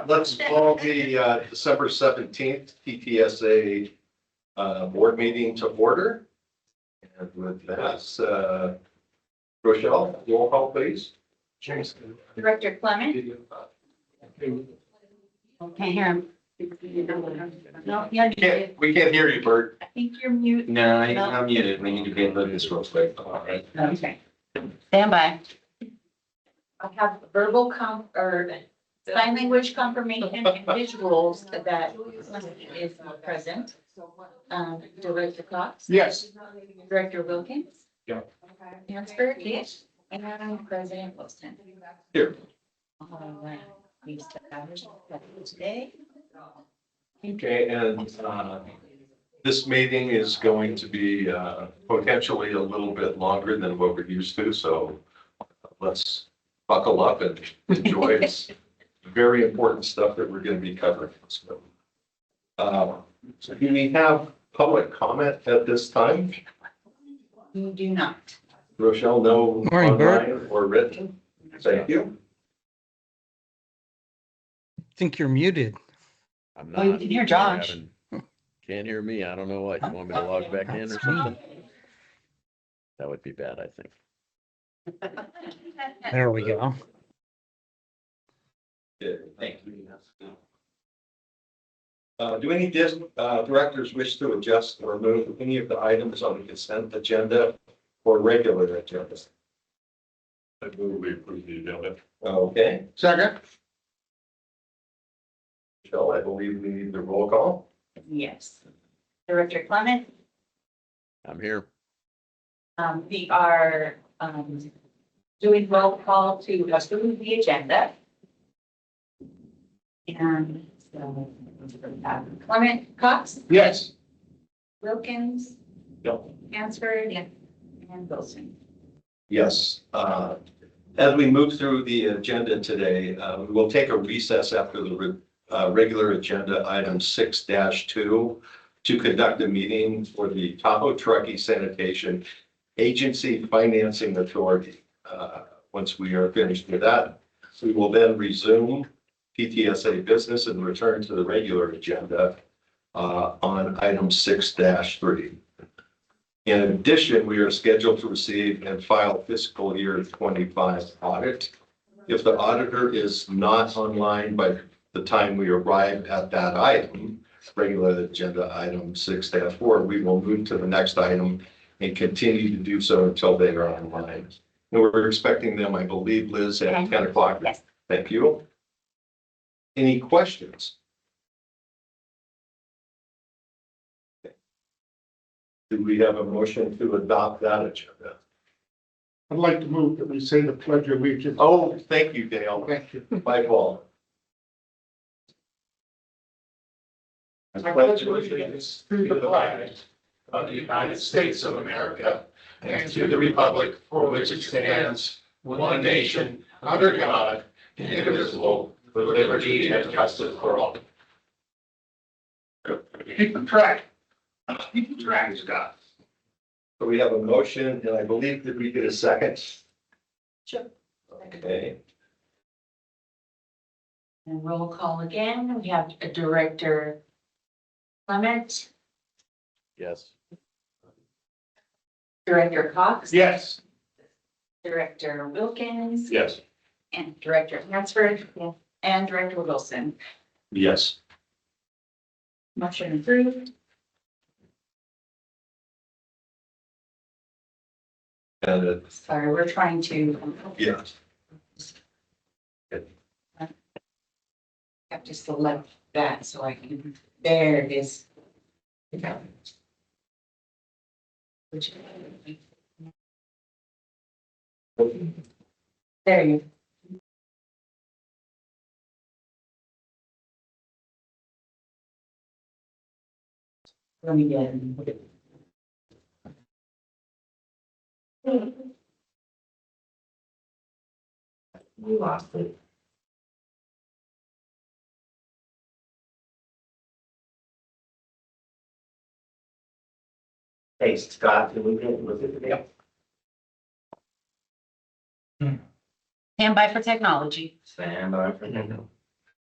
Let's call the December 17th TTSA board meeting to order. And with that, Rochelle, roll call, please. Director Clement? Can't hear him. No, yeah, We can't hear you, Bert. I think you're mute. No, I'm muted. We need to get this real quick. All right. Okay. Stand by. I have verbal or sign language confirmation and visuals that is present. Director Cox? Yes. Director Wilkins? Yeah. Hansford? Yes. And President Wilson. Here. All right. We established that today. Okay, and this meeting is going to be potentially a little bit longer than what we're used to, so let's buckle up and enjoy this very important stuff that we're going to be covering. So do we have public comment at this time? You do not. Rochelle, no Morning, Bert. online or written? Thank you. I think you're muted. I'm Oh, you not. can hear Josh. Can't hear me. I don't know what. You want me to log back in or something? That would be bad, I think. There we go. Good, thank you. Do any directors wish to adjust or remove any of the items on the consent agenda or regular agenda? I move we approve the agenda. Okay. Second. Michelle, I believe we need the roll call. Yes. Director Clement? I'm here. We are doing roll call to approve the agenda. And so Clement, Cox, Yes. Wilkins, Yep. Hansford, and Wilson. Yes. As we move through the agenda today, we will take a recess after the regular agenda item 6-2 to conduct a meeting for the Tahoe Truckee Sanitation Agency Financing Authority. Once we are finished with that, we will then resume PTSA business and return to the regular agenda on item 6-3. In addition, we are scheduled to receive and file fiscal year 25 audit. If the auditor is not online by the time we arrive at that item, regular agenda item 6-4, we will move to the next item and continue to do so until they are online. And we're expecting them, I believe, Liz, at 10 o'clock. Yes. Thank you. Any questions? Do we have a motion to adopt that agenda? I'd like to move that we say the pledge of allegiance. Oh, thank you, Dale. Thank you. By Paul. I pledge allegiance to the flag of the United States of America and to the republic for which it stands, one nation, under God, indivisible, with liberty and justice for all. Keep the track. Keep the track, Scott. So we have a motion, and I believe, did we get a second? Sure. Okay, And roll call again. We have a Director Clement, Yes. Director Cox. Yes. Director Wilkins. yes. And Director Hansford. And Director Wilson. Yes. Motion approved. And, Sorry, we're trying to. yeah, Have to select that so I can, there it is. Which. There you. Let me get it. We lost it. Thanks, Scott. Can we get with it? Yep. Stand by for technology. Stand by for now.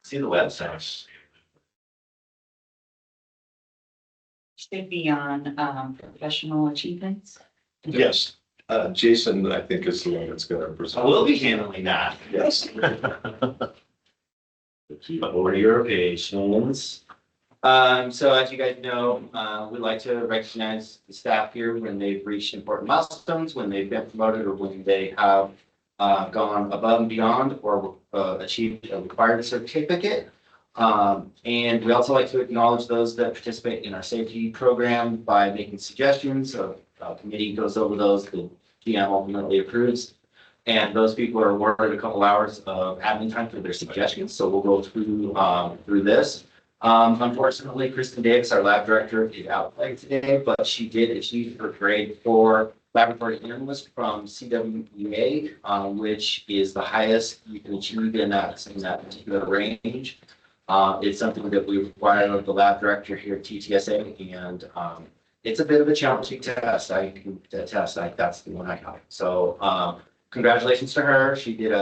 See the website. Should be on professional achievements. Yes. Jason, I think, is the one that's going to present. I will be handling that. Yes. For your patients. So as you guys know, we'd like to recognize the staff here when they've reached important milestones, when they've been promoted, or when they have gone above and beyond or achieved a required certificate. And we also like to acknowledge those that participate in our safety program by making suggestions. So committee goes over those, the GM ultimately approves. And those people are awarded a couple hours of admin time for their suggestions. So we'll go through this. Unfortunately, Kristen Davis, our lab director, is out late today, but she did achieve her grade 4 laboratory analyst from CWEA, which is the highest you can achieve in that particular range. It's something that we require of the lab director here at TTSA, and it's a bit of a challenging test. I can attest, that's the one I got. So congratulations to her. She did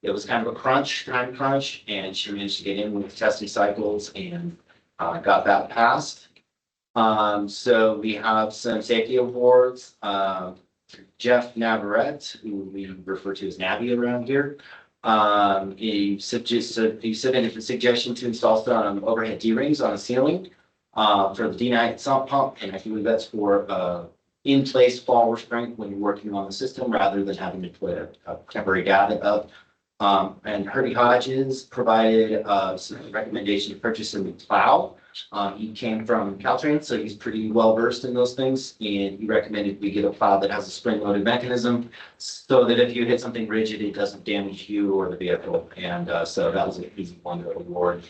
it was kind of a time crunch, and she managed to get in with the testing cycles and got that passed. So we have some safety awards. Jeff Navarrete, who we refer to as Nabby around here. He submitted a suggestion to install some overhead D-rings on the ceiling for the D9 sump pump, and I believe that's for in-place fall restraint when you're working on the system rather than having to put a temporary gavin up. And Herbie Hodges provided some recommendation to purchase a new plow. He came from Caltrans, so he's pretty well versed in those things, and he recommended we get a plow that has a spring-loaded mechanism so that if you hit something rigid, it doesn't damage you or the vehicle. And so that was an easy one to award.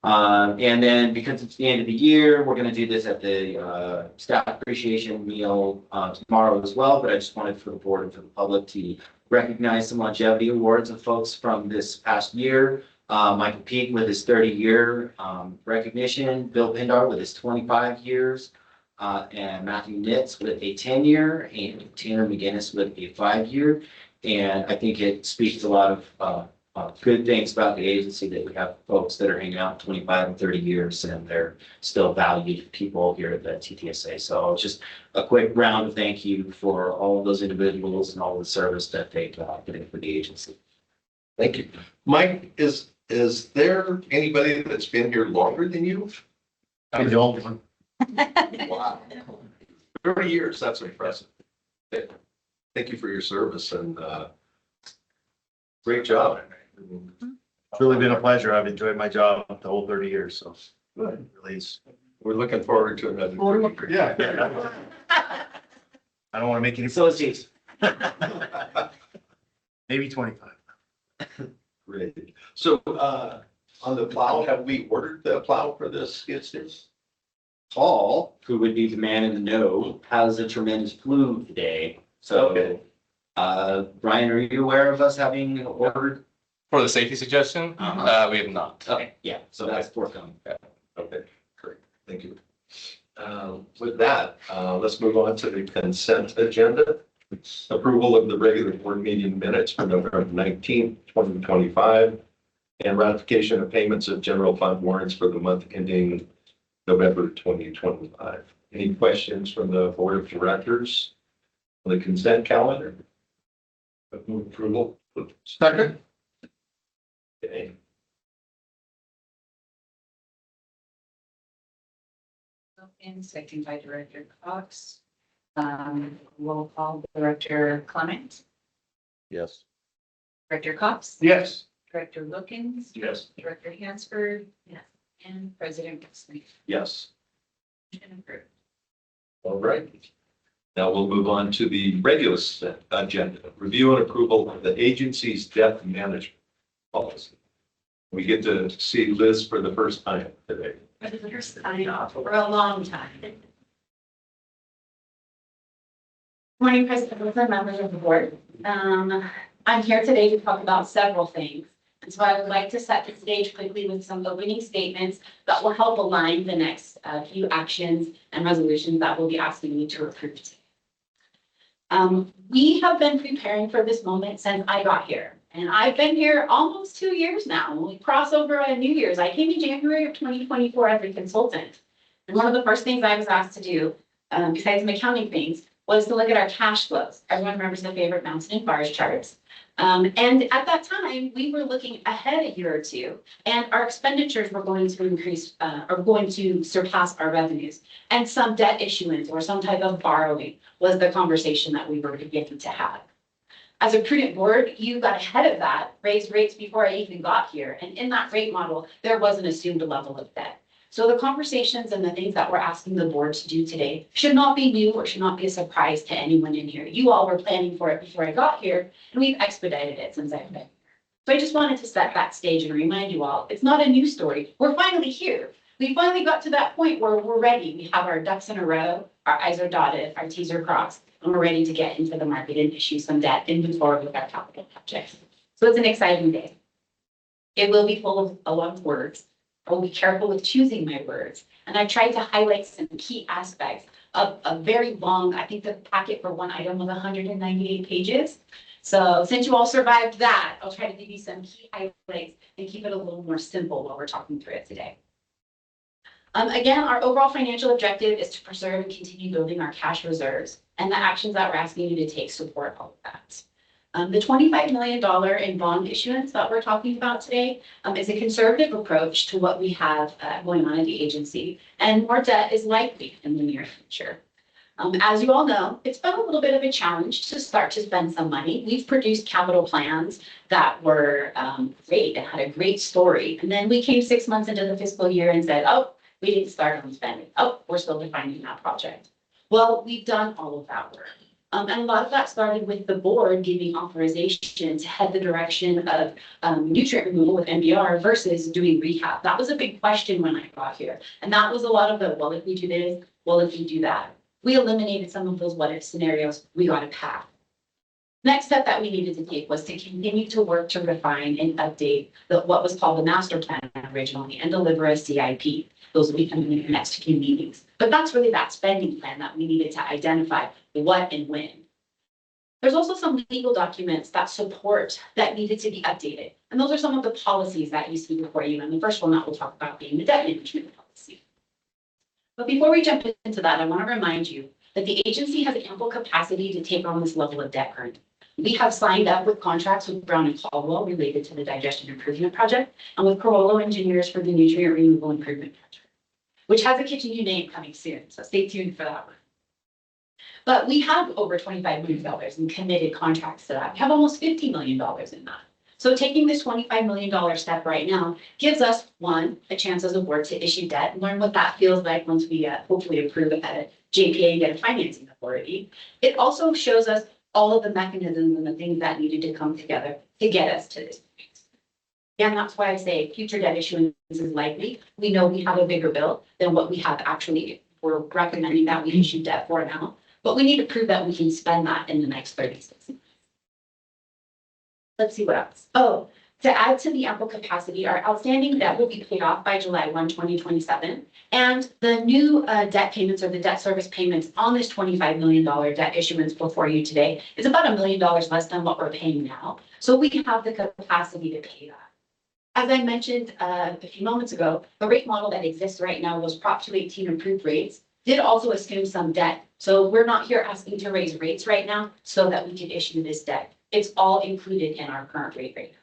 And then because it's the end of the year, we're going to do this at the staff appreciation meal tomorrow as well. But I just wanted for the board and for the public to recognize some longevity awards of folks from this past year. Michael Peake with his 30-year recognition, Bill Pindar with his 25 years, and Matthew Nitz with a 10-year, and Tanner McGinnis with a 5-year. And I think it speaks a lot of good things about the agency that we have folks that are hanging out 25 and 30 years, and they're still valued people here at the TTSA. So just a quick round of thank you for all of those individuals and all the service that they've put in for the agency. Thank you. Mike, is there anybody that's been here longer than you? I'm the old one. Wow. 30 years, that's impressive. Thank you for your service and great job. It's really been a pleasure. I've enjoyed my job the whole 30 years, so. Really is. We're looking forward to another. 30 years. Yeah. I don't want to make any, Associates. maybe 25. Great. So on the plow, have we ordered the plow for this skid steer? Paul, who would be the man in the know, has a tremendous flu today. So, Okay. Brian, are you aware of us having ordered? For the safety suggestion, we have not. Okay, yeah, so that's forthcoming. Okay, great. Thank you. With that, let's move on to the consent agenda. Approval of the regular board meeting minutes for November 19th, 2025, and ratification of payments of general fund warrants for the month ending November 2025. Any questions from the board of directors on the consent calendar? Move approval. Second. Okay. And second by Director Cox. Roll call Director Clement, Yes. Director Cox, Yes. Director Wilkins, Yes. Director Hansford. Yes. And President Smith. Yes. Motion approved. All right. Now we'll move on to the regular agenda. Review and approval of the agency's debt management policy. We get to see Liz for the first time today. For the first time, for a long time. Morning, President Wilson, members of the board. I'm here today to talk about several things. And so I would like to set the stage quickly with some opening statements that will help align the next few actions and resolutions that we'll be asking you to approve today. We have been preparing for this moment since I got here. And I've been here almost 2 years now. When we cross over on New Year's, I came in January of 2024 as a consultant. And one of the first things I was asked to do, besides some accounting things, was to look at our cash flows. Everyone remembers the favorite mountain and bars charts. And at that time, we were looking ahead a year or two, and our expenditures were going to increase, or going to surpass our revenues. And some debt issuance or some type of borrowing was the conversation that we were beginning to have. As a prudent board, you got ahead of that, raised rates before I even got here. And in that rate model, there was an assumed level of debt. So the conversations and the things that we're asking the board to do today should not be new or should not be a surprise to anyone in here. You all were planning for it before I got here, and we've expedited it since I've been here. So I just wanted to set that stage and remind you all, it's not a new story. We're finally here. We finally got to that point where we're ready. We have our ducks in a row, our I's are dotted, our T's are crossed, and we're ready to get into the market and issue some debt and move forward with our capital projects. So it's an exciting day. It will be full of a lot of words. I'll be careful with choosing my words. And I tried to highlight some key aspects of a very long, I think the packet for one item was 198 pages. So since you all survived that, I'll try to give you some key highlights and keep it a little more simple while we're talking through it today. Again, our overall financial objective is to preserve and continue building our cash reserves, and the actions that we're asking you to take support all of that. The $25 million in bond issuance that we're talking about today is a conservative approach to what we have going on at the agency, and more debt is likely in the near future. As you all know, it's been a little bit of a challenge to start to spend some money. We've produced capital plans that were great and had a great story. And then we came 6 months into the fiscal year and said, oh, we didn't start on spending. Oh, we're still defining that project. Well, we've done all of that work. And a lot of that started with the board giving authorization to head the direction of nutrient removal with NBR versus doing rehab. That was a big question when I got here. And that was a lot of the, well, if we do this, well, if we do that. We eliminated some of those what if scenarios. We got a path. Next step that we needed to take was to continue to work to refine and update what was called the master plan originally and deliver a CIP. Those will be coming in the next few meetings. But that's really that spending plan that we needed to identify what and when. There's also some legal documents that support that needed to be updated. And those are some of the policies that you see before you. And the first one that we'll talk about being the debt management policy. But before we jump into that, I want to remind you that the agency has ample capacity to take on this level of debt currently. We have signed up with contracts with Brown and Caldwell related to the digestion improvement project and with Carollo Engineers for the nutrient removal improvement project, which has a kitchen name coming soon. So stay tuned for that one. But we have over $25 million in committed contracts to that. We have almost $50 million in that. So taking this $25 million step right now gives us, one, a chance as a board to issue debt and learn what that feels like once we hopefully approve it at JPA and get a financing authority. It also shows us all of the mechanisms and the things that needed to come together to get us to this point. And that's why I say future debt issuance is likely. We know we have a bigger bill than what we have actually. We're recommending that we issue debt for now, but we need to prove that we can spend that in the next 36 months. Let's see what else. Oh, to add to the ample capacity, our outstanding debt will be paid off by July 1, 2027. And the new debt payments or the debt service payments on this $25 million debt issuance before you today is about $1 million less than what we're paying now. So we can have the capacity to pay that. As I mentioned a few moments ago, the rate model that exists right now was Prop 218 approved rates did also assume some debt. So we're not here asking to raise rates right now so that we can issue this debt. It's all included in our current rate.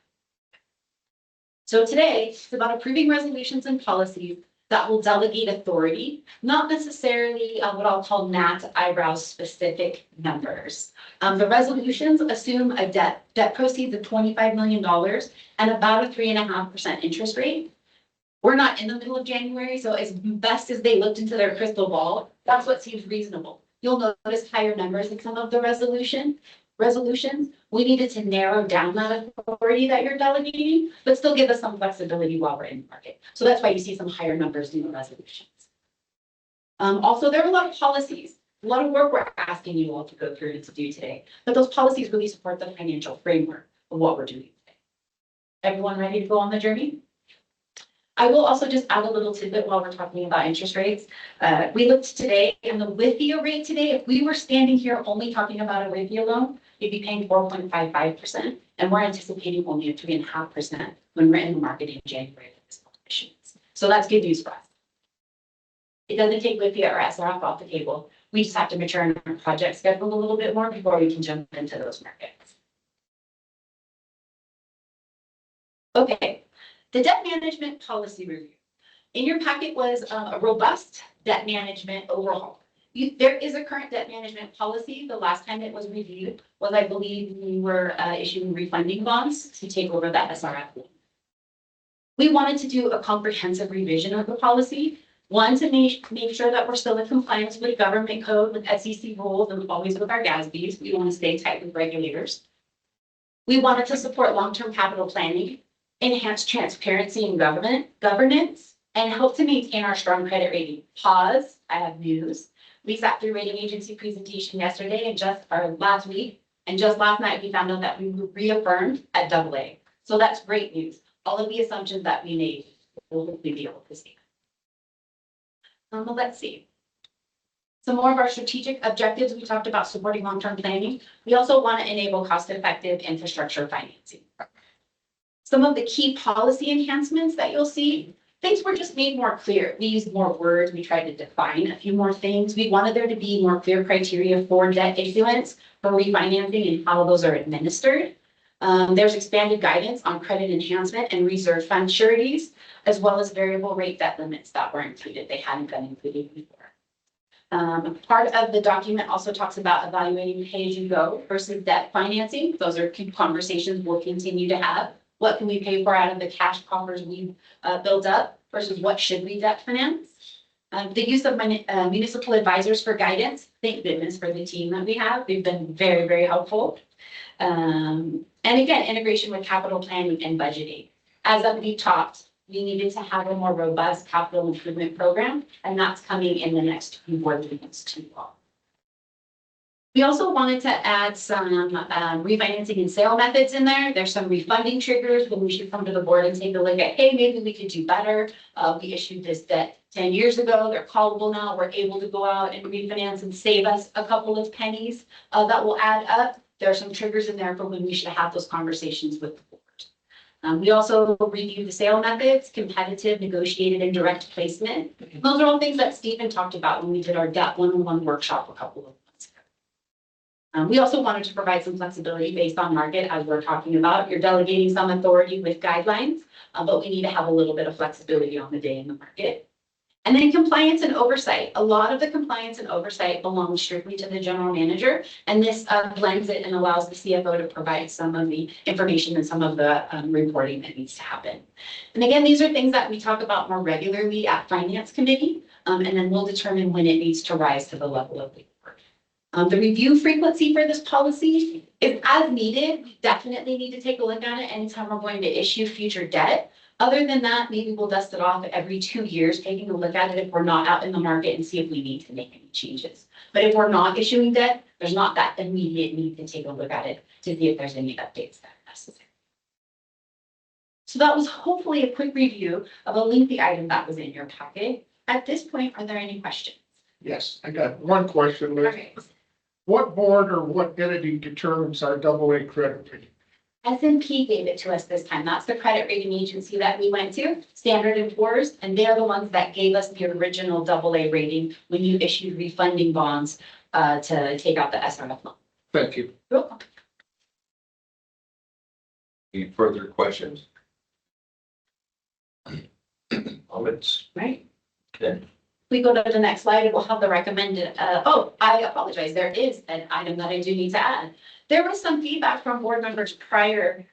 So today, it's about approving resolutions and policies that will delegate authority, not necessarily what I'll call NAT eyebrows specific numbers. The resolutions assume a debt proceeds of $25 million and about a 3.5% interest rate. We're not in the middle of January, so as best as they looked into their crystal ball, that's what seems reasonable. You'll notice higher numbers in some of the resolutions. We needed to narrow down that authority that you're delegating, but still give us some flexibility while we're in the market. So that's why you see some higher numbers in the resolutions. Also, there are a lot of policies, a lot of work we're asking you all to go through and to do today, but those policies really support the financial framework of what we're doing today. Everyone ready to go on the journey? I will also just add a little tidbit while we're talking about interest rates. We looked today and the WIFIA rate today, if we were standing here only talking about a WIFIA loan, you'd be paying 4.55%, and we're anticipating only a 3.5% when we're in the market in January of this issuance. So that's good news for us. It doesn't take WIFIA or SRF off the table. We just have to mature in our project schedule a little bit more before we can jump into those markets. Okay, the debt management policy review. In your packet was a robust debt management overhaul. There is a current debt management policy. The last time it was reviewed was, I believe, we were issuing refunding bonds to take over that SRF loan. We wanted to do a comprehensive revision of the policy. One, to make sure that we're still in compliance with government code, with SEC rules, and always with our GASBs. We want to stay tight with regulators. We wanted to support long-term capital planning, enhance transparency in governance, and help to maintain our strong credit rating. Pause, I have news. We sat through rating agency presentation yesterday or last week, and just last night we found out that we were reaffirmed at AA. So that's great news. All of the assumptions that we made will hopefully be able to see. Let's see. Some more of our strategic objectives. We talked about supporting long-term planning. We also want to enable cost-effective infrastructure financing. Some of the key policy enhancements that you'll see, things were just made more clear. We used more words. We tried to define a few more things. We wanted there to be more clear criteria for debt issuance, for refinancing, and how those are administered. There's expanded guidance on credit enhancement and reserve fund sureties, as well as variable rate debt limits that were included. They hadn't been included before. Part of the document also talks about evaluating pay-as-you-go versus debt financing. Those are conversations we'll continue to have. What can we pay for out of the cash coffers we've built up versus what should we debt finance? The use of municipal advisors for guidance. Thank goodness for the team that we have. They've been very, very helpful. And again, integration with capital planning and budgeting. As we talked, we needed to have a more robust capital improvement program, and that's coming in the next few board meetings too. We also wanted to add some refinancing and sale methods in there. There's some refunding triggers when we should come to the board and take a look at, hey, maybe we could do better. We issued this debt 10 years ago. They're callable now. We're able to go out and refinance and save us a couple of pennies that will add up. There are some triggers in there for when we should have those conversations with the board. We also reviewed the sale methods, competitive, negotiated, and direct placement. Those are all things that Stephen talked about when we did our debt one-on-one workshop a couple of months ago. We also wanted to provide some flexibility based on market, as we're talking about. You're delegating some authority with guidelines, but we need to have a little bit of flexibility on the day in the market. And then compliance and oversight. A lot of the compliance and oversight belongs strictly to the general manager, and this blends it and allows the CFO to provide some of the information and some of the reporting that needs to happen. And again, these are things that we talk about more regularly at Finance Committee, and then we'll determine when it needs to rise to the level of the board. The review frequency for this policy is as needed. We definitely need to take a look at it anytime we're going to issue future debt. Other than that, maybe we'll dust it off every 2 years, taking a look at it if we're not out in the market and see if we need to make any changes. But if we're not issuing debt, there's not that immediate need to take a look at it to see if there's any updates that are necessary. So that was hopefully a quick review of a lengthy item that was in your packet. At this point, are there any questions? Yes, I got one question, Liz. Okay. What board or what entity determines our AA credit rating? S&P gave it to us this time. That's the credit rating agency that we went to, Standard & Poor's, and they're the ones that gave us the original AA rating when you issued refunding bonds to take out the SRF loan. Thank you. You're welcome. Any further questions? Comments? Right. Okay. We go to the next slide, it will have the recommended, I apologize, there is an item that I do need to add. There was some feedback from board members prior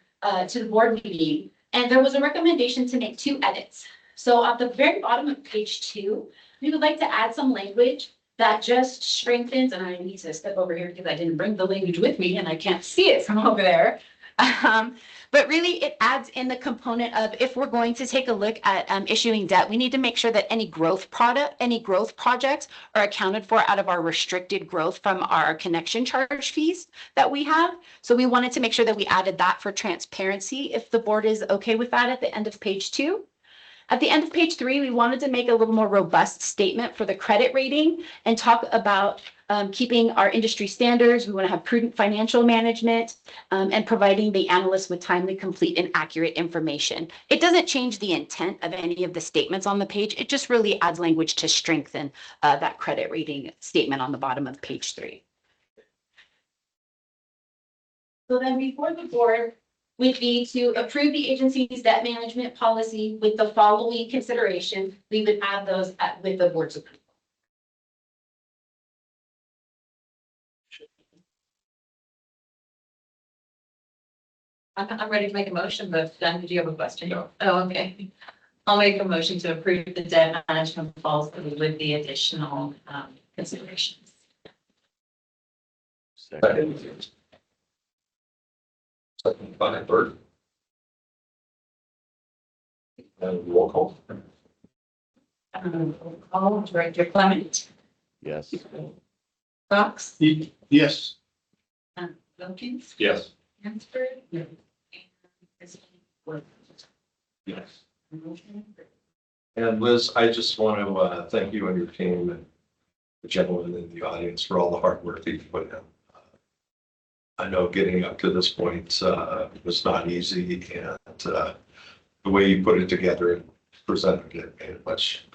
to the board meeting, and there was a recommendation to make 2 edits. So at the very bottom of page 2, we would like to add some language that just strengthens, and I need to step over here because I didn't bring the language with me and I can't see it from over there. But really it adds in the component of, if we're going to take a look at issuing debt, we need to make sure that any growth projects are accounted for out of our restricted growth from our connection charge fees that we have. So we wanted to make sure that we added that for transparency, if the board is okay with that at the end of page 2. At the end of page 3, we wanted to make a little more robust statement for the credit rating and talk about keeping our industry standards. We want to have prudent financial management, and providing the analysts with timely, complete, and accurate information. It doesn't change the intent of any of the statements on the page. It just really adds language to strengthen that credit rating statement on the bottom of page 3. So then before the board would be to approve the agency's debt management policy with the following consideration. We would add those with the board's approval. I'm ready to make a motion, but Jen, did you have a question? No. Oh, okay. I'll make a motion to approve the debt management policy with the additional considerations. Second. Second by Bert. And roll call. Call Director Clement, Yes. Fox, Yes. Wilkins, Yes. Hansford. Yes. And Liz, I just want to thank you and your team and the gentleman in the audience for all the hard work that you put in. I know getting up to this point was not easy, and the way you put it together and presented it made it much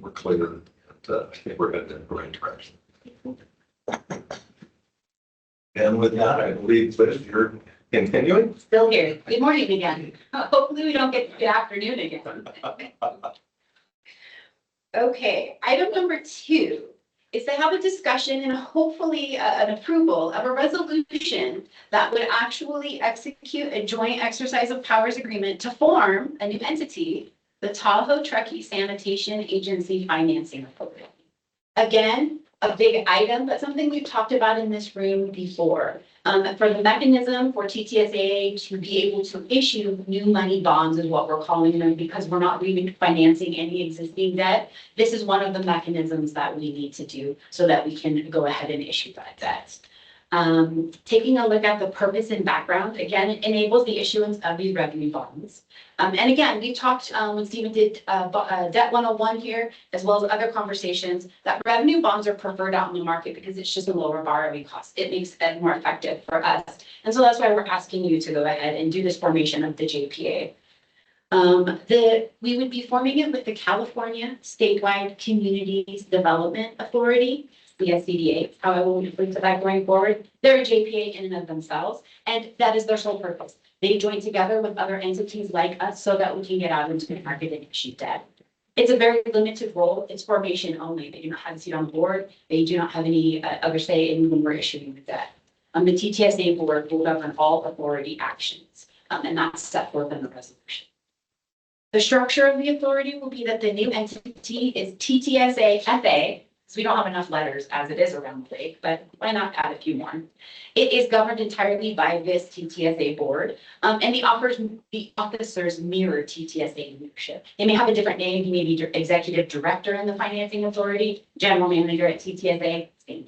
more clear, and I think we're headed in the right direction. And with that, I believe that you're continuing. Still here. Good morning again. Hopefully we don't get good afternoon again. Okay, item number 2 is to have a discussion and hopefully an approval of a resolution that would actually execute a joint exercise of powers agreement to form a new entity, the Tahoe Truckee Sanitation Agency Financing Authority. Again, a big item, but something we've talked about in this room before. For the mechanism for TTSA to be able to issue new money bonds is what we're calling them, because we're not refinancing any existing debt. This is one of the mechanisms that we need to do so that we can go ahead and issue that debt. Taking a look at the purpose and background, again, it enables the issuance of these revenue bonds. And again, we talked when Stephen did Debt 101 here, as well as other conversations, that revenue bonds are preferred out in the market because it's just a lower borrowing cost. It makes it more effective for us. And so that's why we're asking you to go ahead and do this formation of the JPA. We would be forming it with the California Statewide Communities Development Authority, the SCDA, how I will refer to that going forward. They're a JPA in and of themselves, and that is their sole purpose. They join together with other entities like us so that we can get out into the market and issue debt. It's a very limited role. It's formation only. They do not have a seat on the board. They do not have any other say in when we're issuing the debt. The TTSA board will govern all authority actions, and that's set forth in the resolution. The structure of the authority will be that the new entity is TTSA FA. So we don't have enough letters as it is around the lake, but why not add a few more? It is governed entirely by this TTSA board, and the officers mirror TTSA leadership. They may have a different name. You may be executive director in the financing authority, general manager at TTSA, same.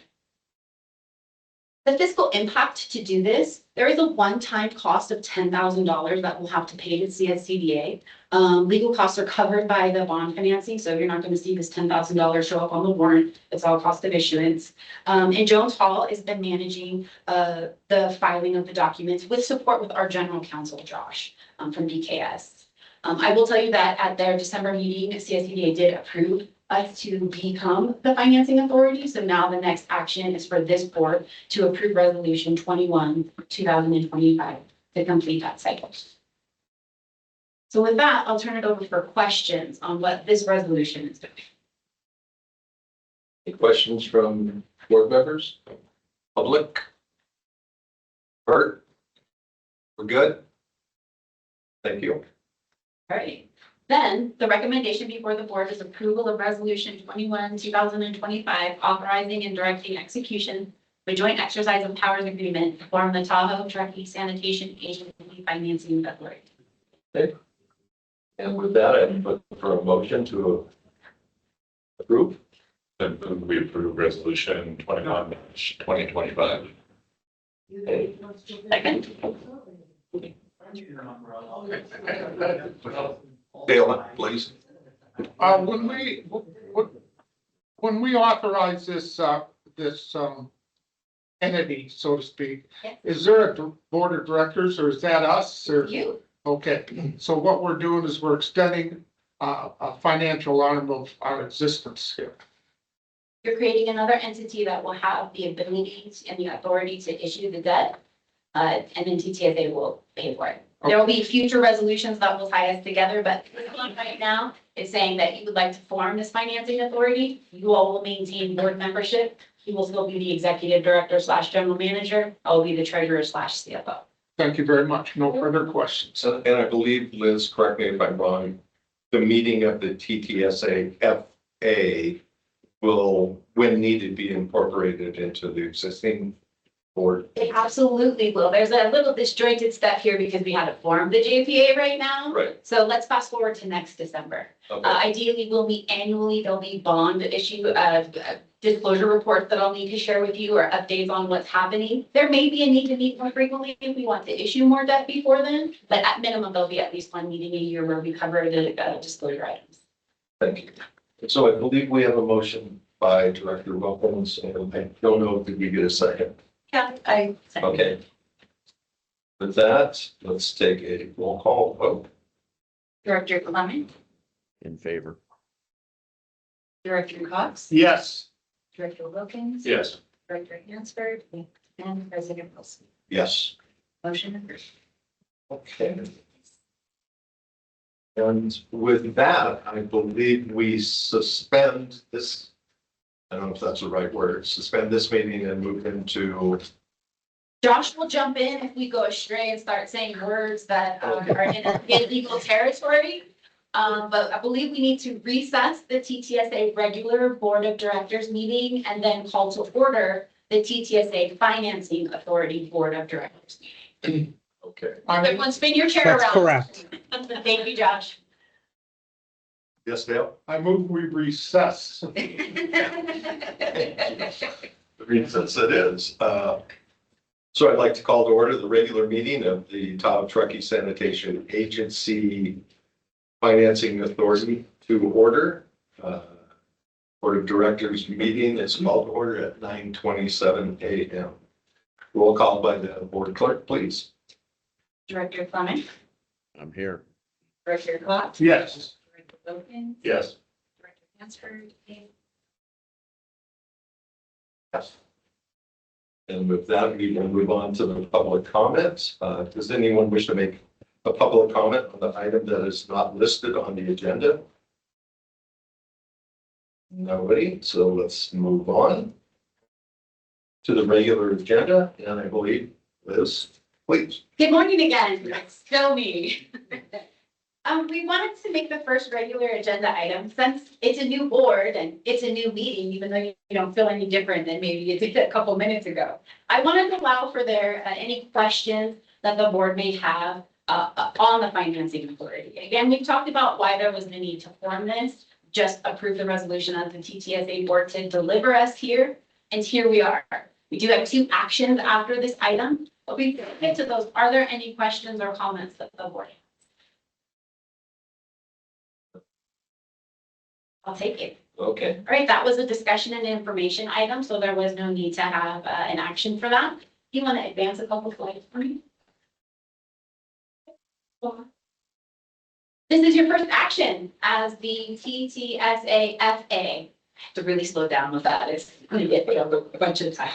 The fiscal impact to do this, there is a one-time cost of $10,000 that we'll have to pay to CSCDA. Legal costs are covered by the bond financing, so you're not going to see this $10,000 show up on the warrant. It's all cost of issuance. And Jones Hall has been managing the filing of the documents with support with our general counsel, Josh, from DKS. I will tell you that at their December meeting, CSCDA did approve us to become the financing authority. So now the next action is for this board to approve resolution 21, 2025 to complete that cycle. So with that, I'll turn it over for questions on what this resolution is doing. Any questions from board members? Public? Bert? We're good? Thank you. All right. Then the recommendation before the board is approval of resolution 21, 2025, authorizing and directing execution of a joint exercise of powers agreement to form the Tahoe Truckee Sanitation Agency Financing Authority. Okay. And with that, I put for a motion to approve. We approve resolution 21, 2025. Okay. Second. Dale, please. When we authorize this this, entity, so to speak. Yes. Is there a board of directors or is that us or? You, Okay, so what we're doing is we're extending, a financial arm of our existence here. you're creating another entity that will have the ability and the authority to issue the debt. And then TTSA will pay for it. There will be future resolutions that will tie us together, but this one right now is saying that you would like to form this financing authority. You all will maintain board membership. You will still be the executive director / general manager. I will be the treasurer / CFO. Thank you very much. No further questions. So, and I believe, Liz, correct me if I'm wrong, the meeting of the TTSA FA will, when needed, be incorporated into the existing board. It absolutely will. There's a little disjointed step here because we had to form the JPA right now. Right. So let's fast forward to next December. Okay. Ideally, we'll meet annually. There'll be bond issue, disclosure reports that I'll need to share with you or updates on what's happening. There may be a need to meet more frequently if we want to issue more debt before then, but at minimum, there'll be at least one meeting a year where we cover the disclosure items. Thank you. So I believe we have a motion by Director Wilkins, and I don't know, did we get a second? Yeah, I. Okay. With that, let's take a roll call vote. Director Clement, In favor. Director Cox, Yes. Director Wilkins. Yes. Director Hansford, and President Wilson. Yes. Motion approved. Okay. And with that, I believe we suspend this, I don't know if that's the right word, suspend this meeting and move into, Josh will jump in if we go astray and start saying words that are in illegal territory. But I believe we need to recess the TTSA regular Board of Directors meeting and then call to order the TTSA Financing Authority Board of Directors meeting. okay. Everyone spin your chair That's around. correct. Thank you, Josh. Yes, Dale? I move we recess. Since it is. So I'd like to call to order the regular meeting of the Tahoe Truckee Sanitation Agency Financing Authority to order. Board of Directors meeting is called to order at 9:27 a.m. Roll call by the board clerk, please. Director Clement, I'm here. Director Cox. Yes. Director Wilkins. Yes. Director Hansford. Yes. And with that, we will move on to the public comments. Does anyone wish to make a public comment on the item that is not listed on the agenda? Nobody, so let's move on to the regular agenda, and I believe, Liz, please. good morning again. It's still me. We wanted to make the first regular agenda item, since it's a new board and it's a new meeting, even though you don't feel any different than maybe you did a couple minutes ago. I wanted to allow for any questions that the board may have on the financing authority. Again, we've talked about why there was the need to form this, just approve the resolution of the TTSA board to deliver us here, and here we are. We do have 2 actions after this item, but before we get to those, are there any questions or comments that the board has? I'll take it. Okay, All right, that was a discussion and information item, so there was no need to have an action for that. Do you want to advance a couple slides for me? This is your first action as the TTSA FA. I have to really slow down with that. It's going to get a bunch of time.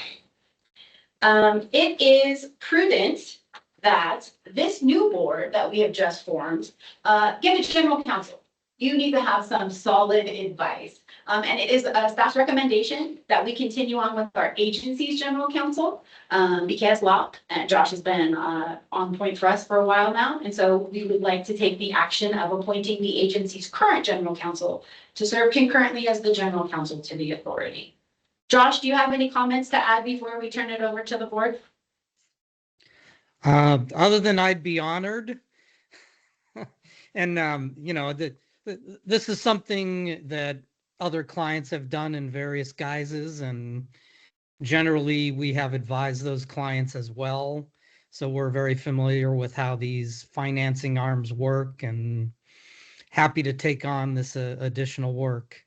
It is prudent that this new board that we have just formed, give its general counsel. You need to have some solid advice. And it is a staff's recommendation that we continue on with our agency's general counsel, because Josh has been on point for us for a while now. And so we would like to take the action of appointing the agency's current general counsel to serve concurrently as the general counsel to the authority. Josh, do you have any comments to add before we turn it over to the board? Other than I'd be honored. And, this is something that other clients have done in various guises, and generally we have advised those clients as well. So we're very familiar with how these financing arms work and happy to take on this additional work.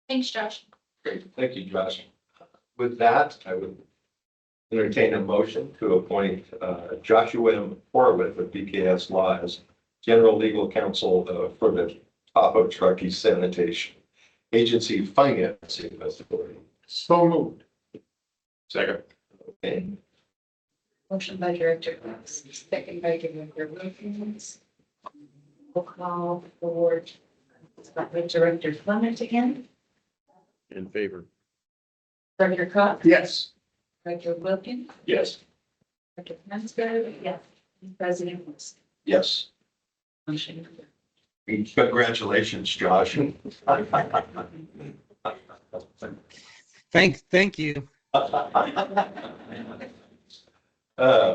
Thanks, Josh. Great, thank you, Josh. With that, I would entertain a motion to appoint Joshua M. Horowitz of BKS Law as General Legal Counsel for the Tahoe Truckee Sanitation Agency Financing Authority. So moved. Second. Okay, Motion by Director Gross, second by Director Wilkins. We'll call for Director Clement again. In favor. Director Cox. Yes. Director Wilkins. yes. Director Fensberg. Yes. And President Wilson. Yes. Motion. Congratulations, Josh. Thank you.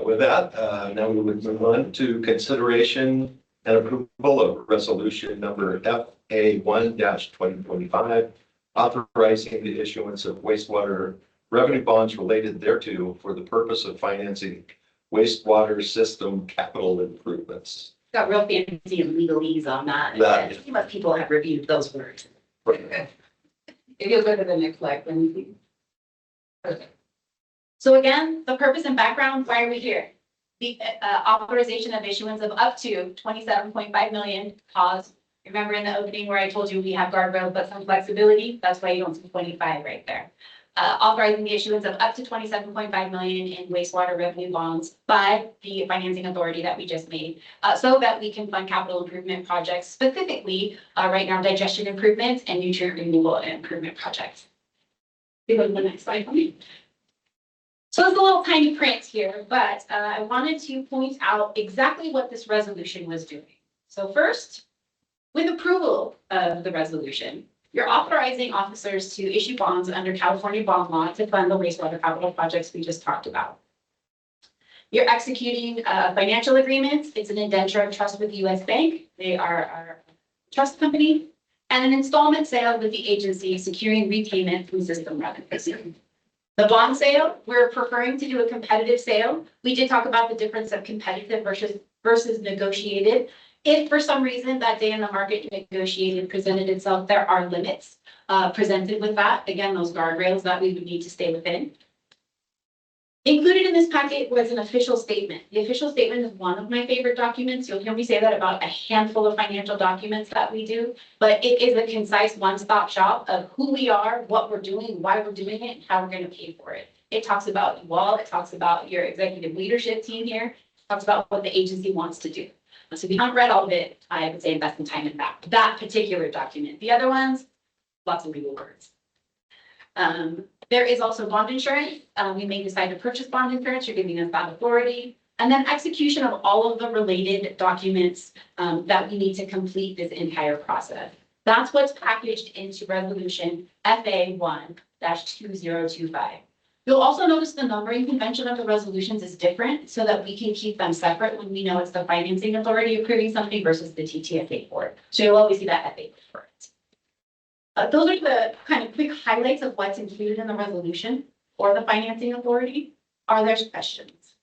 With that, now we would move on to consideration and approval of resolution number FA 1-2025, authorizing the issuance of wastewater revenue bonds related thereto for the purpose of financing wastewater system capital improvements. Got real fancy and legalese on that. That- Most people have reviewed those words. If you'll go to the next slide, then. So again, the purpose and background, why are we here? The authorization of issuance of up to 27.5 million cause. Remember in the opening where I told you we have guardrails, but some flexibility? That's why you don't see 25 right there. Authorizing the issuance of up to 27.5 million in wastewater revenue bonds by the financing authority that we just made, so that we can fund capital improvement projects, specifically right now digestion improvements and nutrient renewal improvement projects. We go to the next slide for me. So it's a little tiny print here, but I wanted to point out exactly what this resolution was doing. So first, with approval of the resolution, you're authorizing officers to issue bonds under California bond law to fund the wastewater capital projects we just talked about. You're executing financial agreements. It's an indenture of trust with US Bank. They are our trust company, and an installment sale with the agency securing repayment from system revenues. The bond sale, we're preferring to do a competitive sale. We did talk about the difference of competitive versus negotiated. If for some reason that day in the market negotiated presented itself, there are limits presented with that. Again, those guardrails that we would need to stay within. Included in this packet was an official statement. The official statement is one of my favorite documents. You'll hear me say that about a handful of financial documents that we do, but it is a concise one-stop shop of who we are, what we're doing, why we're doing it, and how we're going to pay for it. It talks about you all, it talks about your executive leadership team here, it talks about what the agency wants to do. So if you haven't read all of it, I would say invest some time in that particular document. The other ones, lots of legal words. There is also bond insurance. We may decide to purchase bond insurance. You're giving us that authority. And then execution of all of the related documents that we need to complete this entire process. That's what's packaged into resolution FA 1-2025. You'll also notice the numbering convention of the resolutions is different so that we can keep them separate when we know it's the financing authority approving something versus the TTFA board. So you'll always see that FA for it. Those are the kind of quick highlights of what's included in the resolution or the financing authority. Are there questions?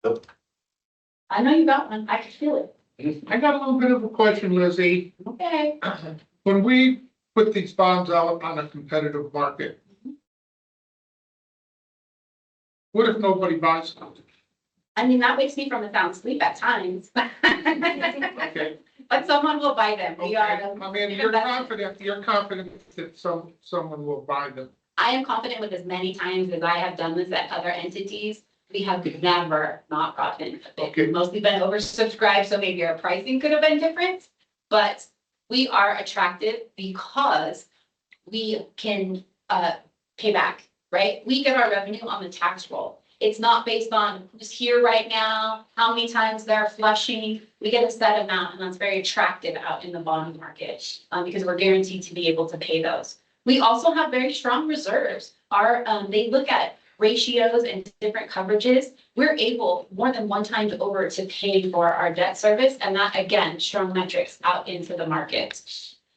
Nope. I know you got one. I can feel it. I got a little bit of a question, Lizzie. Okay. When we put these bonds out on a competitive market, what if nobody buys them? I mean, that wakes me from a sound sleep at times. Okay. But someone will buy them. We Okay, are. I mean, you're confident that someone will buy them. I am confident with as many times as I have done this at other entities, we have never not gotten a bid. Okay. Mostly been oversubscribed, so maybe our pricing could have been different, but we are attractive because we can pay back, right? We get our revenue on the tax roll. It's not based on who's here right now, how many times they're flushing. We get a set amount, and that's very attractive out in the bond market because we're guaranteed to be able to pay those. We also have very strong reserves. They look at ratios and different coverages. We're able more than one time over to pay for our debt service, and that again, strong metrics out into the market.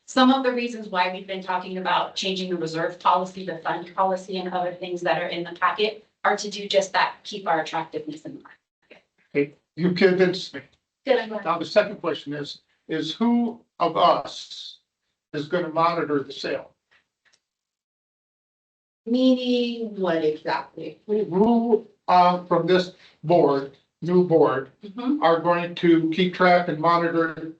Some of the reasons why we've been talking about changing the reserve policy, the fund policy, and other things that are in the packet are to do just that, keep our attractiveness in mind. You convinced me. Good, I'm glad. Now, the second question is who of us is gonna monitor the sale? Meaning what exactly? Who, from this board, new board, Mhm. are going to keep track and monitor,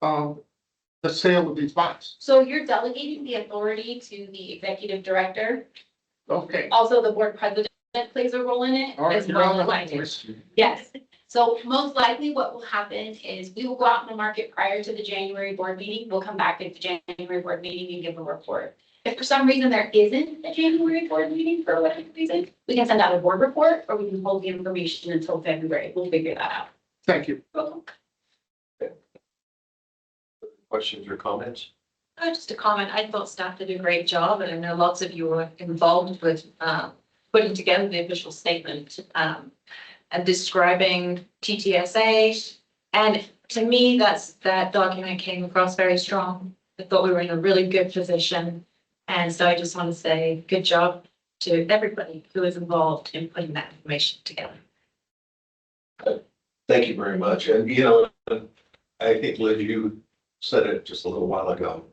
the sale of these bonds? So you're delegating the authority to the executive director. Okay. Also, the board president plays a role in it All right, as you're on well the as I hook. do. Yes. So most likely what will happen is we will go out in the market prior to the January board meeting. We'll come back at the January board meeting and give a report. If for some reason there isn't a January board meeting for whatever reason, we can send out a board report or we can hold the information until February. We'll figure that out. Thank you. Questions or comments? Just a comment, I thought staff did a great job, and I know lots of you were involved with putting together the official statement and describing TTSA. And to me, that document came across very strong. I thought we were in a really good position. And so I just want to say good job to everybody who is involved in putting that information together. Thank you very much. And, you know, I think, Liz, you said it just a little while ago.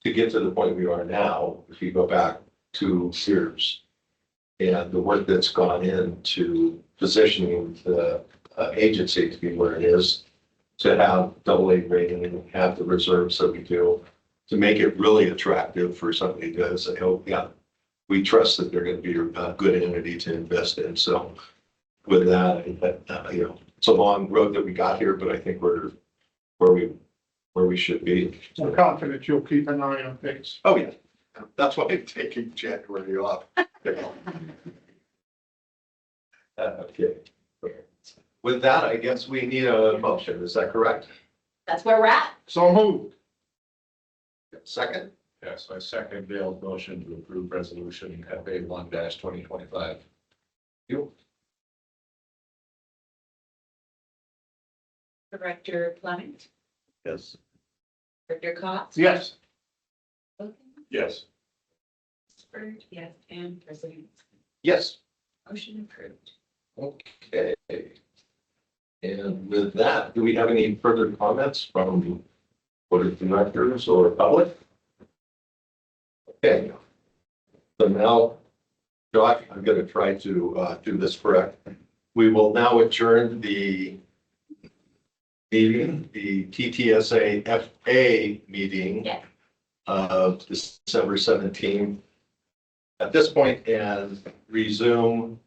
To get to the point we are now, if you go back 2 years, and the work that's gone into positioning the agency to be where it is, to have AA rating and have the reserves that we do, to make it really attractive for somebody to say, oh, yeah, we trust that they're going to be a good entity to invest in. So with that, you know, it's a long road that we got here, but I think we're where we should be. I'm confident you'll keep an eye on things. Oh, yeah. That's why I'm taking January off. Okay. With that, I guess we need a motion. Is that correct? That's where we're at. So moved. Second? Yes, I second Dale's motion to approve resolution FA 1-2025. You. Director Fleming, Yes. Director Cox. Yes. Yes. Bird, yes, and President. Yes. Motion approved. Okay. And with that, do we have any further comments from board of directors or public? Okay. So now, Josh, I'm going to try to do this correct. We will now adjourn the meeting, the TTSA FA meeting Yes. of December 17th at this point, and resume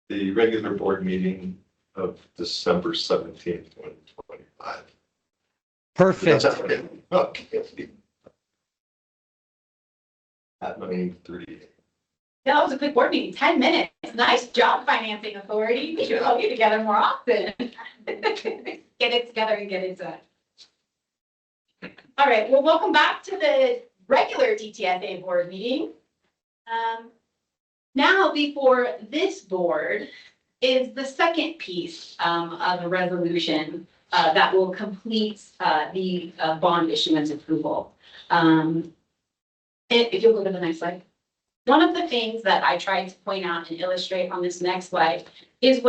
the regular board meeting of December 17th, 2025. Perfect. Okay. At 9:30. Yeah, that was a quick board meeting, 10 minutes. Nice job, financing authority. We should all get together more often. Get it together and get it done. All right, well, welcome back to the regular TTSA board meeting. Now before this board is the second piece of the resolution that will complete the bond issuance approval. If you'll go to the next slide. One of the things that I tried to point out and illustrate on this next slide is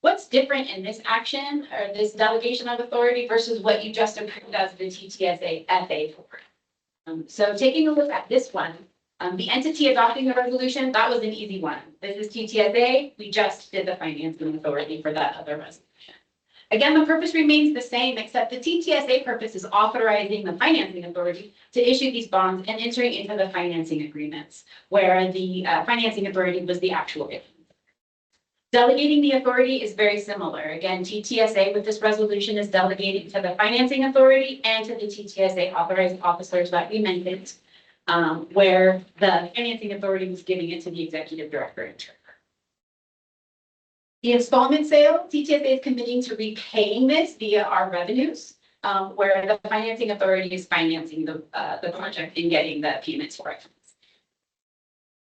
what's different in this action or this delegation of authority versus what you just approved as the TTSA FA board. So taking a look at this one, the entity adopting the resolution, that was an easy one. This is TTSA. We just did the financing authority for that other resolution. Again, the purpose remains the same, except the TTSA purpose is authorizing the financing authority to issue these bonds and entering into the financing agreements, where the financing authority was the actual agent. Delegating the authority is very similar. Again, TTSA with this resolution is delegating to the financing authority and to the TTSA authorized officers that we mentioned, where the financing authority was giving it to the executive director and treasurer. The installment sale, TTSA is committing to repaying this via our revenues, where the financing authority is financing the project and getting the payments for it.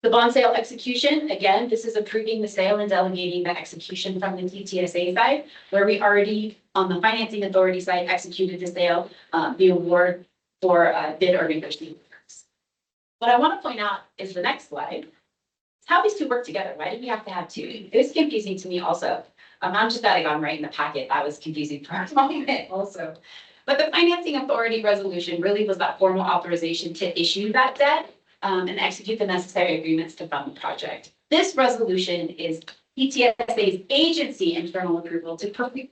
The bond sale execution, again, this is approving the sale and delegating the execution from the TTSA side, where we already, on the financing authority side, executed the sale, the award for bid or negotiation. What I want to point out is the next slide. How these two work together. Why do we have to have two? It was confusing to me also. I'm just glad I got them right in the packet. That was confusing for a moment also. But the financing authority resolution really was that formal authorization to issue that debt and execute the necessary agreements to fund the project. This resolution is PTSA's agency internal approval to proceed,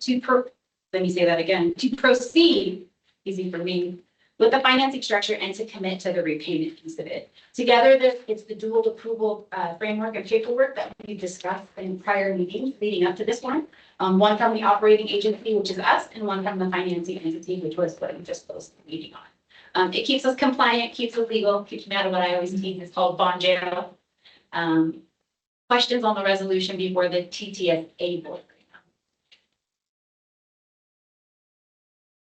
easy for me, with the financing structure and to commit to the repayment piece of it. Together, it's the dual approval framework and paperwork that we discussed in prior meetings leading up to this one. One from the operating agency, which is us, and one from the financing entity, which was what we just closed the meeting on. It keeps us compliant, keeps us legal, keeps me out of what I always tease is called bond jail. Questions on the resolution before the TTSA board?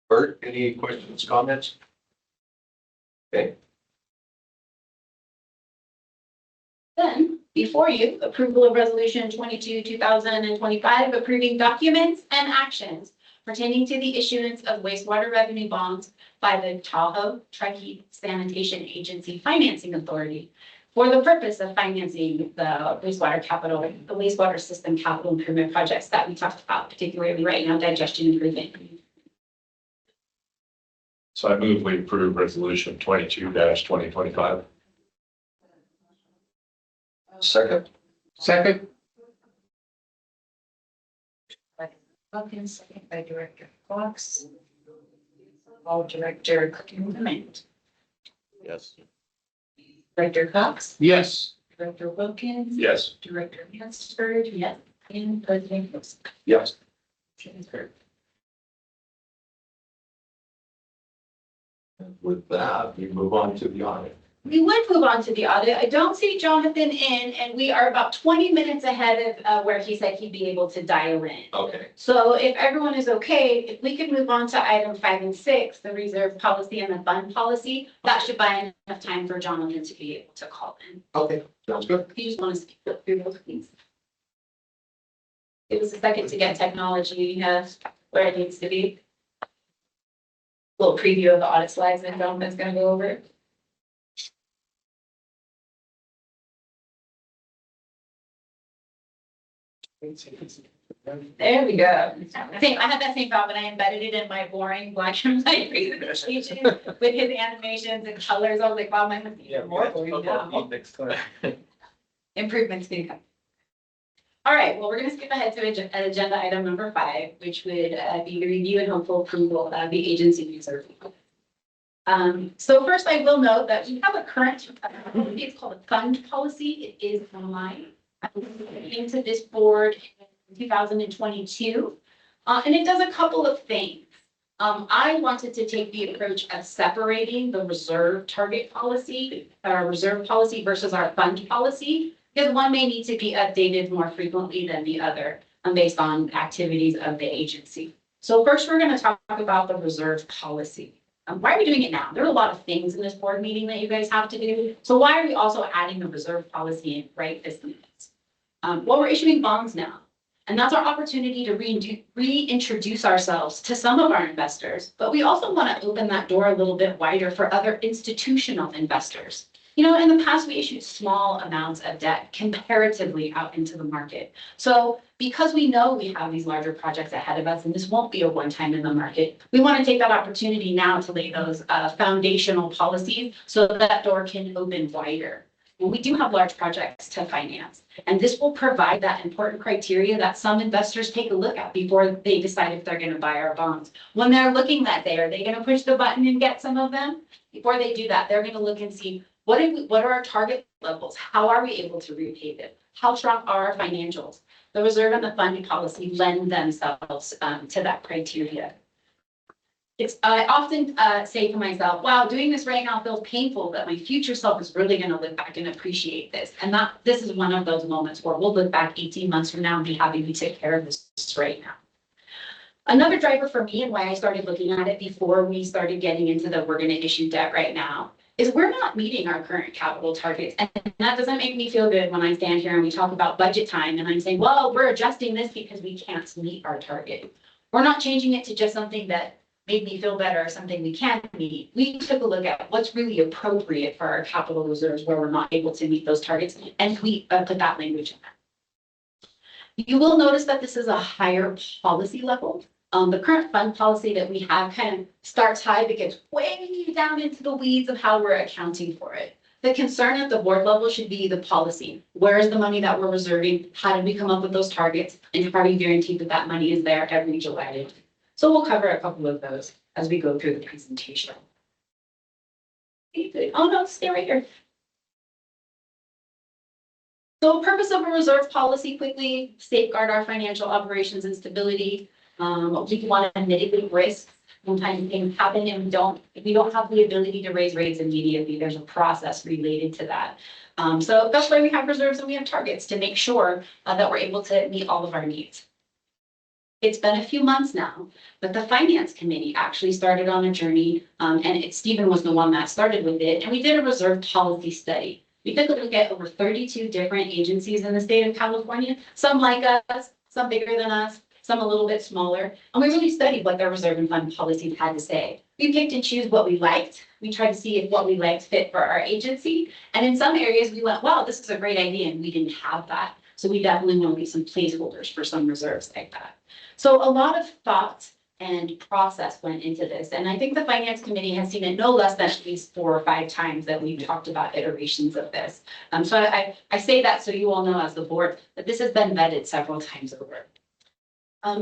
Bert, any questions, comments? Okay. Then, before you, approval of resolution 22, 2025, approving documents and actions pertaining to the issuance of wastewater revenue bonds by the Tahoe Truckee Sanitation Agency Financing Authority for the purpose of financing the wastewater system capital improvement projects that we talked about, particularly right now, digestion improvement. So I move we approve resolution 22-2025. Second. Second. Wilkins, second by Director Fox. All Director Clement. Yes. Director Cox, Yes. Director Wilkins. Yes. Director Hansford. Yes. And President Wilson. Yes. Motion is approved. With that, we move on to the audit. We would move on to the audit. I don't see Jonathan in, and we are about 20 minutes ahead of where he said he'd be able to dial in. Okay. So if everyone is okay, if we could move on to item 5 and 6, the reserve policy and the fund policy, that should buy enough time for Jonathan to be able to call in. Okay, sounds good. If you just want to speak through those, please. Give us a second to get technology where it needs to be. Little preview of the audit slides that Jonathan's going to go over. There we go. I had that same thought, but I embedded it in my boring black and white presentation with his animations and colors. I was like, wow, mine must be even more boring now. Improvements can come. All right, well, we're gonna skip ahead to agenda item number 5, which would be the review and hopeful approval of the agency reserve. So first I will note that we have a current, it's called a fund policy. It is online. I came to this board in 2022, and it does a couple of things. I wanted to take the approach of separating the reserve target policy, our reserve policy versus our fund policy, because one may need to be updated more frequently than the other, based on activities of the agency. So first, we're going to talk about the reserve policy. Why are we doing it now? There are a lot of things in this board meeting that you guys have to do. So why are we also adding the reserve policy in right this minute? Well, we're issuing bonds now. And that's our opportunity to reintroduce ourselves to some of our investors. But we also want to open that door a little bit wider for other institutional investors. You know, in the past, we issued small amounts of debt comparatively out into the market. So because we know we have these larger projects ahead of us, and this won't be a one-time in the market, we want to take that opportunity now to lay those foundational policies so that door can open wider. Well, we do have large projects to finance, and this will provide that important criteria that some investors take a look at before they decide if they're going to buy our bonds. When they're looking that day, are they going to push the button and get some of them? Before they do that, they're going to look and see what are our target levels? How are we able to repay them? How strong are our financials? The reserve and the funding policy lend themselves to that criteria. I often say to myself, wow, doing this right now feels painful, but my future self is really going to look back and appreciate this. And this is one of those moments where we'll look back 18 months from now and be happy we took care of this right now. Another driver for me and why I started looking at it before we started getting into the we're going to issue debt right now is we're not meeting our current capital targets. And that doesn't make me feel good when I stand here and we talk about budget time and I'm saying, well, we're adjusting this because we can't meet our target. We're not changing it to just something that made me feel better or something we can't meet. We took a look at what's really appropriate for our capital reserves where we're not able to meet those targets, and we put that language in there. You will notice that this is a higher policy level. The current fund policy that we have kind of starts high, but gets way down into the weeds of how we're accounting for it. The concern at the board level should be the policy. Where is the money that we're reserving? How did we come up with those targets? And how do you guarantee that that money is there every July? So we'll cover a couple of those as we go through the presentation. Oh no, stay right here. So purpose of a reserve policy, quickly safeguard our financial operations and stability. We want to mitigate risks. Sometimes things happen and we don't have the ability to raise rates immediately. There's a process related to that. So that's why we have reserves and we have targets to make sure that we're able to meet all of our needs. It's been a few months now, but the finance committee actually started on a journey, and Stephen was the one that started with it, and we did a reserve policy study. We took a look at over 32 different agencies in the state of California, some like us, some bigger than us, some a little bit smaller, and we really studied what their reserve and fund policies had to say. We picked and choose what we liked. We tried to see if what we liked fit for our agency, and in some areas we went, wow, this is a great idea, and we didn't have that. So we definitely want to be some placeholders for some reserves like that. So a lot of thought and process went into this. And I think the finance committee has seen it no less than at least 4 or 5 times that we've talked about iterations of this. So I say that so you all know as the board that this has been vetted several times over.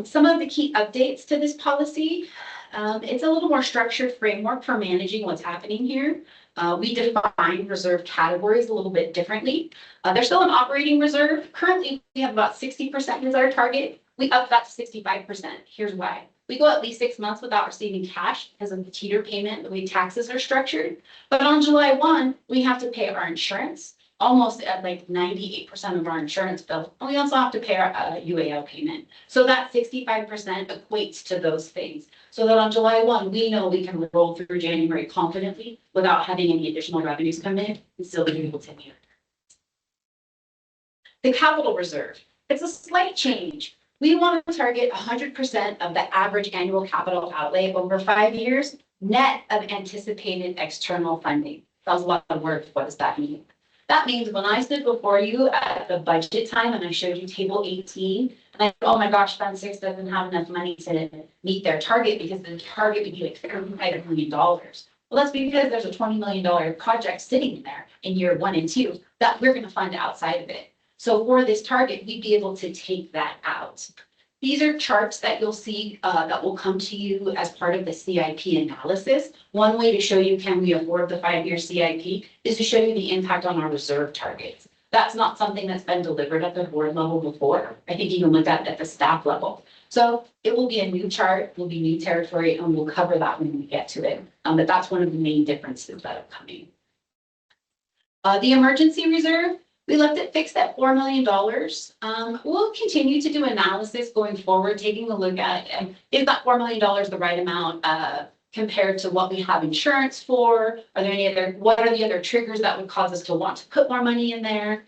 Some of the key updates to this policy, it's a little more structured framework for managing what's happening here. We define reserve categories a little bit differently. There's still an operating reserve. Currently, we have about 60% as our target. We up that to 65%. Here's why. We go at least 6 months without receiving cash because of the teeter payment, the way taxes are structured. But on July 1, we have to pay our insurance, almost at like 98% of our insurance bill. And we also have to pay our UAL payment. So that 65% equates to those things. So that on July 1, we know we can roll through January confidently without having any additional revenues come in and still be able to meet it. The capital reserve, it's a slight change. We want to target 100% of the average annual capital outlay over 5 years, net of anticipated external funding. That was a lot of work. What does that mean? That means when I stood before you at the budget time and I showed you table 18, and I said, oh my gosh, Fund 6 doesn't have enough money to meet their target because the target would be like $35 million. Well, that's because there's a $20 million project sitting there in year 1 and 2 that we're going to fund outside of it. So for this target, we'd be able to take that out. These are charts that you'll see that will come to you as part of the CIP analysis. One way to show you can we afford the 5-year CIP is to show you the impact on our reserve targets. That's not something that's been delivered at the board level before. I think you can look at the staff level. So it will be a new chart, will be new territory, and we'll cover that when we get to it. But that's one of the main differences that are coming. The emergency reserve, we left it fixed at $4 million. We'll continue to do analysis going forward, taking a look at is that $4 million the right amount compared to what we have insurance for? Are there any other, what are the other triggers that would cause us to want to put more money in there?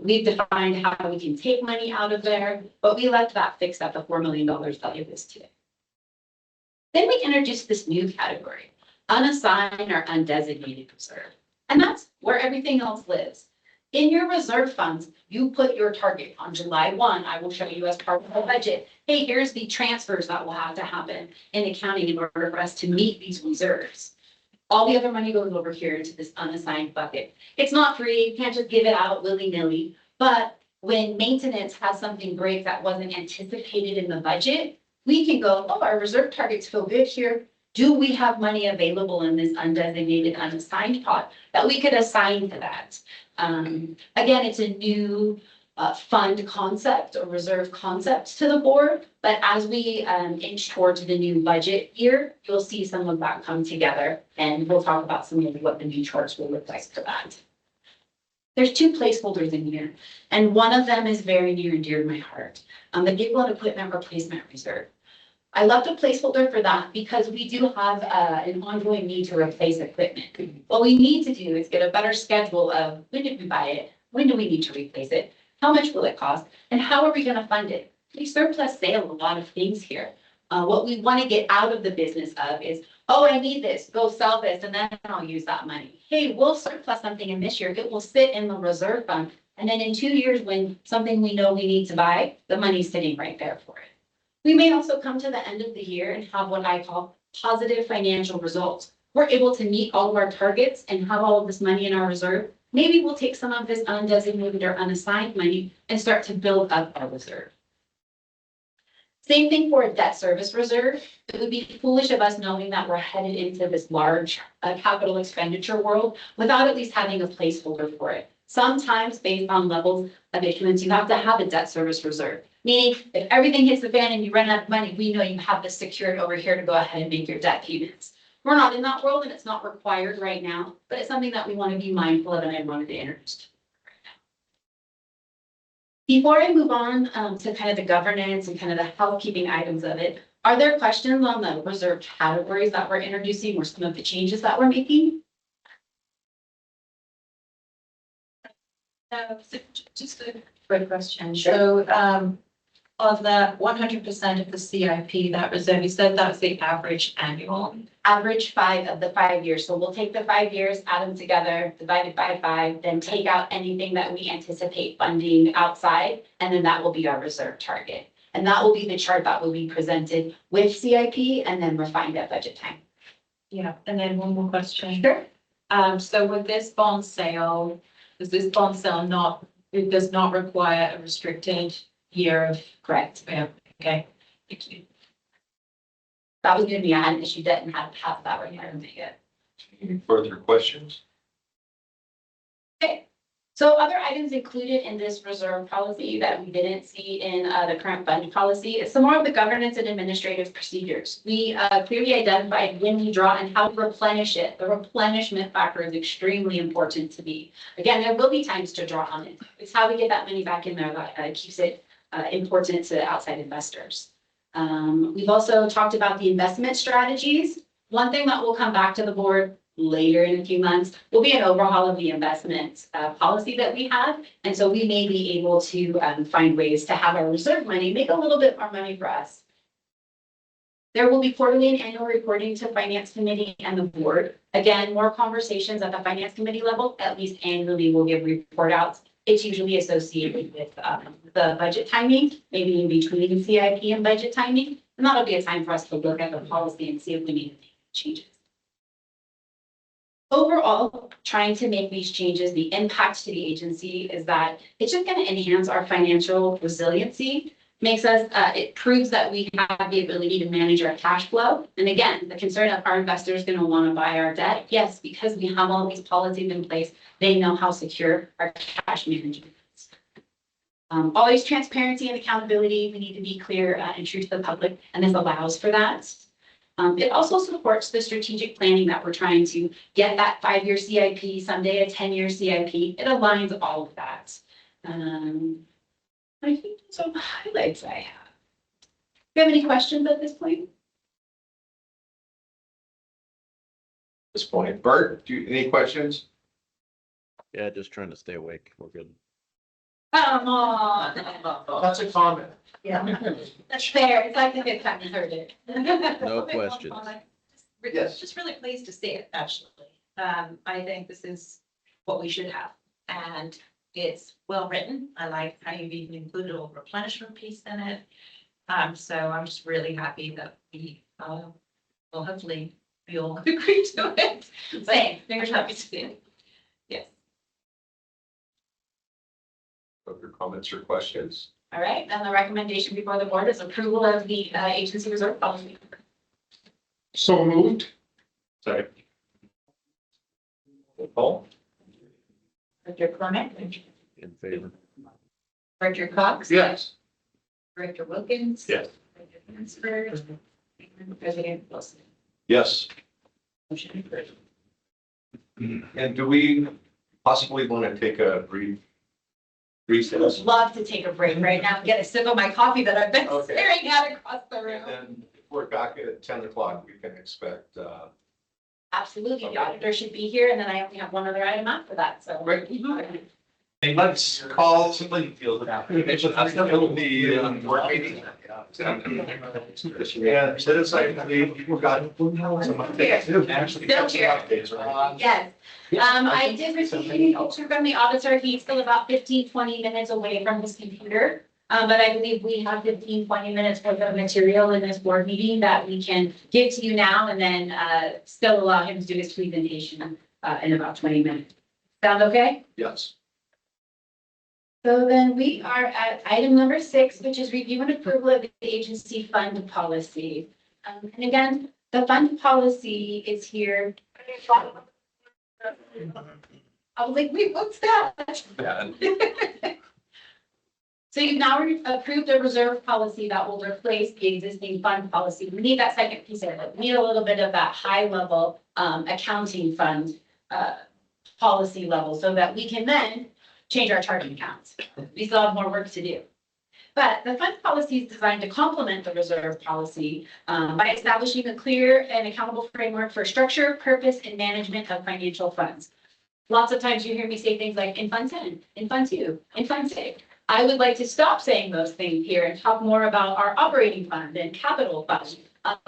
We've defined how we can take money out of there, but we left that fixed at the $4 million that it is today. Then we introduced this new category, unassigned or undesignated reserve. And that's where everything else lives. In your reserve funds, you put your target on July 1. I will show you as part of the budget. Hey, here's the transfers that will have to happen in accounting in order for us to meet these reserves. All the other money goes over here into this unassigned bucket. It's not free. You can't just give it out willy-nilly. But when maintenance has something break that wasn't anticipated in the budget, we can go, oh, our reserve targets feel good here. Do we have money available in this undesignated, unassigned pot that we could assign to that? Again, it's a new fund concept or reserve concept to the board, but as we inch towards the new budget year, you'll see some of that come together, and we'll talk about some of what the new charts will look like for that. There's 2 placeholders in here, and one of them is very near and dear to my heart, the vehicle and equipment replacement reserve. I left a placeholder for that because we do have an ongoing need to replace equipment. What we need to do is get a better schedule of when did we buy it? When do we need to replace it? How much will it cost? And how are we going to fund it? We surplus sale a lot of things here. What we want to get out of the business of is, oh, I need this, go sell this, and then I'll use that money. Hey, we'll surplus something in this year. It will sit in the reserve fund. And then in 2 years, when something we know we need to buy, the money's sitting right there for it. We may also come to the end of the year and have what I call positive financial results. We're able to meet all of our targets and have all of this money in our reserve. Maybe we'll take some of this undesignated or unassigned money and start to build up our reserve. Same thing for a debt service reserve. It would be foolish of us knowing that we're headed into this large capital expenditure world without at least having a placeholder for it. Sometimes based on levels of issuance, you have to have a debt service reserve. Meaning if everything hits the fan and you run out of money, we know you have this secured over here to go ahead and make your debt payments. We're not in that world and it's not required right now, but it's something that we want to be mindful of and I wanted to introduce. Before I move on to kind of the governance and kind of the housekeeping items of it, are there questions on the reserve categories that we're introducing or some of the changes that we're making? So just a quick question. So, of the 100% of the CIP, that reserve, you said that was the average annual. Average 5 of the 5 years. So we'll take the 5 years, add them together, divide it by 5, then take out anything that we anticipate funding outside, and then that will be our reserve target. And that will be the chart that will be presented with CIP and then refined at budget time. Yeah, and then one more question. Sure. So with this bond sale, does this bond sale not, it does not require a restricted year of, Correct. yeah, okay, thank you. That was gonna be, I hadn't issued debt and had to have that requirement yet. Any further questions? Okay, so other items included in this reserve policy that we didn't see in the current fund policy is some more of the governance and administrative procedures. We clearly identified when we draw and how to replenish it. The replenishment factor is extremely important to me. Again, there will be times to draw on it. It's how we get that money back in there that keeps it important to outside investors. We've also talked about the investment strategies. One thing that will come back to the board later in a few months will be an overhaul of the investment policy that we have. And so we may be able to find ways to have our reserve money make a little bit more money for us. There will be quarterly and annual reporting to Finance Committee and the board. Again, more conversations at the Finance Committee level, at least annually we'll give report outs. It's usually associated with the budget timing, maybe in between CIP and budget timing. And that'll be a time for us to look at the policy and see if we need to make changes. Overall, trying to make these changes, the impact to the agency is that it's just going to enhance our financial resiliency, makes us, it proves that we have the ability to manage our cash flow. And again, the concern of our investors going to want to buy our debt. Yes, because we have all these policies in place, they know how secure our cash management is. Always transparency and accountability. We need to be clear and true to the public, and this allows for that. It also supports the strategic planning that we're trying to get that 5-year CIP, someday a 10-year CIP. It aligns all of that. I think those are the highlights I have. Do you have any questions at this point? This point, Bert, any questions? Yeah, just trying to stay awake. We're good. Come on. That's a comment. Yeah, that's fair. It's like the good time you heard it. No questions. Yes. Just really pleased to see it, actually. I think this is what we should have, and it's well written. I like how you've even included a little replenishment piece in it. So I'm just really happy that we, will hopefully we all agree to it. Same. Fingers happy to see it. Yes. Other comments or questions? All right, and the recommendation before the board is approval of the agency reserve policy. So moved. Sorry. Paul? Director Clement, In favor. Director Cox. Yes. Director Wilkins. Yes. Director Hansford, and President Wilson. Yes. Motion approved. And do we possibly want to take a brief I would recess? love to take a break right now and get a sip of my coffee that I've been Okay. staring at across the And room. then if we're back at 10 o'clock, we can expect, Absolutely, the auditor should be here, and then I only have one other item after that, so. Great. Let's call somebody field. The work meeting. Yeah, citizen, we've got some actually. Still here. Yes, I did receive a picture from the auditor. He's still about 15, 20 minutes away from his computer. But I believe we have 15, 20 minutes worth of material in this board meeting that we can give to you now and then still allow him to do his presentation in about 20 minutes. Sound okay? Yes. So then we are at item number 6, which is review and approval of the agency fund policy. And again, the fund policy is here. I was like, wait, what's that? Bad. So you've now approved a reserve policy that will replace the existing fund policy. We need that second piece of it. We need a little bit of that high level accounting fund policy level so that we can then change our charging accounts. We still have more work to do. But the fund policy is designed to complement the reserve policy by establishing a clear and accountable framework for structure, purpose, and management of financial funds. Lots of times you hear me say things like in Fund 10, in Fund 2, in Fund 6. I would like to stop saying those things here and talk more about our operating fund and capital fund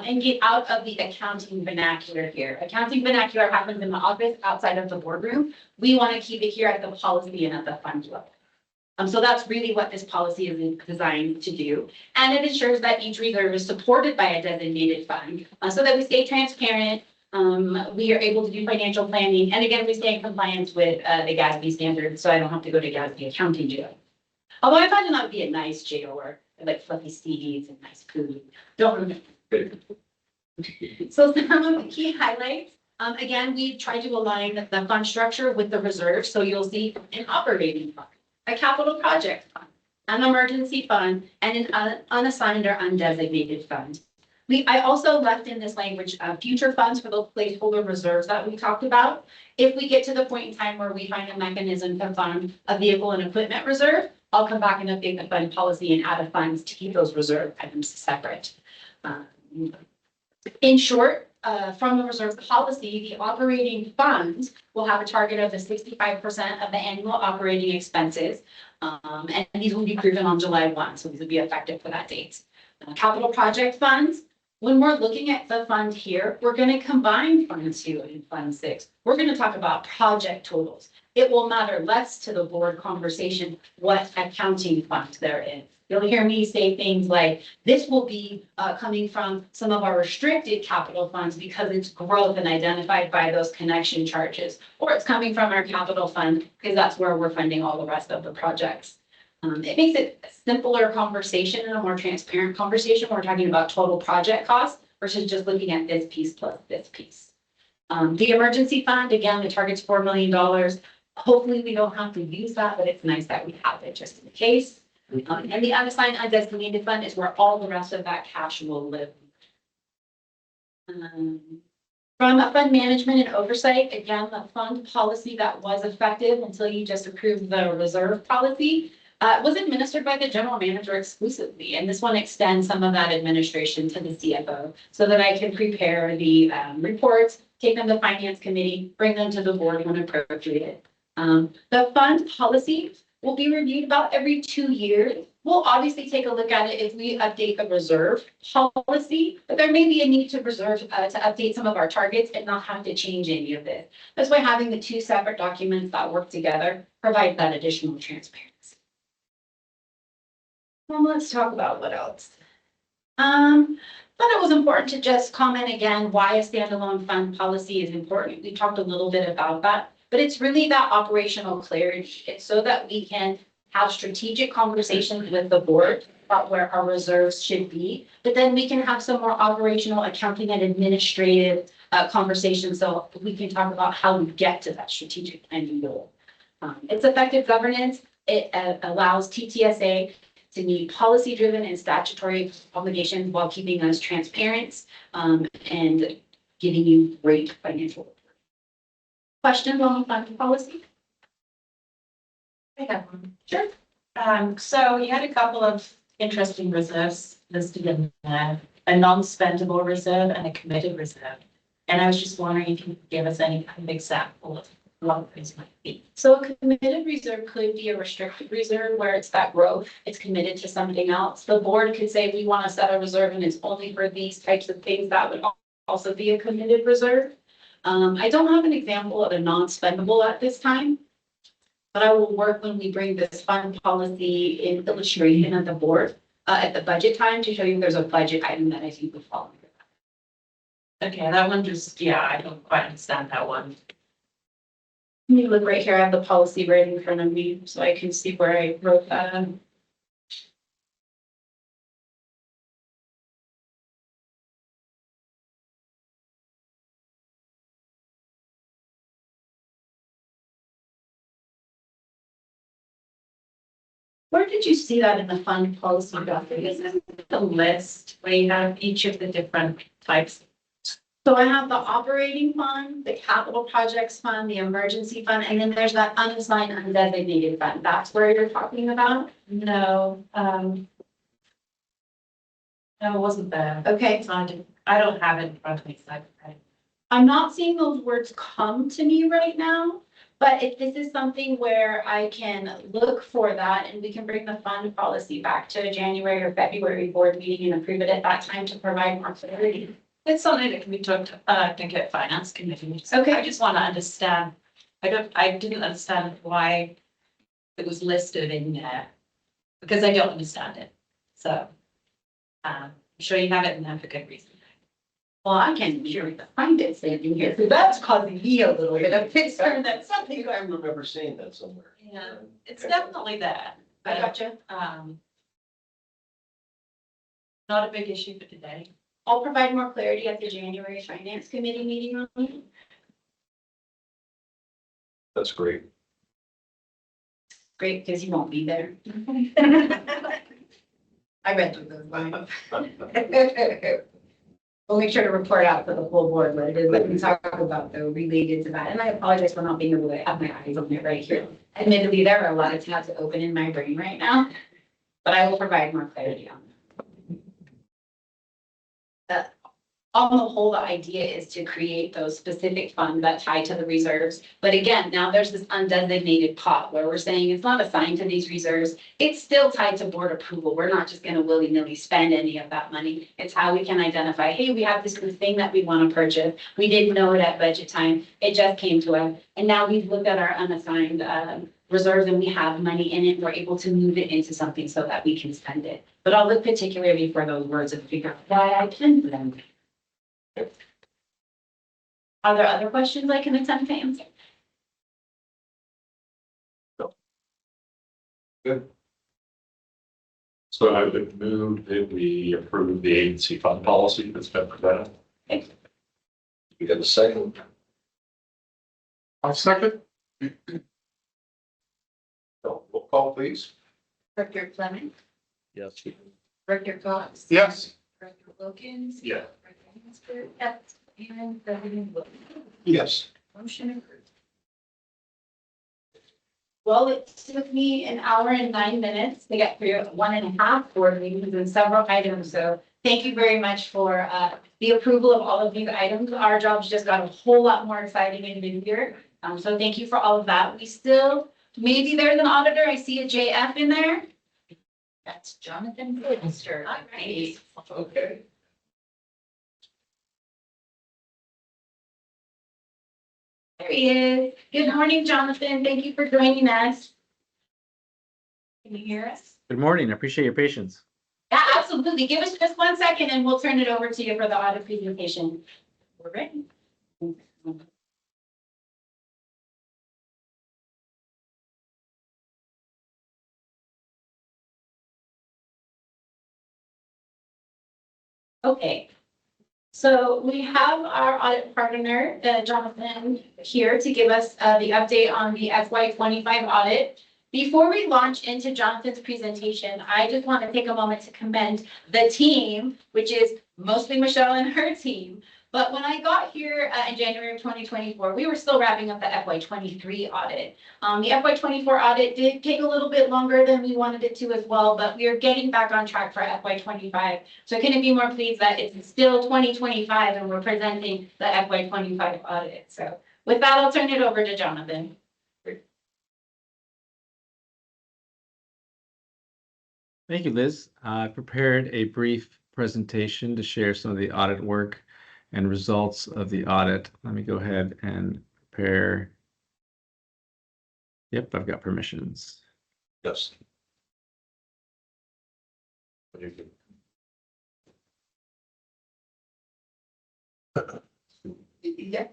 and get out of the accounting vernacular here. Accounting vernacular happens in the office outside of the boardroom. We want to keep it here at the policy and at the fund level. So that's really what this policy is designed to do. And it ensures that each reserve is supported by a designated fund so that we stay transparent. We are able to do financial planning. And again, we stay in compliance with the GASB standards, so I don't have to go to GASB accounting jail. Although I imagine that would be a nice jail where like fluffy seats and nice food. Don't remember. So some of the key highlights. Again, we tried to align the fund structure with the reserve. So you'll see an operating fund, a capital project fund, an emergency fund, and an unassigned or undesignated fund. I also left in this language future funds for the placeholder reserves that we talked about. If we get to the point in time where we find a mechanism to fund a vehicle and equipment reserve, I'll come back and update the fund policy and add a funds to keep those reserve items separate. In short, from the reserve policy, the operating funds will have a target of the 65% of the annual operating expenses. And these will be proven on July 1, so these will be effective for that date. Capital project funds, when we're looking at the fund here, we're going to combine Fund 2 and Fund 6. We're going to talk about project totals. It will matter less to the board conversation what accounting fund they're in. You'll hear me say things like, this will be coming from some of our restricted capital funds because it's growth and identified by those connection charges, or it's coming from our capital fund because that's where we're funding all the rest of the projects. It makes it a simpler conversation and a more transparent conversation. We're talking about total project costs versus just looking at this piece plus this piece. The emergency fund, again, the target's $4 million. Hopefully we don't have to use that, but it's nice that we have it just in case. And the unassigned undesignated fund is where all the rest of that cash will live. From a fund management and oversight, again, the fund policy that was effective until you just approved the reserve policy was administered by the general manager exclusively. And this one extends some of that administration to the CFO so that I can prepare the reports, take them to finance committee, bring them to the board when appropriate. The fund policy will be reviewed about every 2 years. We'll obviously take a look at it if we update the reserve policy, but there may be a need to update some of our targets and not have to change any of it. That's why having the 2 separate documents that work together provide that additional transparency. Well, let's talk about what else. Thought it was important to just comment again why a standalone fund policy is important. We talked a little bit about that, but it's really that operational clarity. It's so that we can have strategic conversations with the board about where our reserves should be, but then we can have some more operational accounting and administrative conversations so we can talk about how we get to that strategic planning goal. It's effective governance. It allows TTSA to meet policy-driven and statutory obligations while keeping us transparent and giving you great financial reporting. Questions on fund policy? I have one. Sure. So you had a couple of interesting reserves listed in there, a non-spendable reserve and a committed reserve. And I was just wondering if you could give us any kind of example of what those might be. So a committed reserve could be a restricted reserve where it's that growth, it's committed to something else. The board could say, we want to set a reserve and it's only for these types of things. That would also be a committed reserve. I don't have an example of a non-spendable at this time. but I will work when we bring this fund policy in illustration at the board, at the budget time to show you there's a budget item that I think would fall under that. Okay, that one just, yeah, I don't quite understand that one. Let me look right here. I have the policy right in front of me, so I can see where I wrote that. Where did you see that in the fund policy document? This is the list where you have each of the different types. So I have the operating fund, the capital projects fund, the emergency fund, and then there's that unassigned undesignated fund. That's where you're talking about? No, no, it wasn't there. Okay. It's not, I don't have it in front of me, so I. I'm not seeing those words come to me right now, but if this is something where I can look for that and we can bring the fund policy back to a January or February board meeting and approve it at that time to provide more clarity. It's something that can be talked, I think at finance committee. Okay. I just want to understand, I didn't understand why it was listed in there. Because I don't understand it, so. I'm sure you have it in there for good reason. Well, I can't sure find it standing here, so that's causing me a little bit of concern that something. I remember seeing that somewhere. Yeah, it's definitely there. I gotcha. Not a big issue for today. I'll provide more clarity at the January finance committee meeting on it. That's great. Great, because you won't be there. I read through those lines. We'll make sure to report out for the full board what it is that we talk about though related to that. And I apologize for not being able to have my eyes on it right here. Admittedly, there are a lot of tabs open in my brain right now, but I will provide more clarity on it. On the whole, the idea is to create those specific funds that tie to the reserves. But again, now there's this undesignated pot where we're saying it's not assigned to these reserves. It's still tied to board approval. We're not just gonna willy-nilly spend any of that money. It's how we can identify, hey, we have this new thing that we want to purchase. We didn't know it at budget time. It just came to us. And now we've looked at our unassigned reserves and we have money in it. We're able to move it into something so that we can spend it. But I'll look particularly for those words and figure out why I pinned them. Are there other questions I can attempt to answer? So I would move that we approve the agency fund policy that's been presented. We got a second. I'll second. Roll call, please. Director Fleming, Yes. Director Cox. Yes. Director Wilkins. Yeah. Director Hansford, yes, and President Wood. Yes. Motion approved. Well, it took me an hour and 9 minutes to get through 1.5 board meetings and several items. So thank you very much for the approval of all of these items. Our jobs just got a whole lot more exciting and busier. So thank you for all of that. We still, maybe there's an auditor. I see a JF in there. That's Jonathan Foster. All right. Okay. There he is. Good morning, Jonathan. Thank you for joining us. Can you hear us? Good morning. I appreciate your patience. Yeah, absolutely. Give us just 1 second and we'll turn it over to you for the audit presentation. We're ready. Okay. So we have our audit partner, Jonathan, here to give us the update on the FY25 audit. Before we launch into Jonathan's presentation, I just want to take a moment to commend the team, which is mostly Michelle and her team. But when I got here in January of 2024, we were still wrapping up the FY23 audit. The FY24 audit did take a little bit longer than we wanted it to as well, but we are getting back on track for FY25. So I couldn't be more pleased that it's still 2025 and we're presenting the FY25 audit. So with that, I'll turn it over to Jonathan. Thank you, Liz. I prepared a brief presentation to share some of the audit work and results of the audit. Let me go ahead and prepare Yep, I've got permissions. Yes. Yeah.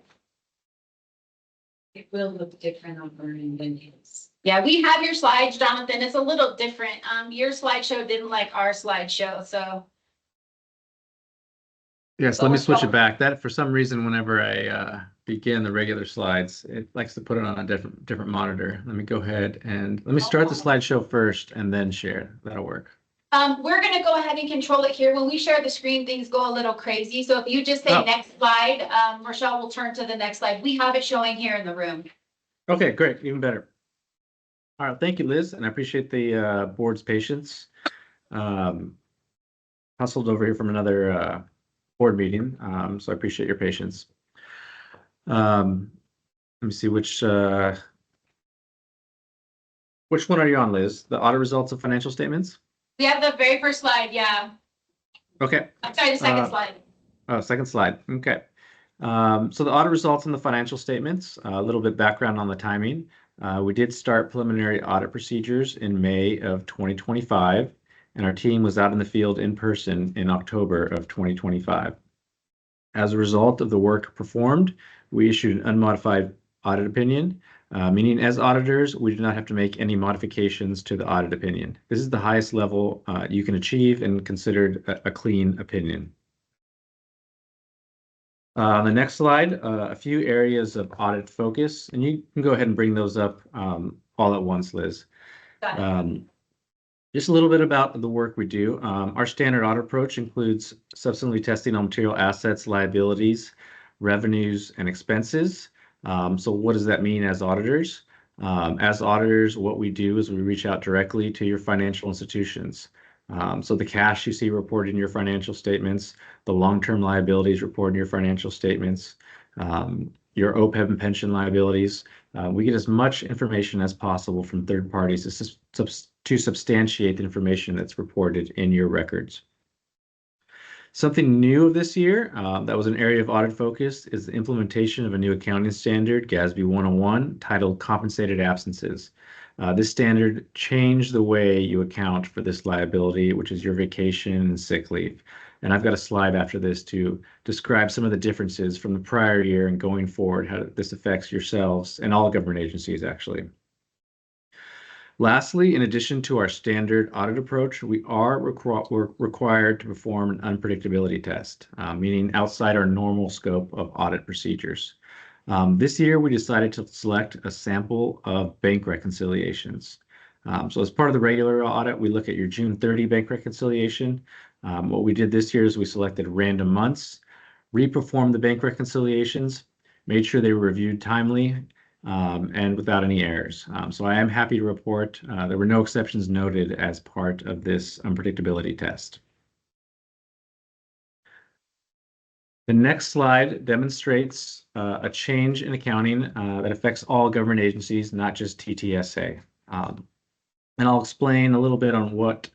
It will look different on Vernon than his. Yeah, we have your slides, Jonathan. It's a little different. Your slideshow didn't like our slideshow, so. Yes, let me switch it back. That for some reason, whenever I begin the regular slides, it likes to put it on a different monitor. Let me go ahead and let me start the slideshow first and then share. That'll work. We're gonna go ahead and control it here. When we share the screen, things go a little crazy. So if you just say Oh. next slide, Rochelle will turn to the next slide. We have it showing here in the room. Okay, great, even better. All right, thank you, Liz, and I appreciate the board's patience. Hustled over here from another board meeting, so I appreciate your patience. Let me see which one are you on, Liz? The audit results of financial statements? We have the very first slide, yeah. Okay. I'm sorry, the second slide. Oh, second slide. Okay. So the audit results in the financial statements, a little bit background on the timing. We did start preliminary audit procedures in May of 2025, and our team was out in the field in person in October of 2025. As a result of the work performed, we issued an unmodified audit opinion, meaning as auditors, we do not have to make any modifications to the audit opinion. This is the highest level you can achieve and considered a clean opinion. On the next slide, a few areas of audit focus, and you can go ahead and bring those up all at once, Liz. Got it. Just a little bit about the work we do. Our standard audit approach includes substantially testing on material assets, liabilities, revenues, and expenses. So what does that mean as auditors? As auditors, what we do is we reach out directly to your financial institutions. So the cash you see reported in your financial statements, the long-term liabilities reported in your financial statements, your OPEB and pension liabilities. We get as much information as possible from third parties to substantiate the information that's reported in your records. Something new this year that was an area of audit focus is the implementation of a new accounting standard, GASB 101, titled Compensated Absences. This standard changed the way you account for this liability, which is your vacation and sick leave. And I've got a slide after this to describe some of the differences from the prior year and going forward, how this affects yourselves and all government agencies, actually. Lastly, in addition to our standard audit approach, we are required to perform an unpredictability test, meaning outside our normal scope of audit procedures. This year, we decided to select a sample of bank reconciliations. So as part of the regular audit, we look at your June 30 bank reconciliation. What we did this year is we selected random months, reperformed the bank reconciliations, made sure they were reviewed timely, and without any errors. So I am happy to report there were no exceptions noted as part of this unpredictability test. The next slide demonstrates a change in accounting that affects all government agencies, not just TTSA. And I'll explain a little bit on what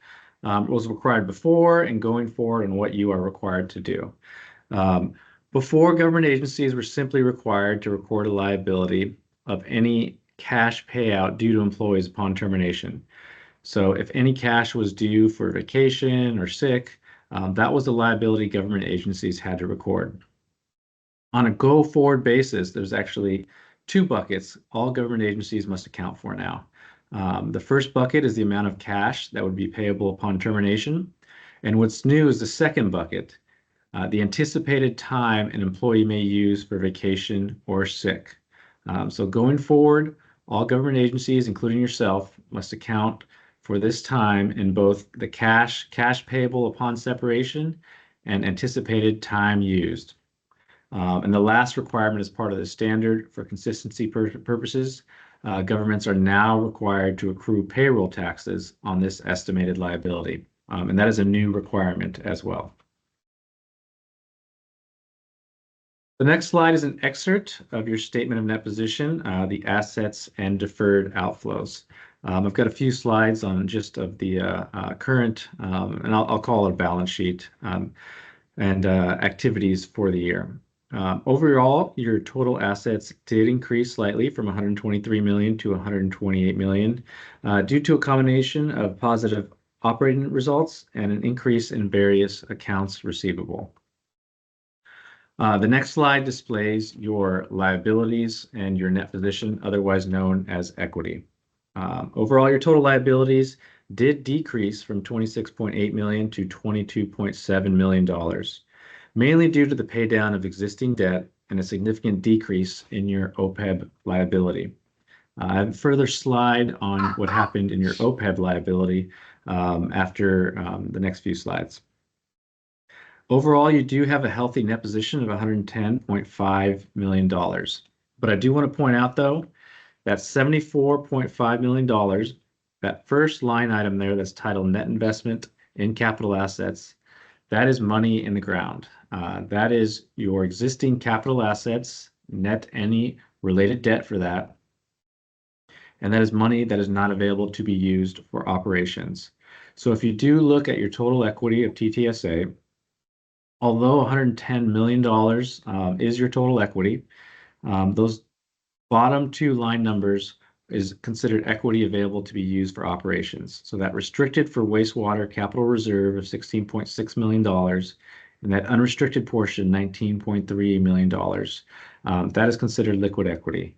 was required before and going forward and what you are required to do. Before, government agencies were simply required to record a liability of any cash payout due to employees upon termination. So if any cash was due for vacation or sick, that was the liability government agencies had to record. On a go-forward basis, there's actually two buckets all government agencies must account for now. The first bucket is the amount of cash that would be payable upon termination. And what's new is the second bucket, the anticipated time an employee may use for vacation or sick. So going forward, all government agencies, including yourself, must account for this time in both the cash payable upon separation and anticipated time used. And the last requirement as part of the standard for consistency purposes, governments are now required to accrue payroll taxes on this estimated liability. And that is a new requirement as well. The next slide is an excerpt of your statement of net position, the assets and deferred outflows. I've got a few slides on just of the current, and I'll call it a balance sheet and activities for the year. Overall, your total assets did increase slightly from 123 million to 128 million due to a combination of positive operating results and an increase in various accounts receivable. The next slide displays your liabilities and your net position, otherwise known as equity. Overall, your total liabilities did decrease from 26.8 million to $22.7 million, mainly due to the pay down of existing debt and a significant decrease in your OPEB liability. I have a further slide on what happened in your OPEB liability after the next few slides. Overall, you do have a healthy net position of $110.5 million. But I do want to point out, though, that $74.5 million, that first line item there that's titled net investment in capital assets, that is money in the ground. That is your existing capital assets, net any related debt for that. And that is money that is not available to be used for operations. So if you do look at your total equity of TTSA, although $110 million is your total equity, those bottom two line numbers is considered equity available to be used for operations. So that restricted for wastewater capital reserve of $16.6 million and that unrestricted portion, $19.3 million, that is considered liquid equity.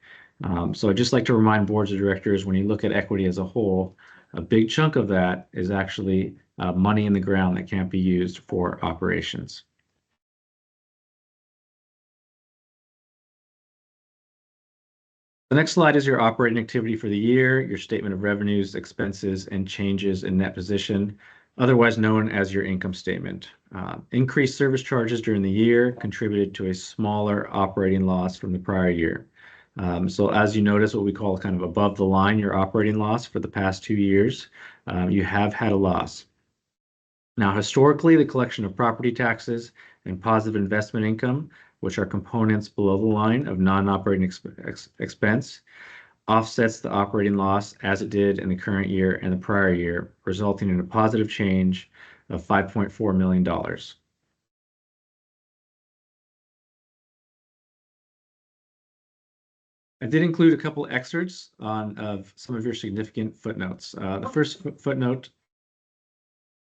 So I'd just like to remind boards of directors, when you look at equity as a whole, a big chunk of that is actually money in the ground that can't be used for operations. The next slide is your operating activity for the year, your statement of revenues, expenses, and changes in net position, otherwise known as your income statement. Increased service charges during the year contributed to a smaller operating loss from the prior year. So as you notice, what we call kind of above the line, your operating loss for the past 2 years, you have had a loss. Now, historically, the collection of property taxes and positive investment income, which are components below the line of non-operating expense, offsets the operating loss as it did in the current year and the prior year, resulting in a positive change of $5.4 million. I did include a couple excerpts of some of your significant footnotes. The first footnote,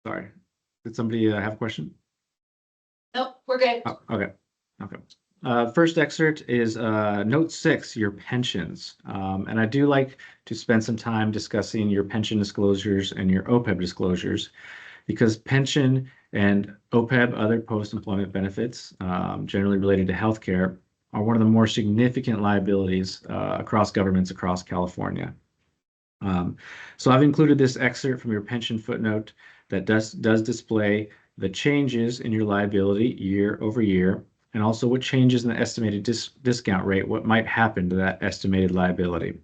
sorry, did somebody have a question? Nope, we're good. Oh, okay. First excerpt is note 6, your pensions. And I do like to spend some time discussing your pension disclosures and your OPEB disclosures, because pension and OPEB, other post-employment benefits, generally related to healthcare, are one of the more significant liabilities across governments across California. So I've included this excerpt from your pension footnote that does display the changes in your liability year over year, and also what changes in the estimated discount rate, what might happen to that estimated liability.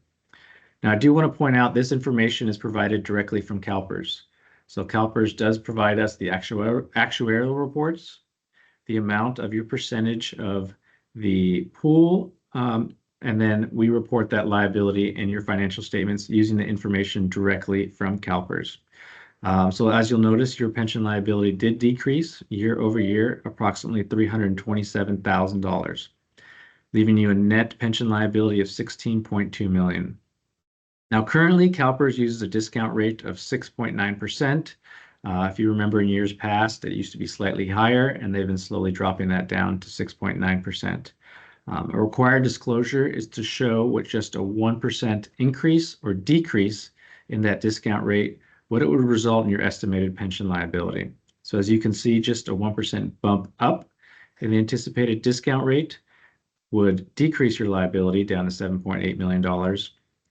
Now, I do want to point out this information is provided directly from CalPERS. So CalPERS does provide us the actuarial reports, the amount of your percentage of the pool, and then we report that liability in your financial statements using the information directly from CalPERS. So as you'll notice, your pension liability did decrease year over year, approximately $327,000, leaving you a net pension liability of $16.2 million. Now, currently, CalPERS uses a discount rate of 6.9%. If you remember in years past, it used to be slightly higher, and they've been slowly dropping that down to 6.9%. A required disclosure is to show what just a 1% increase or decrease in that discount rate, what it would result in your estimated pension liability. So as you can see, just a 1% bump up in the anticipated discount rate would decrease your liability down to $7.8 million,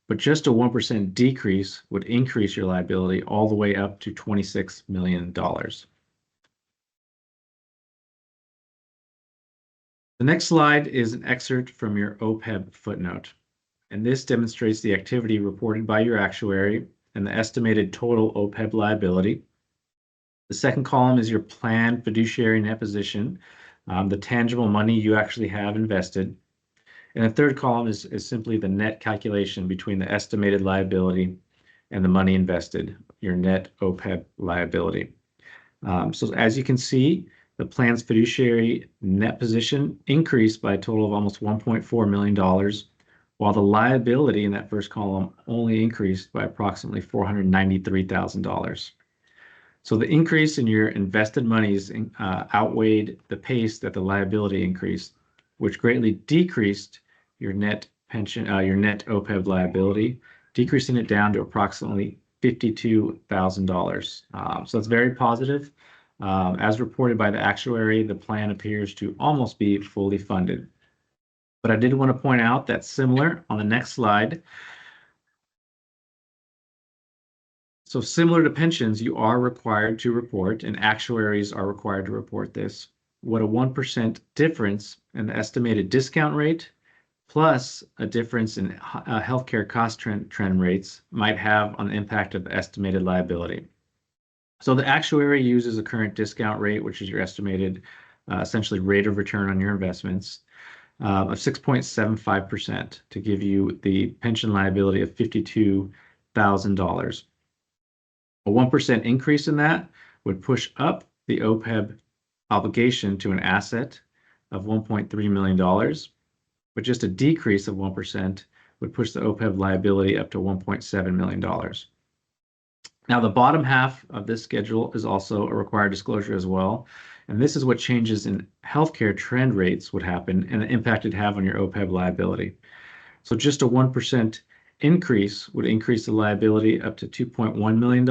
but just a 1% decrease would increase your liability all the way up to $26 million. The next slide is an excerpt from your OPEB footnote, and this demonstrates the activity reported by your actuary and the estimated total OPEB liability. The second column is your planned fiduciary net position, the tangible money you actually have invested. And the third column is simply the net calculation between the estimated liability and the money invested, your net OPEB liability. So as you can see, The plan's fiduciary net position increased by a total of almost $1.4 million, while the liability in that first column only increased by approximately $493,000. So the increase in your invested monies outweighed the pace that the liability increased, which greatly decreased your net pension, your net OPEB liability, decreasing it down to approximately $52,000. So it's very positive. As reported by the actuary, the plan appears to almost be fully funded. But I did want to point out that similar on the next slide. So similar to pensions, you are required to report, and actuaries are required to report this, what a 1% difference in the estimated discount rate plus a difference in healthcare cost trend rates might have on the impact of the estimated liability. So the actuary uses a current discount rate, which is your estimated essentially rate of return on your investments, of 6.75% to give you the pension liability of $52,000. A 1% increase in that would push up the OPEB obligation to an asset of $1.3 million, but just a decrease of 1% would push the OPEB liability up to $1.7 million. Now, the bottom half of this schedule is also a required disclosure as well, and this is what changes in healthcare trend rates would happen and the impact it'd have on your OPEB liability. So just a 1% increase would increase the liability up to $2.1 million,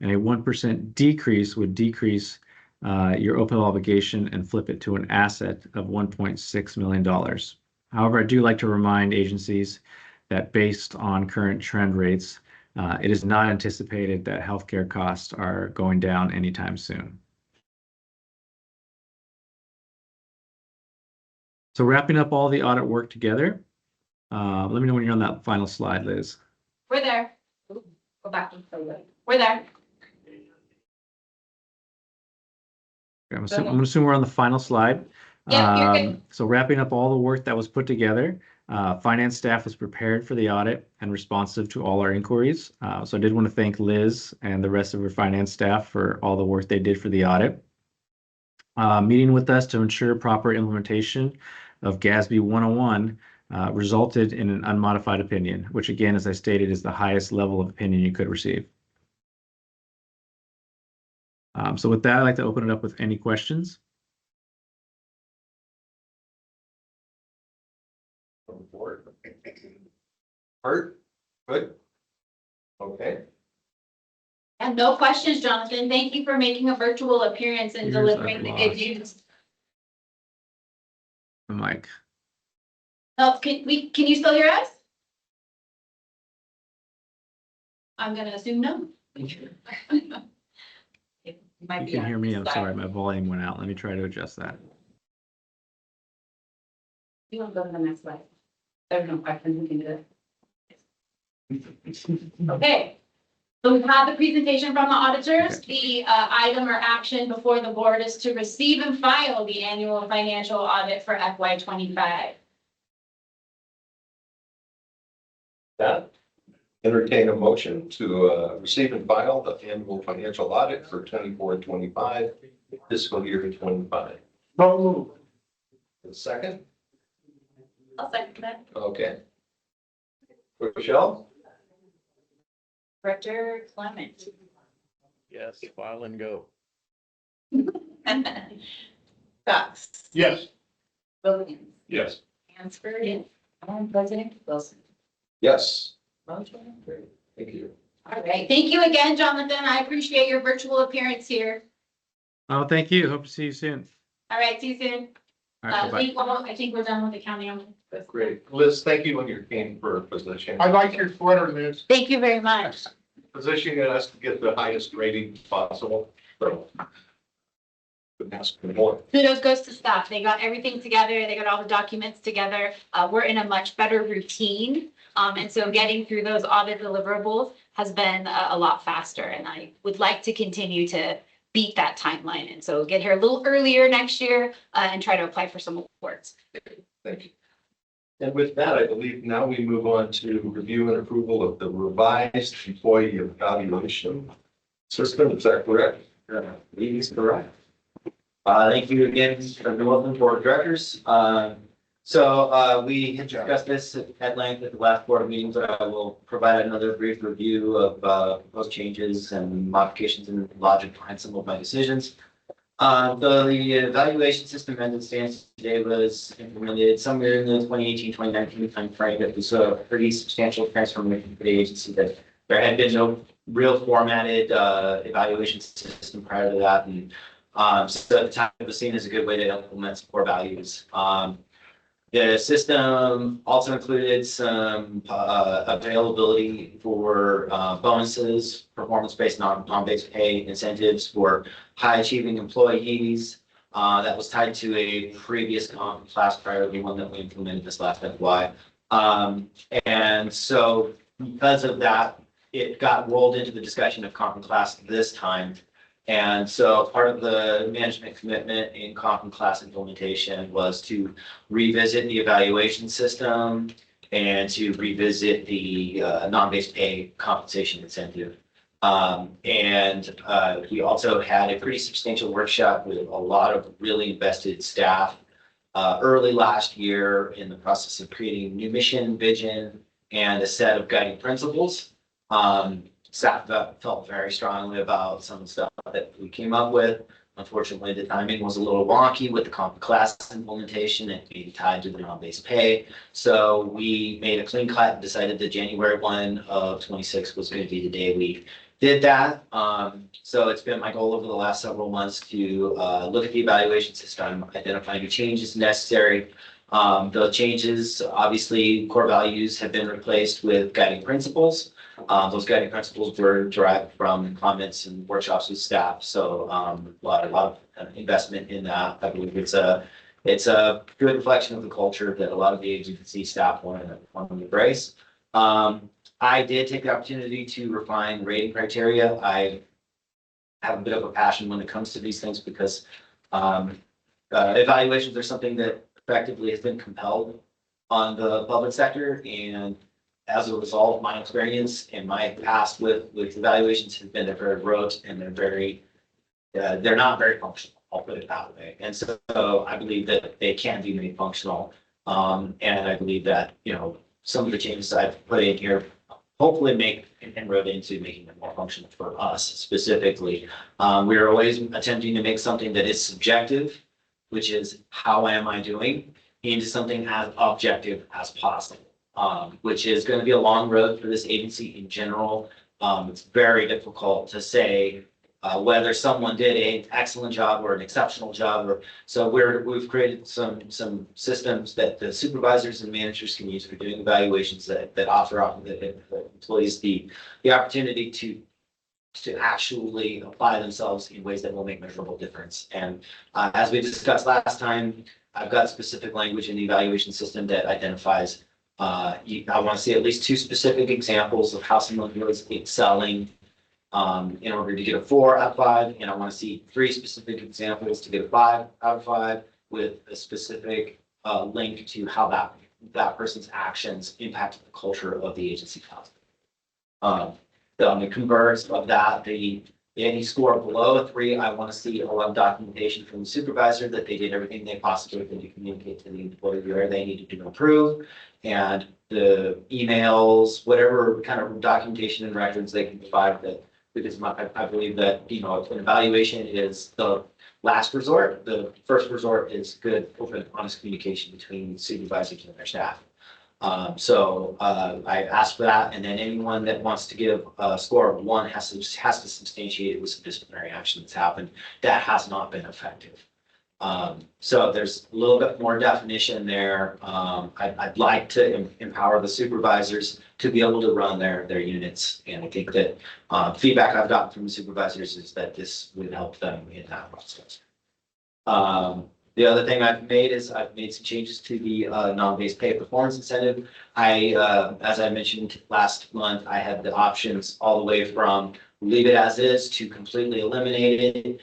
and a 1% decrease would decrease your OPEB obligation and flip it to an asset of $1.6 million. However, I do like to remind agencies that based on current trend rates, it is not anticipated that healthcare costs are going down anytime soon. So wrapping up all the audit work together, let me know when you're on that final slide, Liz. We're there. Go back. We're there. I'm gonna assume we're on the final slide. Yeah, you're good. So wrapping up all the work that was put together, finance staff was prepared for the audit and responsive to all our inquiries. So I did want to thank Liz and the rest of her finance staff for all the work they did for the audit. Meeting with us to ensure proper implementation of GASB 101 resulted in an unmodified opinion, which again, as I stated, is the highest level of opinion you could receive. So with that, I'd like to open it up with any questions. Art, good? Okay. And no questions, Jonathan. Thank you for making a virtual appearance and Here's delivering the our good boss. news. Mike. Oh, can you still hear us? I'm gonna assume no. It might You be can on hear me. I'm side. sorry, my volume went out. Let me try to adjust that. You want to go to the next slide? There's no questions, we can do it. Okay. So we've had the presentation from the auditors. The item or action before the board is to receive and file the annual financial audit for FY 25. That, entertain a motion to receive and file the annual financial audit for 24-25 fiscal year 25. So moved. Second, I'll second that. okay. Rochelle? Director Clement. Yes, file and go. Cox. Yes. Williams. Yes. Hansford. Yes. And President Wilson. Yes. Motion. Great, thank you. All right. Thank you again, Jonathan. I appreciate your virtual appearance here. Oh, thank you. Hope to see you soon. All right. See you soon. All right, bye-bye. I think we're done with the county. Great. Liz, thank you on your cane for position. I like your sweater, Liz. Thank you very much. Positioning us to get the highest rating possible. So. Couldn't ask for more. Kudos goes to staff. They got everything together. They got all the documents together. We're in a much better routine. And so getting through those audit deliverables has been a lot faster. And I would like to continue to beat that timeline. And so get here a little earlier next year and try to apply for some awards. Thank you. And with that, I believe now we move on to review and approval of the revised employee evaluation system. Is that correct? It is correct. Thank you again for the welcome board of directors. We had discussed this at length at the last board meeting, but I will provide another brief review of proposed changes and modifications and logic behind some of my decisions. The evaluation system as it stands today was implemented somewhere in the 2018-2019 timeframe. It was a pretty substantial transformation for the agency that there had been no real formatted evaluation system prior to that. And so at the time it was seen as a good way to implement some core values. The system also included some availability for bonuses, performance-based non-based pay incentives for high-achieving employees. That was tied to a previous comp class prior to the one that we implemented this last FY. And so because of that, it got rolled into the discussion of comp and class this time. And so part of the management commitment in comp and class implementation was to revisit the evaluation system and to revisit the non-based pay compensation incentive. We also had a pretty substantial workshop with a lot of really invested staff early last year in the process of creating new mission, vision, and a set of guiding principles. Staff felt very strongly about some of the stuff that we came up with. Unfortunately, the timing was a little wonky with the comp class implementation and being tied to the non-based pay. So we made a clean cut and decided that January 1 of 26 was going to be the day we did that. So it's been my goal over the last several months to look at the evaluation system, identify new changes necessary. The changes, obviously, core values have been replaced with guiding principles. Those guiding principles were derived from comments and workshops with staff. So a lot of investment in that. I believe it's a good reflection of the culture that a lot of the agency staff want to embrace. I did take the opportunity to refine rating criteria. I have a bit of a passion when it comes to these things because evaluations are something that effectively has been compelled on the public sector, and as a result, my experience and my past with evaluations has been they're very rote and they're not very functional. I'll put it that way. And so I believe that they can be made functional. And I believe that, some of the changes I've put in here hopefully make an inroad into making it more functional for us specifically. We are always attempting to make something that is subjective, which is how am I doing, into something as objective as possible. Which is going to be a long road for this agency in general. It's very difficult to say whether someone did an excellent job or an exceptional job. So we've created some systems that the supervisors and managers can use for doing evaluations that offer the employees the opportunity to actually apply themselves in ways that will make measurable difference. And as we discussed last time, I've got specific language in the evaluation system that identifies I want to see at least 2 specific examples of how someone was excelling in order to get a 4 out of 5. And I want to see 3 specific examples to get a 5 out of 5 with a specific link to how that person's actions impacted the culture of the agency. The converse of that, any score below a 3, I want to see a lot of documentation from the supervisor that they did everything they possibly could to communicate to the employee where they needed to improve, and the emails, whatever kind of documentation and records they can provide that, because I believe that, an evaluation is the last resort. The first resort is good, open, honest communication between supervisors and their staff. I asked for that, and then anyone that wants to give a score of 1 has to substantiate it with some disciplinary action that's happened that has not been effective. So there's a little bit more definition there. I'd like to empower the supervisors to be able to run their units, and I think that feedback I've gotten from the supervisors is that this would help them in that process. The other thing I've made is I've made some changes to the non-based pay performance incentive. As I mentioned last month, I had the options all the way from leave it as is to completely eliminate it.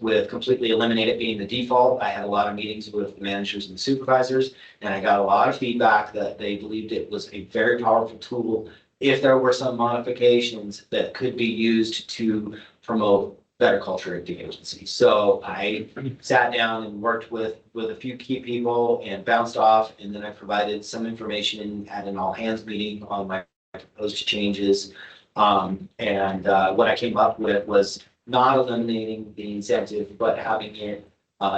With completely eliminate it being the default, I had a lot of meetings with the managers and the supervisors, and I got a lot of feedback that they believed it was a very powerful tool if there were some modifications that could be used to promote better culture at the agency. So I sat down and worked with a few key people and bounced off, and then I provided some information at an all hands meeting on my proposed changes. What I came up with was not eliminating the incentive, but having it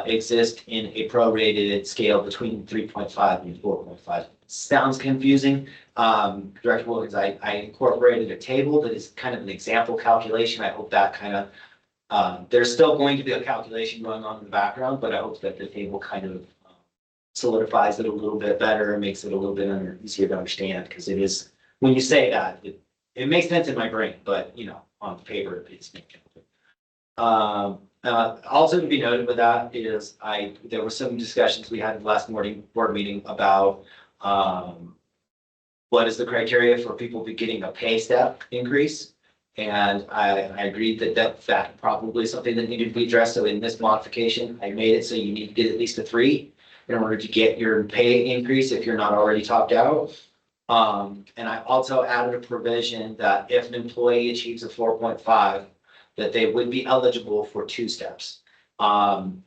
exist in a prorated scale between 3.5 and 4.5. Sounds confusing, Director Wilkins. I incorporated a table that is kind of an example calculation. I hope that kind of, there's still going to be a calculation going on in the background, but I hope that the table kind of solidifies it a little bit better and makes it a little bit easier to understand, because it is, when you say that, it makes sense in my brain, but you know, on paper, it's making. Also to be noted with that is there were some discussions we had in the last board meeting about what is the criteria for people getting a pay step increase. And I agreed that probably is something that needed to be addressed. So in this modification, I made it so you need to get at least a 3 in order to get your pay increase if you're not already topped out. And I also added a provision that if an employee achieves a 4.5, that they would be eligible for 2 steps. One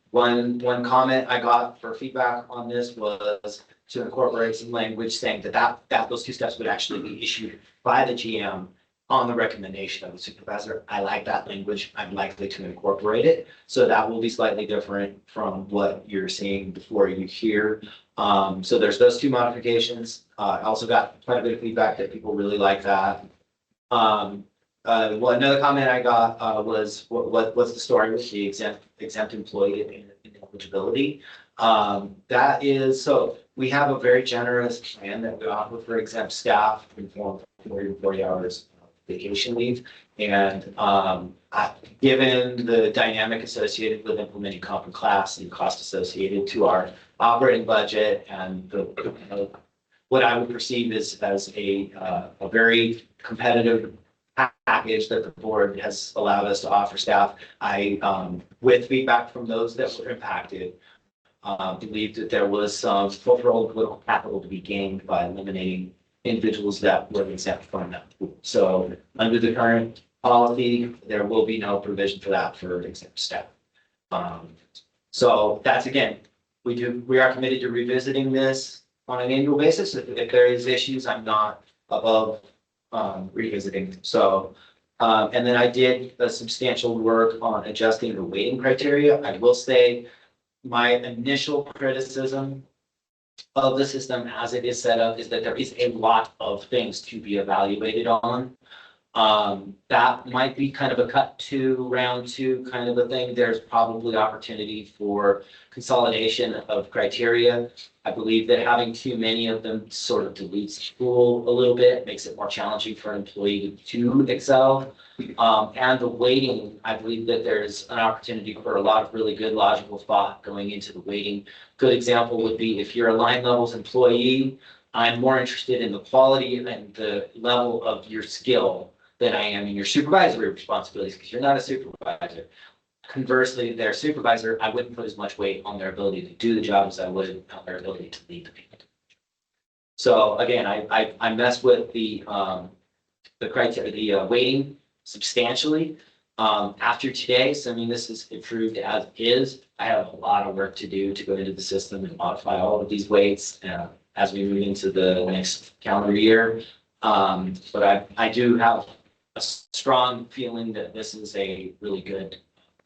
comment I got for feedback on this was to incorporate some language saying that those 2 steps would actually be issued by the GM on the recommendation of the supervisor. I like that language. I'm likely to incorporate it. So that will be slightly different from what you're seeing before you here. So there's those 2 modifications. I also got quite a bit of feedback that people really like that. Well, another comment I got was what's the story with the exempt employee eligibility? That is, so we have a very generous plan that we offer for exempt staff in form of 40 hours vacation leave. And given the dynamic associated with implementing comp and class and cost associated to our operating budget and what I would perceive as a very competitive package that the board has allowed us to offer staff, with feedback from those that were impacted, believed that there was some cultural and political capital to be gained by eliminating individuals that were exempt from that pool. So under the current policy, there will be no provision for that for exempt staff. So that's, again, we are committed to revisiting this on an annual basis. If there is issues, I'm not above revisiting. So, and then I did a substantial work on adjusting the weighting criteria. I will say my initial criticism of the system as it is set up is that there is a lot of things to be evaluated on. That might be kind of a cut to round 2 kind of a thing. There's probably opportunity for consolidation of criteria. I believe that having too many of them sort of dilutes the pool a little bit, makes it more challenging for an employee to excel. And the weighting, I believe that there's an opportunity for a lot of really good logical thought going into the weighting. Good example would be if you're a line levels employee, I'm more interested in the quality and the level of your skill than I am in your supervisory responsibilities, because you're not a supervisor. Conversely, their supervisor, I wouldn't put as much weight on their ability to do the job as I would on their ability to lead the people. So again, I messed with the criteria, the weighting substantially. After today, assuming this is approved as is, I have a lot of work to do to go into the system and modify all of these weights as we move into the next calendar year. But I do have a strong feeling that this is a really good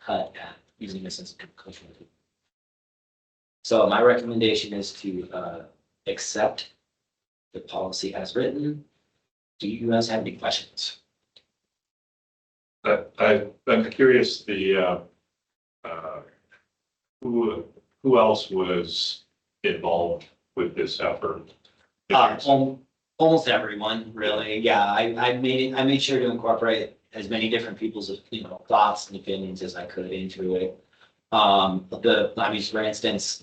cut at using this as a cultural tool. So my recommendation is to accept the policy as written. Do you guys have any questions? I'm curious, who else was involved with this effort? Almost everyone, really. Yeah, I made sure to incorporate as many different people's, thoughts and opinions as I could into it. For instance,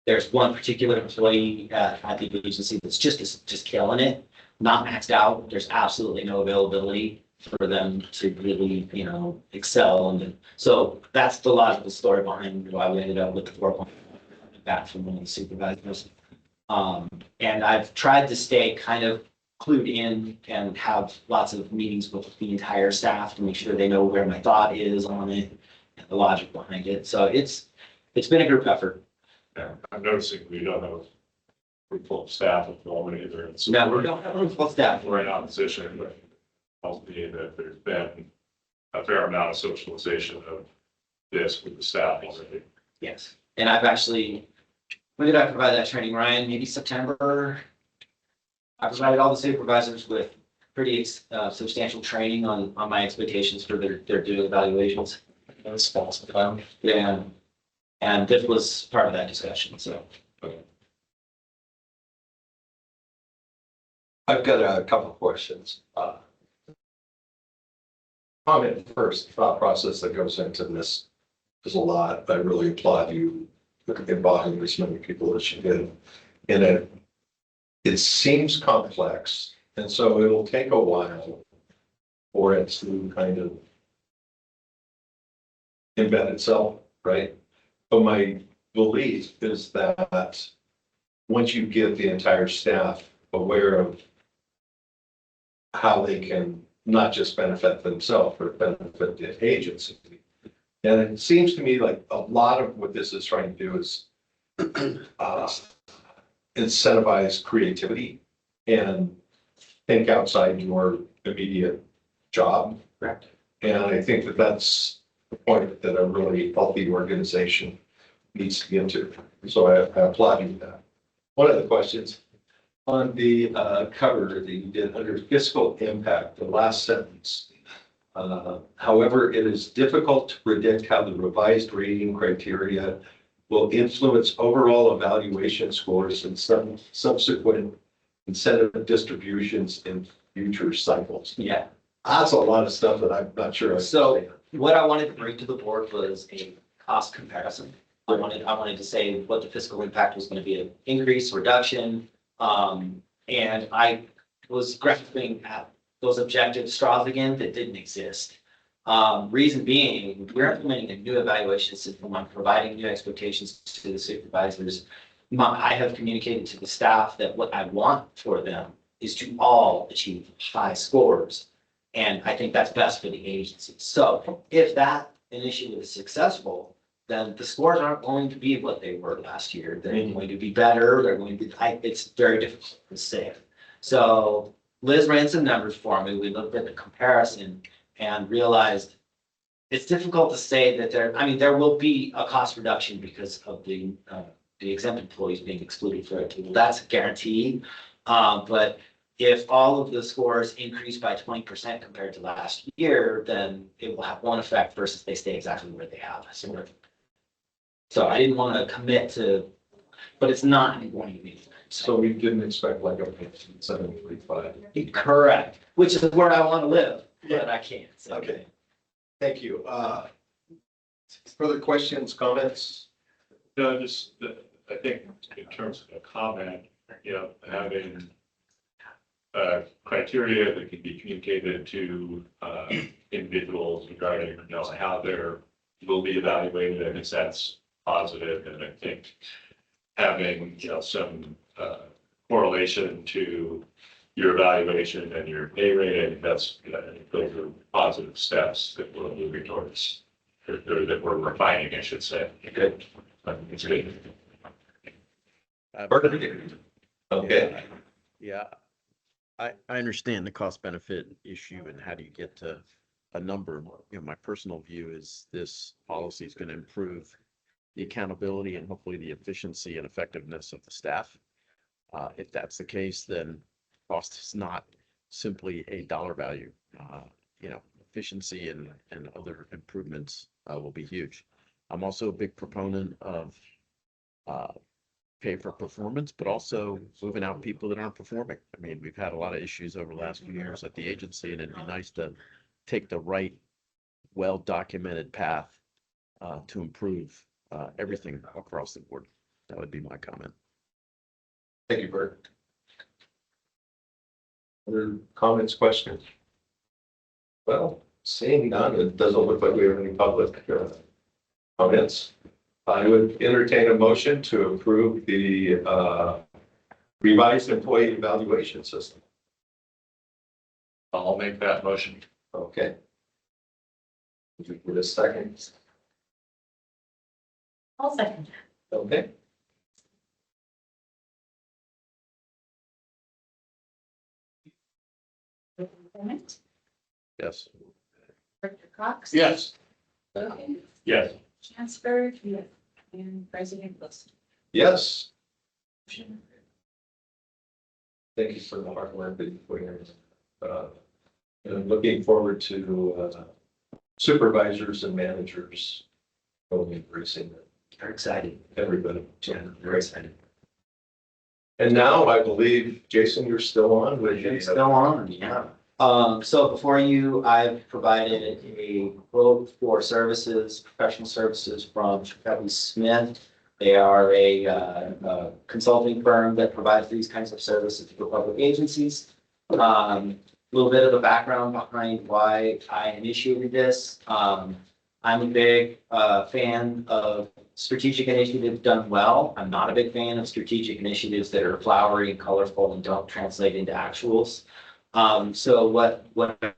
there's one particular employee at the agency that's just killing it, not maxed out. There's absolutely no availability for them to really, excel. And so that's the logical story behind why we ended up with the 4.5 back from one of the supervisors. And I've tried to stay kind of clued in and have lots of meetings with the entire staff to make sure they know where my thought is on it and the logic behind it. So it's been a group effort. Yeah, I'm noticing we don't have a full staff at the moment either. And so No, we don't have a full staff. We're in opposition, but also being that there's been a fair amount of socialization of this with the staff already. Yes, and I've actually, when did I provide that training, Ryan? Maybe September? I provided all the supervisors with pretty substantial training on my expectations for their doing evaluations. That's false. Um, Yeah, and this was part of that discussion, so. I've got a couple of questions. Comment first, thought process that goes into this is a lot. I really applaud you embodying as many people as you did in it. It seems complex, and so it'll take a while for it to kind of embed itself, right? But my belief is that once you get the entire staff aware of how they can not just benefit themselves, but benefit the agency. And it seems to me like a lot of what this is trying to do is incentivize creativity and think outside your immediate job. Correct. And I think that that's the point that a really healthy organization needs to get to. So I applaud you for that. One of the questions on the cover that you did under fiscal impact, the last sentence. However, it is difficult to predict how the revised rating criteria will influence overall evaluation scores and some subsequent incentive distributions in future cycles. Yeah, That's a lot of stuff that I'm not sure. I So- understand. what I wanted to bring to the board was a cost comparison. I wanted to say what the fiscal impact was going to be, an increase, reduction. And I was grasping at those objective straws again that didn't exist. Reason being, we're implementing a new evaluation system. I'm providing new expectations to the supervisors. I have communicated to the staff that what I want for them is to all achieve high scores. And I think that's best for the agency. So if that initiative is successful, then the scores aren't going to be what they were last year. They're going to be better. They're going to be, it's very difficult to say. So Liz ran some numbers for me. We looked at the comparison and realized it's difficult to say that there will be a cost reduction because of the exempt employees being excluded for it. That's a guarantee. But if all of the scores increase by 20% compared to last year, then it will have one effect versus they stay exactly where they have. So I didn't want to commit to, but it's not going to be. So we didn't expect like a 7.35. Correct, which is where I want to live, but I can't. So. Okay. Thank you. Further questions, comments? No, just, I think in terms of a comment, having criteria that can be communicated to individuals regarding, how they will be evaluated, I guess that's positive. And I think having, some correlation to your evaluation and your pay rate, I think those are positive steps that we're moving towards, or that we're refining, I should say. Good. It's good. Okay. Yeah, I understand the cost benefit issue and how do you get to a number. My personal view is this policy is going to improve the accountability and hopefully the efficiency and effectiveness of the staff. If that's the case, then cost is not simply a dollar value. Efficiency and other improvements will be huge. I'm also a big proponent of pay for performance, but also moving out people that aren't performing. I mean, we've had a lot of issues over the last few years at the agency, and it'd be nice to take the right, well-documented path to improve everything across the board. That would be my comment. Thank you, Bert. Other comments, questions? Well, seeing none, it doesn't look like we have any public comments. I would entertain a motion to approve the revised employee evaluation system. I'll make that motion. Okay. Would you give a second? I'll second. Okay. Clement, Yes. Director Cox. Yes. Logan, Yes. Chancellor, and President Wilson. Yes. Thank you for the hard work that you put in. And looking forward to supervisors and managers really embracing it. Very excited. Everybody. Yeah, very excited. And now I believe, Jason, you're still on with It's still on, yeah. So before you, I've provided a quote for services, professional services from Chevy Smith. They are a consulting firm that provides these kinds of services for public agencies. A little bit of the background behind why I initiated this. I'm a big fan of strategic initiatives done well. I'm not a big fan of strategic initiatives that are flowery and colorful and don't translate into actuals. So what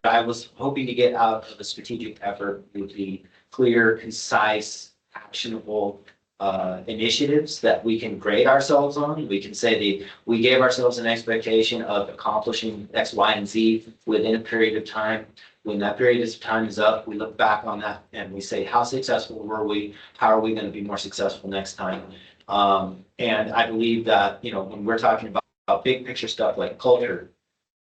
I was hoping to get out of a strategic effort would be clear, concise, actionable initiatives that we can grade ourselves on. We can say we gave ourselves an expectation of accomplishing X, Y, and Z within a period of time. When that period of time is up, we look back on that and we say, how successful were we? How are we going to be more successful next time? And I believe that, when we're talking about big picture stuff like culture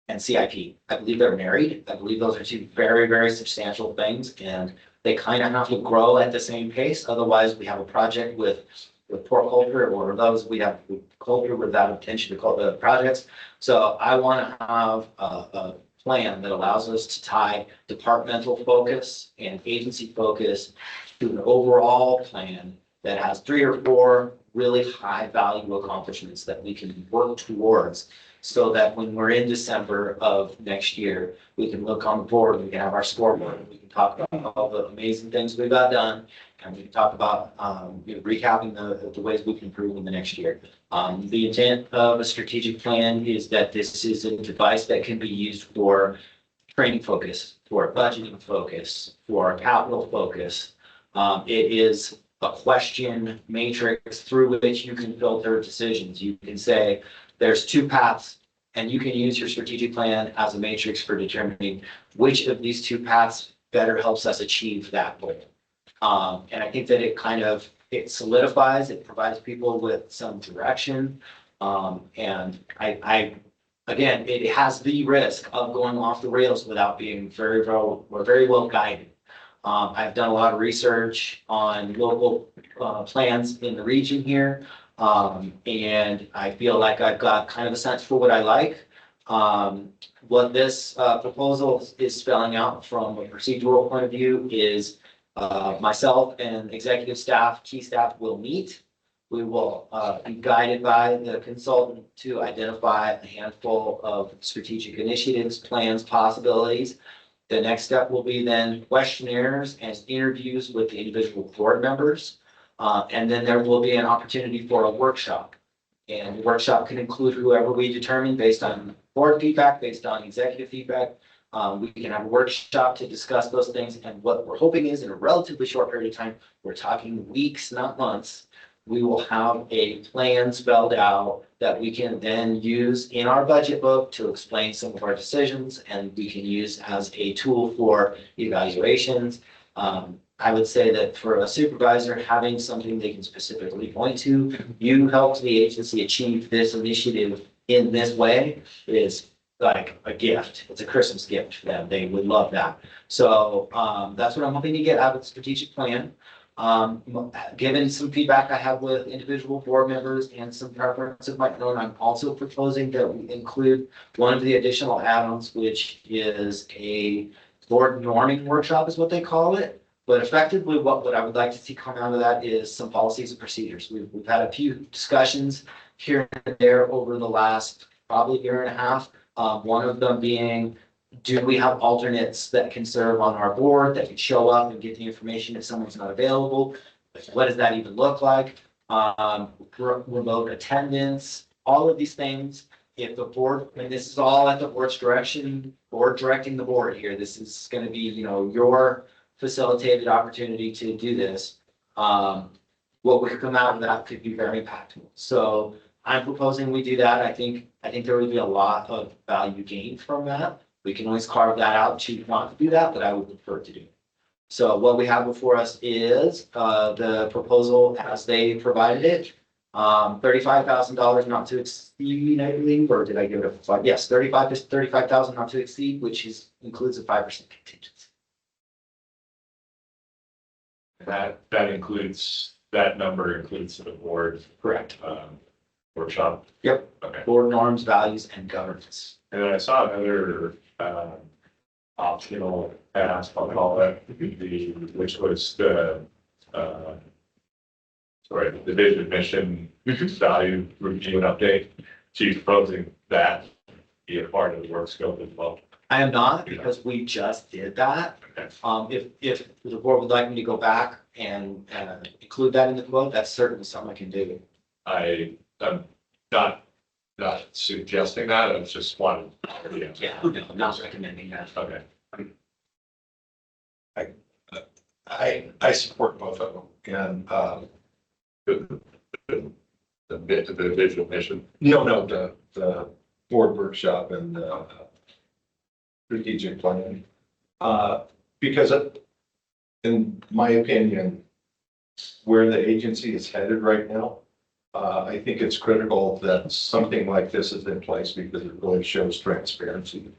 and CIP, I believe they're married. I believe those are two very, very substantial things, and they kind of have to grow at the same pace. Otherwise, we have a project with poor culture, or those we have culture without attention to call the projects. So I want to have a plan that allows us to tie departmental focus and agency focus to an overall plan that has 3 or 4 really high value accomplishments that we can work towards, so that when we're in December of next year, we can look on the board, we can have our scoreboard, and we can talk about all the amazing things we got done, and we can talk about recapping the ways we can improve in the next year. The intent of a strategic plan is that this is a device that can be used for training focus, for budgeting focus, for capital focus. It is a question matrix through which you can filter decisions. You can say, there's 2 paths, and you can use your strategic plan as a matrix for determining which of these 2 paths better helps us achieve that goal. And I think that it solidifies, it provides people with some direction. And again, it has the risk of going off the rails without being very well guided. I've done a lot of research on local plans in the region here. And I feel like I've got kind of a sense for what I like. What this proposal is spelling out from a procedural point of view is myself and executive staff, key staff will meet. We will be guided by the consultant to identify a handful of strategic initiatives, plans, possibilities. The next step will be then questionnaires and interviews with the individual board members. And then there will be an opportunity for a workshop. And the workshop can include whoever we determine based on board feedback, based on executive feedback. We can have a workshop to discuss those things. And what we're hoping is in a relatively short period of time, we're talking weeks, not months, we will have a plan spelled out that we can then use in our budget book to explain some of our decisions, and we can use as a tool for evaluations. I would say that for a supervisor, having something they can specifically point to, you helped the agency achieve this initiative in this way, is like a gift. It's a Christmas gift for them. They would love that. So that's what I'm hoping to get out of the strategic plan. Given some feedback I have with individual board members and some preference of my own, I'm also proposing that we include one of the additional add-ons, which is a board norming workshop is what they call it. But effectively, what I would like to see come out of that is some policies and procedures. We've had a few discussions here and there over the last probably 1.5 years. One of them being, do we have alternates that can serve on our board that can show up and get the information if someone's not available? What does that even look like? Remote attendance, all of these things if the board, and this is all at the board's direction, board directing the board here, this is gonna be, your facilitated opportunity to do this. What would come out of that could be very impactful. So I'm proposing we do that. I think there would be a lot of value gained from that. We can always carve that out, choose not to do that, but I would prefer to do it. So what we have before us is, the proposal as they provided it. $35,000 not to exceed, I believe, or did I give it a 5? Yes, 35,000 not to exceed, which includes a 5% contingency. That number includes the board, Correct. workshop. Yep. Okay. Board norms, values, and governance. And then I saw another, optional task, I'll call it, which was the vision, mission, value review and update. So you're proposing that be a part of the work scope as well? I am not, because we just did that. Okay. If the board would like me to go back and include that in the quote, that's certainly something I can do. I'm not suggesting that, I was just wanting. Yeah, no, I'm not recommending that. Okay. I support both of them. And, The visual mission. no, the board workshop and strategic plan. Because in my opinion, where the agency is headed right now, I think it's critical that something like this is in place because it really shows transparency.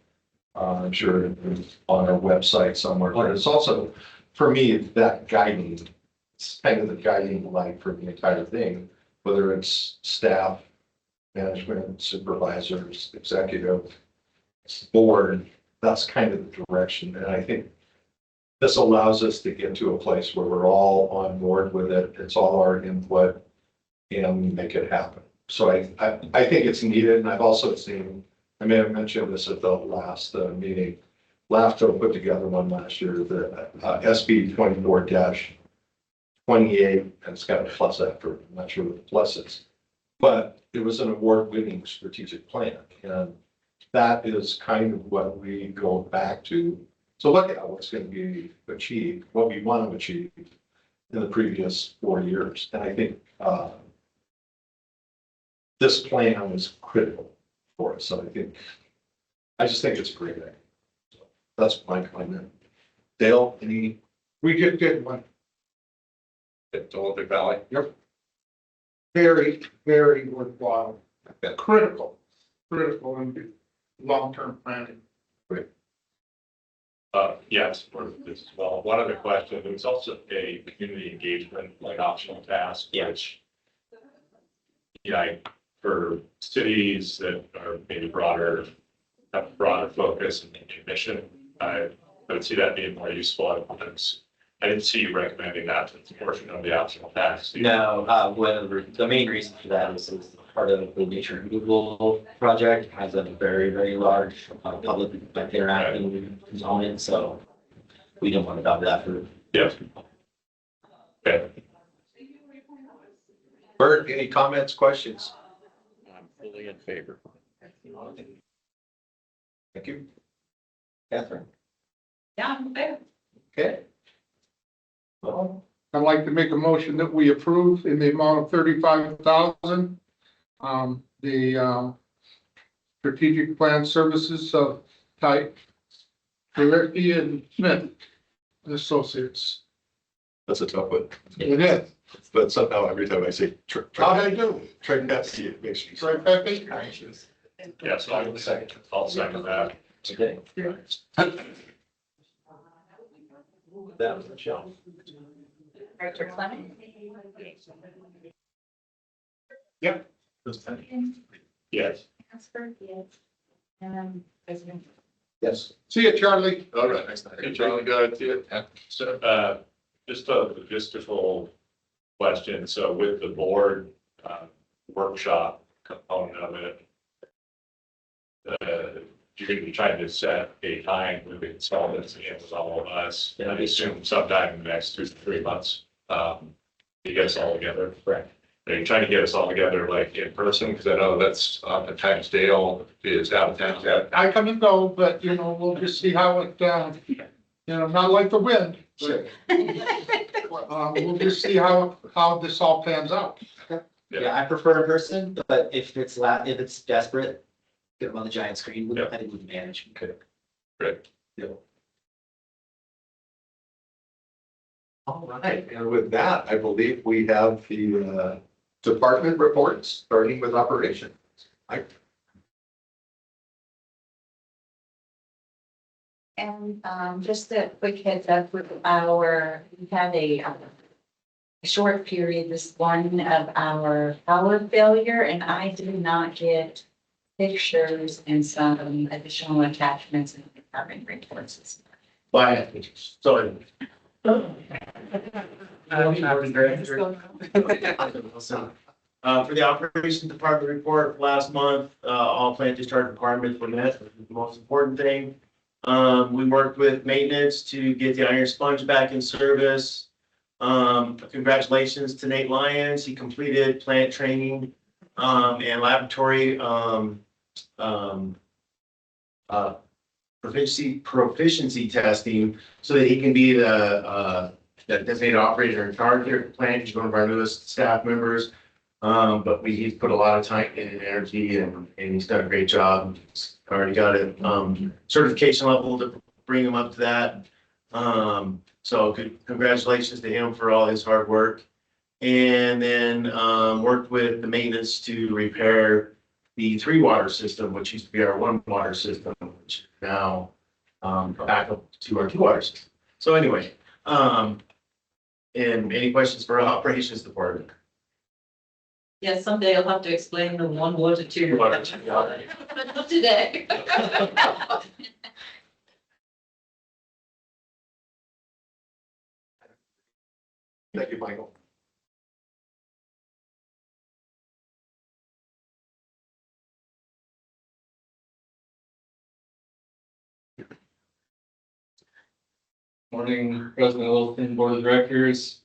I'm sure it's on our website somewhere, but it's also, for me, that guiding, it's kind of the guiding light for the entire thing, whether it's staff, management, supervisors, executive, board, that's kind of the direction. And I think this allows us to get to a place where we're all on board with it. It's all our input and make it happen. So I think it's needed. And I've also seen, I may have mentioned this at the last meeting, LAFCO put together one last year, the SB 24-28, and it's got a plus after it. I'm not sure what the plus is, but it was an award-winning strategic plan. And that is kind of what we go back to look at what's going to be achieved, what we want to achieve in the previous 4 years. And I think this plan was critical for us. So I just think it's a great idea. So that's my comment. Dale, any? We just did one. At Olympic Valley? Yep. Very, very worthwhile. Critical in long-term planning. Yes, for this as well. One other question, there was also a community engagement, like optional task, Yeah. which for cities that are maybe broader, have a broader focus and mission, I would see that being more useful. I didn't see you recommending that as a portion of the optional task. No, the main reason for that is part of the nature removal project has a very, very large public interaction component, so we don't want to adopt that for. Yes. Okay. Bert, any comments, questions? I'm fully in favor. Thank you. Catherine? Yeah, I'm there. Okay. Well, I'd like to make a motion that we approve in the amount of 35,000. The strategic plan services of type Ricky and Smith Associates. that's a tough one. It is. But somehow every time I say, How'd I do? try Pepsi, it makes me. Try Pepsi? Yeah, so I'll second that. Okay. That was Michelle. Director Clement. Yep. Yes. Casper, yes. And President. Yes. See you, Charlie. All right. Hey, Charlie, go ahead, see it. So, just a logistical question. So with the board, workshop component of it, you're going to be trying to set a time with the consultants and with all of us. Yeah. I assume sometime in the next 2 to 3 months, you guys all together. Correct. Are you trying to get us all together like in person? Because I know that's the times Dale is out of town. Yeah. I come and go, but you know, we'll just see how it, you know, not like the wind. Sure. We'll just see how this all pans out. Yeah, I prefer in person, but if it's desperate, get them on the giant screen. Yeah. I think we can manage. Okay. Great. All right, and with that, I believe we have the department reports, starting with operations. And just a quick heads up with we had a short period, this one of our power failure, and I did not get pictures and some additional attachments in the department reports. Bye. Sorry. For the operations department report last month, all plant discharge requirements were met, which is the most important thing. We worked with maintenance to get the iron sponge back in service. Congratulations to Nate Lyons. He completed plant training, and laboratory, proficiency testing so that he can be the designated operator in charge here at the plant. He's one of our newest staff members. But he's put a lot of time and energy and he's done a great job. He's already got a certification level to bring him up to that. So congratulations to him for all his hard work. And then worked with the maintenance to repair the 3 water system, which used to be our 1 water system, which is now back up to our 2 water system. So anyway, and any questions for our operations department? Yeah, someday I'll have to explain the 1 water, 2 water. But not today. Thank you, Michael. Morning, President Wilson, Board of Directors.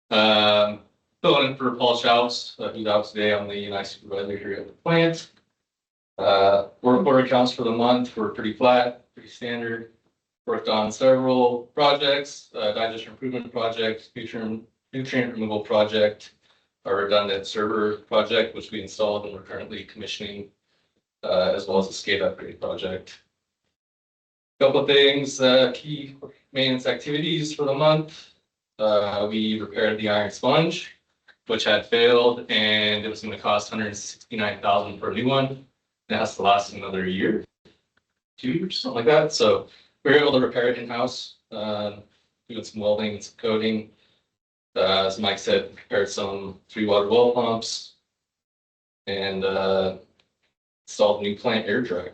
Filling in for Paul Schaus, who's out today. I'm the UNI supervisor here at the plant. Report accounts for the month were pretty flat, pretty standard. Worked on several projects, digestion improvement project, nutrient removal project, a redundant server project, which we installed and we're currently commissioning, as well as a SCADA upgrade project. Couple of things, key maintenance activities for the month. We repaired the iron sponge, which had failed, and it was going to cost $169,000 for a new one. It has to last another year, 2 years, something like that. So we were able to repair it in-house, doing some welding and some coating. As Mike said, repaired some 3 water well pumps and installed a new plant air dryer.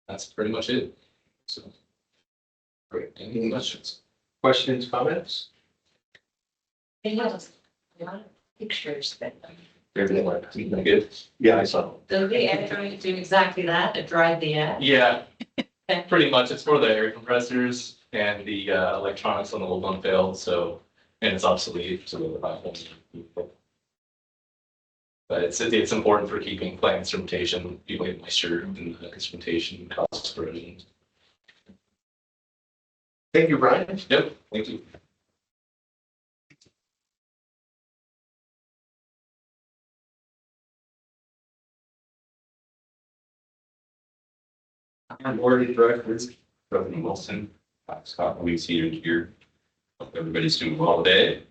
That's pretty much it. So, great. Any questions? Questions, comments? They have a lot of pictures, but Good. Yeah, I saw. Does the air dryer do exactly that? It dried the air? Yeah, pretty much. It's for the air compressors and the electronics on the old one failed, so, and it's obsolete, so we'll buy one. But it's important for keeping plant instrumentation, keeping moisture in the instrumentation costs for it. Thank you, Brian. Yep, thank you. I'm Board of Directors, President Wilson, Scott Lee, senior engineer. Hope everybody's doing well today.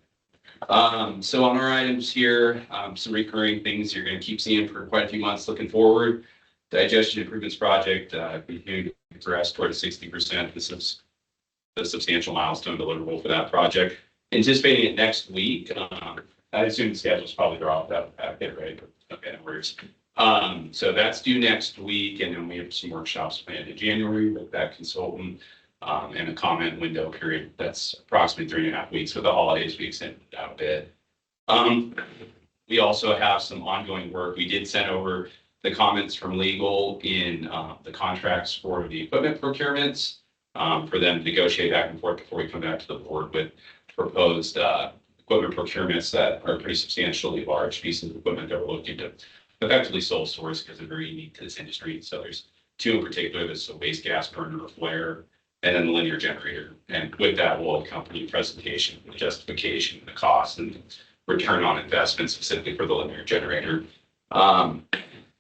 So on our items here, some recurring things you're going to keep seeing for quite a few months looking forward. Digestion improvements project, continuing to progress toward 60%. This is a substantial milestone deliverable for that project. Anticipating it next week. I assume the schedule's probably dropped out of packet, right? Okay, no worries. So that's due next week, and then we have some workshops planned in January with that consultant, and a comment window period that's approximately 3.5 weeks. With the holidays, we extended it out a bit. We also have some ongoing work. We did send over the comments from legal in the contracts for the equipment procurements for them to negotiate back and forth before we come back to the board with proposed equipment procurements that are pretty substantially large pieces of equipment that we're looking to effectively sole source because they're very unique to this industry. So there's two in particular, that's a waste gas burner or flare, and then the linear generator. And with that will accompany a presentation, the justification, the cost, and return on investment specifically for the linear generator. And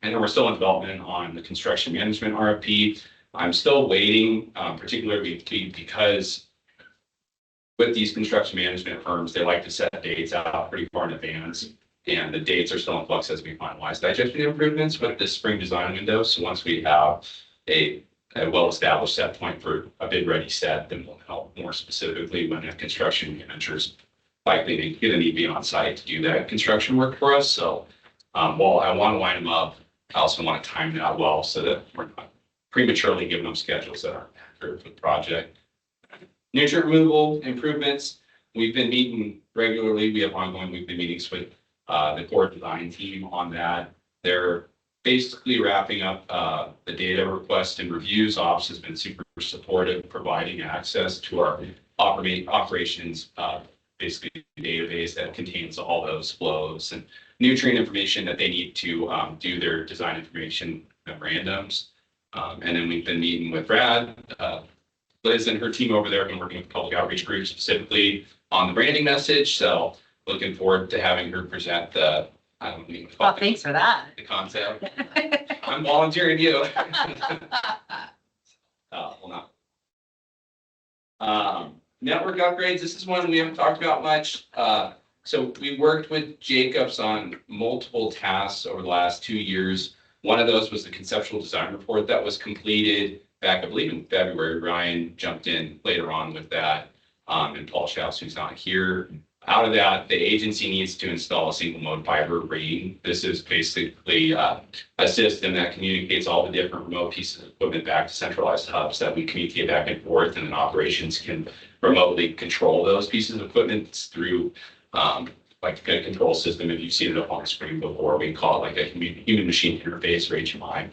then we're still in development on the construction management RFP. I'm still waiting, particularly because with these construction management firms, they like to set dates out pretty far in advance. And the dates are still in flux as we finalize digestion improvements with the spring design window. So once we have a well-established set point for a bid ready set, then we'll help more specifically when a construction manager's likely to get an EV on site to do that construction work for us. So while I want to line them up, I also want to time that well so that we're not prematurely giving them schedules that aren't accurate for the project. Nutrient removal improvements. We've been meeting regularly. We have ongoing weekly meetings with the core design team on that. They're basically wrapping up the data request and reviews. Ops has been super supportive, providing access to our operations basically database that contains all those flows and nutrient information that they need to do their design information memorandums. And then we've been meeting with Brad, Liz and her team over there have been working with public outreach groups specifically on the branding message. So looking forward to having her present the, I don't even. Well, thanks for that. The concept. I'm volunteering you. Well, not. Network upgrades, this is one we haven't talked about much. So we worked with Jacobs on multiple tasks over the last 2 years. One of those was the conceptual design report that was completed back, I believe in February. Ryan jumped in later on with that. And Paul Schaus, who's not here. Out of that, the agency needs to install a single mode fiber ring. This is basically a system that communicates all the different remote pieces of equipment back to centralized hubs that we communicate back and forth, and then operations can remotely control those pieces of equipment through like a control system. If you've seen it up on the screen before, we call it like a human machine interface or HMI.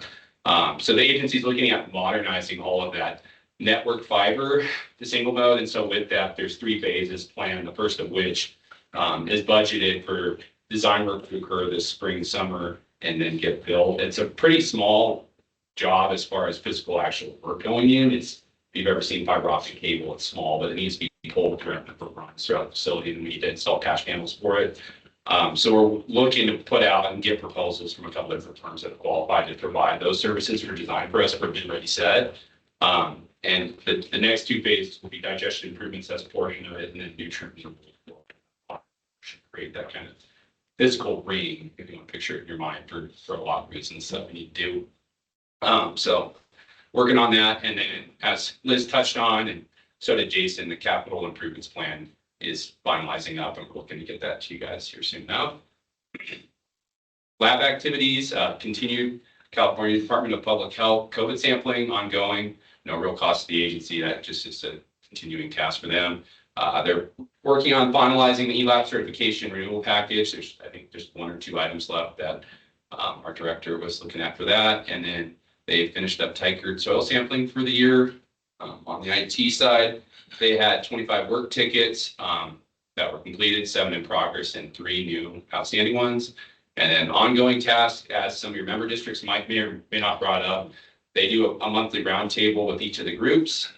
So the agency is looking at modernizing all of that network fiber to single mode. And so with that, there's 3 phases planned, the first of which is budgeted for design work to occur this spring, summer, and then get built. It's a pretty small job as far as physical actual work going in. If you've ever seen fiber optic cable, it's small, but it needs to be pulled throughout the facility, and we need to install patch panels for it. So we're looking to put out and get proposals from a couple of different firms that have qualified to provide those services for design for us for bid ready set. And the next 2 phases will be digestion improvements as a portion of it, and then nutrient removal. Should create that kind of physical ring, if you want to picture it in your mind, for a lot of reasons that we need to do. So working on that, and then as Liz touched on, and so did Jason, the capital improvements plan is finalizing up, and we're looking to get that to you guys here soon now. Lab activities, continued. California Department of Public Health, COVID sampling ongoing, no real cost to the agency. That just is a continuing task for them. They're working on finalizing the ELAP certification renewal package. There's, I think, just 1 or 2 items left that our director was looking at for that. And then they finished up Tykert soil sampling for the year. On the IT side, they had 25 work tickets that were completed, 7 in progress, and 3 new outstanding ones. And then ongoing tasks, as some of your member districts may or may not brought up, they do a monthly roundtable with each of the groups.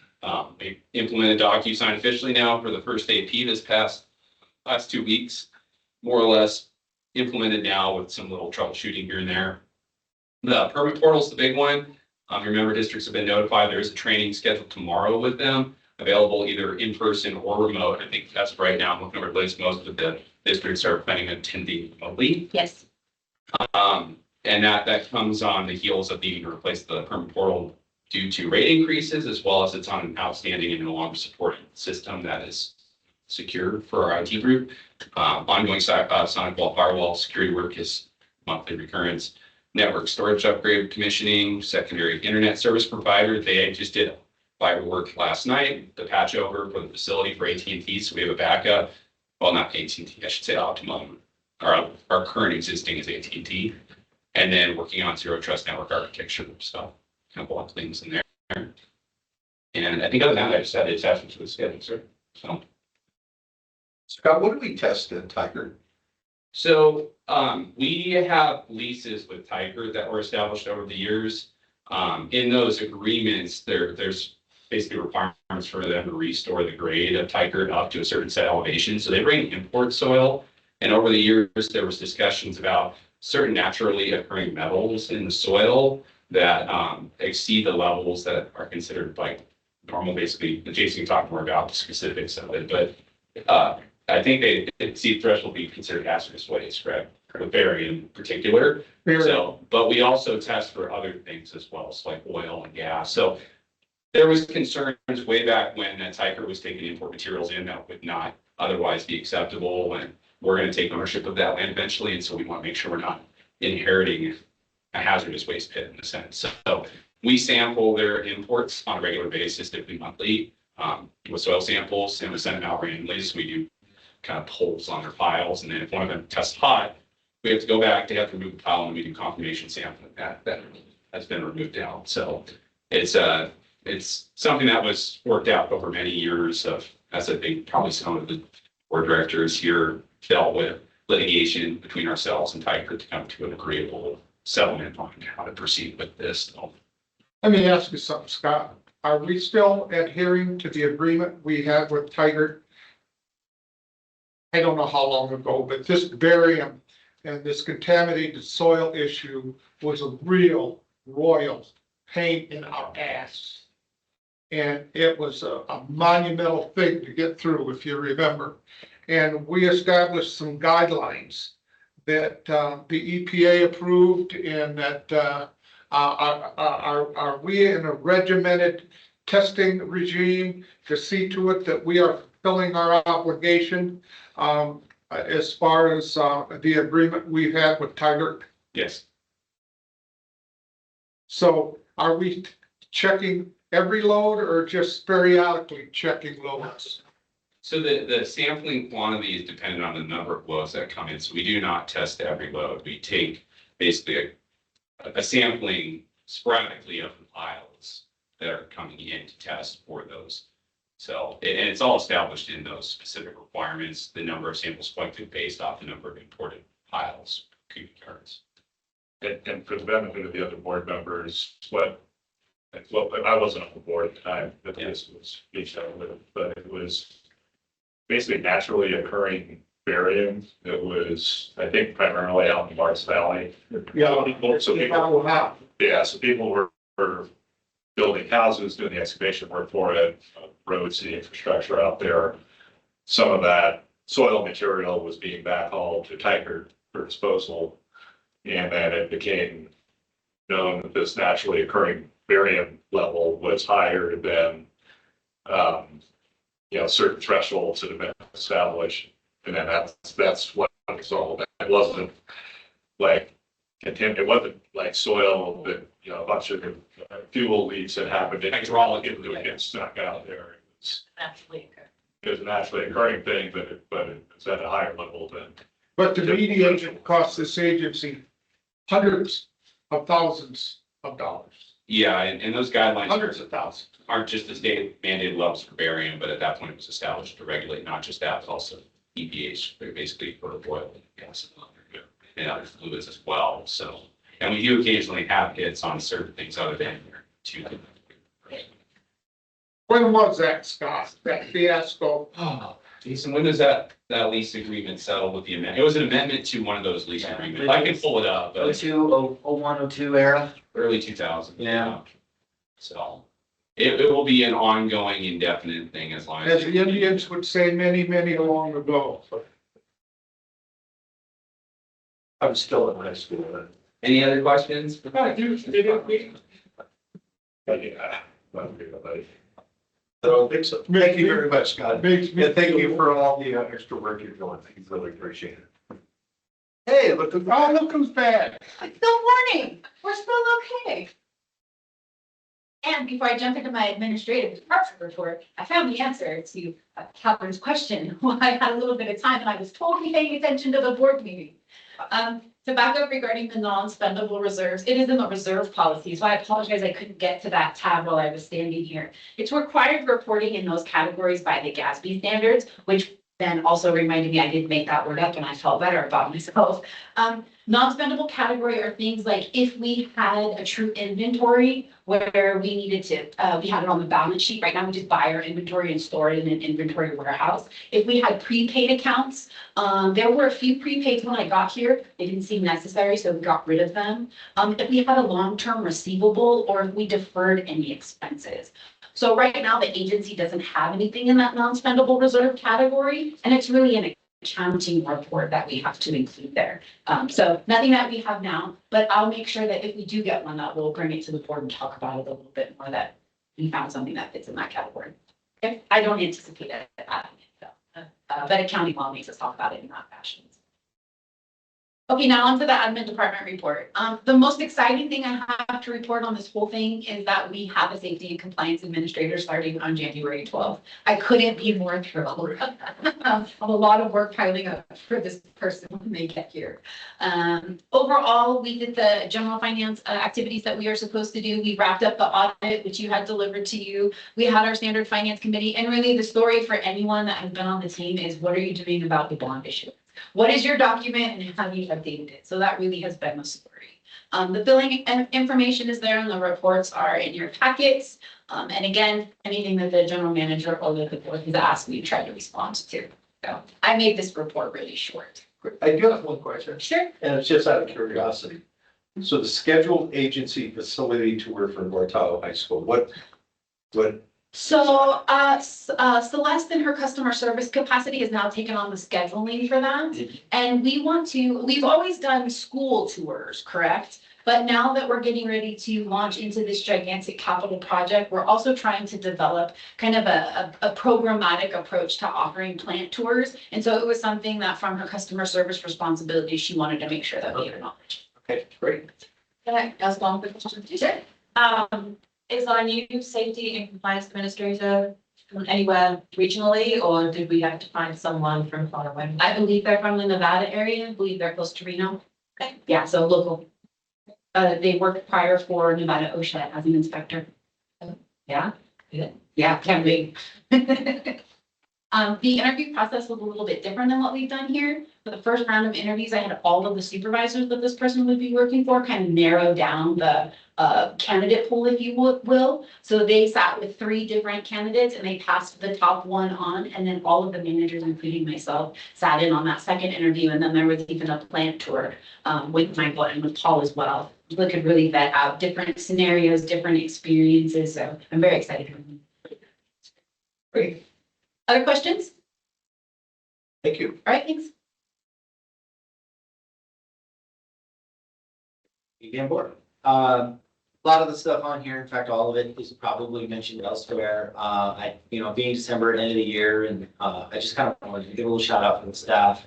They implemented DocuSign officially now for the first AP this last 2 weeks, more or less implemented now with some little troubleshooting here and there. The permit portal is the big one. Your member districts have been notified. There is a training scheduled tomorrow with them, available either in person or remote. I think that's right now. I'm looking over the list. Most of the districts are planning on attending remotely. Yes. And that comes on the heels of needing to replace the permit portal due to rate increases, as well as it's on an outstanding and no longer supported system that is secure for our IT group. Ongoing sonic wall firewall security work is monthly recurrence. Network storage upgrade commissioning, secondary internet service provider. They just did fiber work last night, the patch over for the facility for AT&T. So we have a backup. Well, not AT&T, I should say Optimum. Our current existing is AT&T. And then working on zero trust network architecture stuff, a couple of things in there. And I think other than that, I just had to attach it to the schedule, sir. So Scott, what do we test at Tiger? So, we have leases with Tiger that were established over the years. In those agreements, there's basically requirements for them to restore the grade of Tiger up to a certain set elevation. So they bring import soil. And over the years, there was discussions about certain naturally occurring metals in the soil that, exceed the levels that are considered like normal. Basically, Jason can talk more about the specifics of it, but, I think they exceed threshold be considered hazardous waste, correct? With barium in particular. So, but we also test for other things as well, so like oil and gas. So there was concerns way back when Tiger was taking import materials in that would not otherwise be acceptable. And we're going to take ownership of that land eventually. And so we want to make sure we're not inheriting a hazardous waste pit in a sense. So we sample their imports on a regular basis, typically monthly, with soil samples, and we send them out randomly. So we do kind of polls on their piles. And then if one of them tests hot, we have to go back, they have to remove the pile, and we do confirmation sampling that has been removed out. So it's something that was worked out over many years of, as I think probably some of the board directors here dealt with litigation between ourselves and Tiger to come to an agreeable settlement on how to proceed with this. So, Let me ask you something, Scott. Are we still adhering to the agreement we had with Tiger? I don't know how long ago, but this barium and this contaminated soil issue was a real royal pain in our ass. And it was a monumental thing to get through, if you remember. And we established some guidelines that the EPA approved, and that are we in a regimented testing regime to see to it that we are fulfilling our obligation as far as the agreement we've had with Tiger? yes. So are we checking every load or just periodically checking loads? So the sampling quantity is dependent on the number of loads that come in. So we do not test every load. We take basically a sampling sporadically of the piles that are coming in to test for those. So, and it's all established in those specific requirements, the number of samples collected based off the number of imported piles, cubic yards. And for the benefit of the other board members, well, I wasn't on the board at the time that this was being dealt with, but it was basically naturally occurring barium. It was, I think, primarily out in Marks Valley. Yeah. So people were building houses, doing the excavation work for it, roads, the infrastructure out there. Some of that soil material was being backhauled to Tiger for disposal. And then it became known that this naturally occurring barium level was higher than, certain thresholds that have been established. And then that's what it's all about. It wasn't like it wasn't like soil that, a bunch of fuel leaks that happened. Hydraulic into it gets stuck out there. It was a naturally occurring thing, but it's at a higher level than. But to mediate it costs this agency hundreds of thousands of dollars. Yeah, and those guidelines Hundreds of thousands. aren't just the state mandated levels for barium, but at that point it was established to regulate not just that, but also EPA's, basically for oil and gas and other fluids as well. So, and we do occasionally have hits on certain things other than two. When was that, Scott? That fiasco? Oh, Jason, when does that lease agreement settle with the amendment? It was an amendment to one of those lease agreements. I can pull it up, but 02 era. early 2000. Yeah. So it will be an ongoing indefinite thing as long As the Indians would say many, many long ago. I'm still in high school then. Any other questions? I don't think so. Thank you very much, Scott. Makes me And thank you feel- for all the extra work you're doing. I really appreciate it. Hey, look who's Oh, look who's back. Good morning. We're still okay. And before I jump into my administrative department report, I found the answer to Catherine's question, why I had a little bit of time and I was totally paying attention to the board meeting. To back up regarding the non-spendable reserves, it is in the reserve policy, so I apologize I couldn't get to that tab while I was standing here. It's required reporting in those categories by the GASB standards, which then also reminded me I did make that word up and I felt better about myself. Non-spendable category are things like if we had a true inventory where we needed to, we had it on the balance sheet. Right now, we just buy our inventory and store it in an inventory warehouse. If we had prepaid accounts, there were a few prepaids when I got here. They didn't seem necessary, so we got rid of them. If we had a long-term receivable or if we deferred any expenses. So right now, the agency doesn't have anything in that non-spendable reserve category, and it's really an accounting report that we have to include there. So nothing that we have now, but I'll make sure that if we do get one, that we'll bring it to the board and talk about it a little bit more, that we found something that fits in that category. Okay, I don't anticipate it, but accounting law makes us talk about it in that fashion. Okay, now onto the admin department report. The most exciting thing I have to report on this whole thing is that we have a safety and compliance administrator starting on January 12th. I couldn't be more thrilled. A lot of work piling up for this person when they get here. Overall, we did the general finance activities that we are supposed to do. We wrapped up the audit, which you had delivered to you. We had our standard finance committee, and really the story for anyone that has been on the team is what are you doing about the bond issue? What is your document and have you updated it? So that really has been the story. The billing information is there and the reports are in your packets. And again, anything that the general manager or the board has asked, we try to respond to. So I made this report really short. I do have one question, Sure. and it's just out of curiosity. So the scheduled agency facility tour for North Tahoe High School, what? So, Celeste in her customer service capacity has now taken on the scheduling for that. And we've always done school tours, correct? But now that we're getting ready to launch into this gigantic capital project, we're also trying to develop kind of a programmatic approach to offering plant tours. And so it was something that from her customer service responsibility, she wanted to make sure that we acknowledged. Okay, great. Can I ask one quick question? Sure. Is our new safety and compliance administrator from anywhere regionally, or did we have to find someone from far away? I believe they're from the Nevada area. I believe they're close to Reno. Okay. Yeah, so local. They worked prior for Nevada OSHA as an inspector. Yeah. Yeah, can't wait. The interview process was a little bit different than what we've done here. For the first round of interviews, I had all of the supervisors that this person would be working for kind of narrow down the candidate pool, if you will. So they sat with 3 different candidates and they passed the top one on, and then all of the managers, including myself, sat in on that second interview. And then there was even a plant tour with Michael and with Paul as well. We could really vet out different scenarios, different experiences. So I'm very excited. Great. Other questions? Thank you. All right, thanks. Again, board. A lot of the stuff on here, in fact, all of it is probably mentioned elsewhere. Being December, end of the year, and I just kind of wanted to give a little shout out for the staff.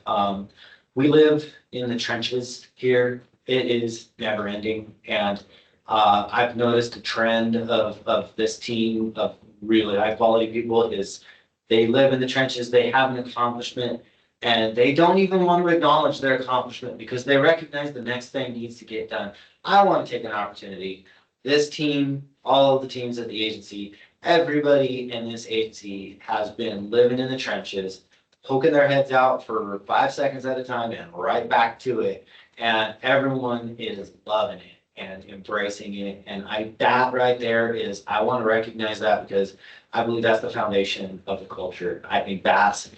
We live in the trenches here. It is never ending. And I've noticed a trend of this team of really high quality people is they live in the trenches, they have an accomplishment, and they don't even want to acknowledge their accomplishment because they recognize the next thing needs to get done. I want to take an opportunity. This team, all of the teams at the agency, everybody in this agency has been living in the trenches, poking their heads out for 5 seconds at a time and right back to it. And everyone is loving it and embracing it. And that right there is, I want to recognize that because I believe that's the foundation of the culture. I think that's,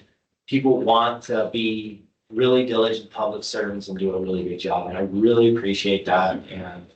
people want to be really diligent public servants and do a really good job. And I really appreciate that. And,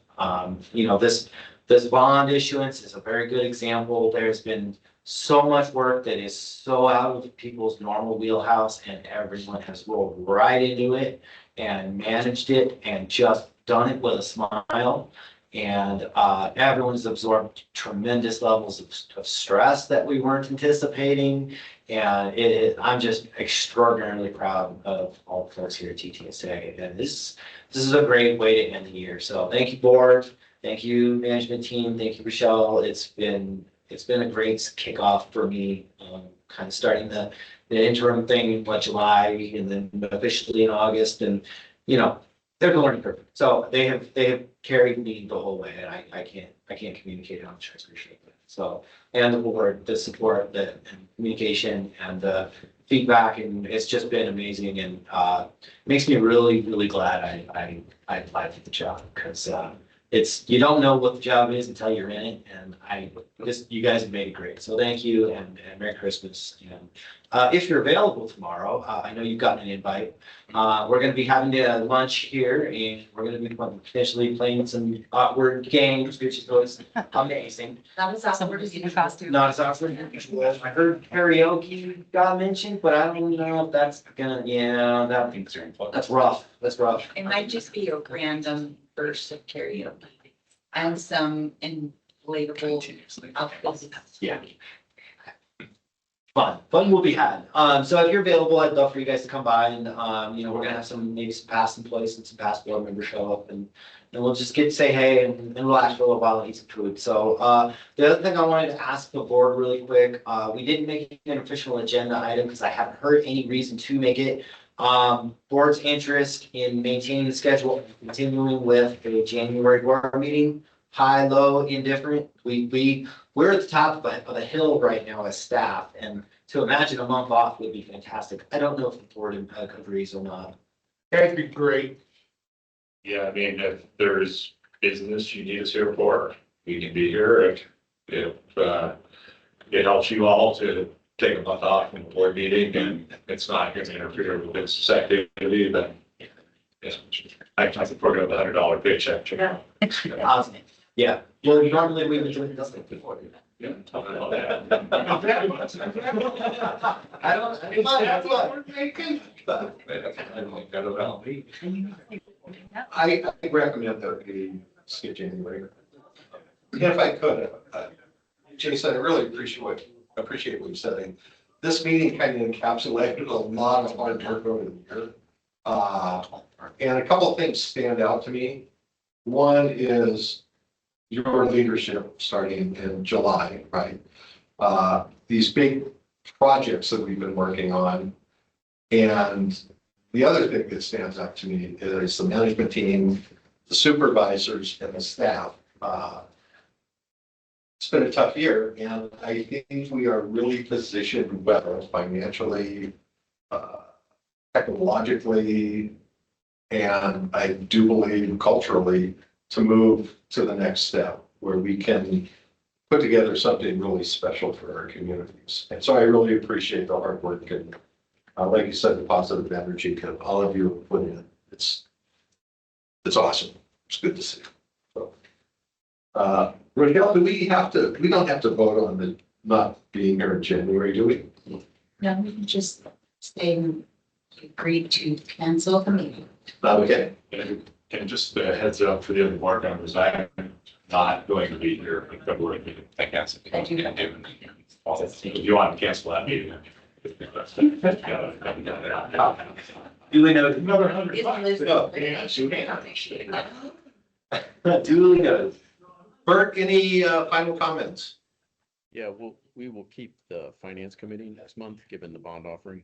this bond issuance is a very good example. There's been so much work that is so out of people's normal wheelhouse, and everyone has rolled right into it and managed it and just done it with a smile. And everyone's absorbed tremendous levels of stress that we weren't anticipating. And I'm just extraordinarily proud of all the folks here at TTSA. And this is a great way to end the year. So thank you, board. Thank you, management team. Thank you, Rochelle. It's been a great kickoff for me, kind of starting the interim thing in July and then officially in August. And, they're the learning curve. So they have carried me the whole way, and I can't communicate how much I appreciate that. So, and the board, the support, the and communication and the feedback, and it's just been amazing and makes me really, really glad I applied for the job because it's, you don't know what the job is until you're in it, and you guys have made it great. So thank you and Merry Christmas. And if you're available tomorrow, I know you've gotten an invite. We're gonna be having a lunch here and we're gonna be potentially playing some awkward games, which is always amazing. That was awesome. We're just in costume. Not as awkward as usual. I heard karaoke got mentioned, but I don't know if that's gonna, that's rough. That's rough. It might just be a random burst of karaoke and some inflatable outfits. Yeah. Fun will be had. So if you're available, I'd love for you guys to come by and, we're gonna have maybe some past employees and some past board members show up and we'll just get to say hey and relax for a little while and eat some food. So, the other thing I wanted to ask the board really quick, we didn't make an official agenda item because I haven't heard any reason to make it. Board's interest in maintaining the schedule, and continuing with a January board meeting, high, low, indifferent. We're at the top of the hill right now as staff, and to imagine a month off would be fantastic. I don't know if the board agrees or not. That'd be great. Yeah, I mean, if there's business you need us here for, we can be here. If it helps you all to take a month off from the board meeting and it's not going to interfere with business activity, then yeah, I can forego the $100 paycheck. Yeah. Awesome. Yeah, well, normally we would do it just like before. Yeah. I recommend that we skip January. And if I could, Jason, I really appreciate what you're saying. This meeting kind of encapsulated a lot of hard work over the year. And a couple of things stand out to me. One is your leadership starting in July, right? These big projects that we've been working on. And the other thing that stands out to me is the management team, the supervisors and the staff. It's been a tough year and I think we are really positioned well financially, technologically, and I do believe culturally to move to the next step where we can put together something really special for our communities. And so I really appreciate the hard work and like you said, the positive energy that all of you have put in. It's awesome. It's good to see. So, Raquel, we don't have to vote on the not being here in January, do we? No, we can just stay, agreed to cancel the meeting. Okay. And just a heads up for the other board members, I'm not going to be here in February meeting. Fantastic. If you want to cancel that meeting. Duly noted. Another $100. Duly noted. Bert, any final comments? Yeah, we will keep the finance committee next month, given the bond offering.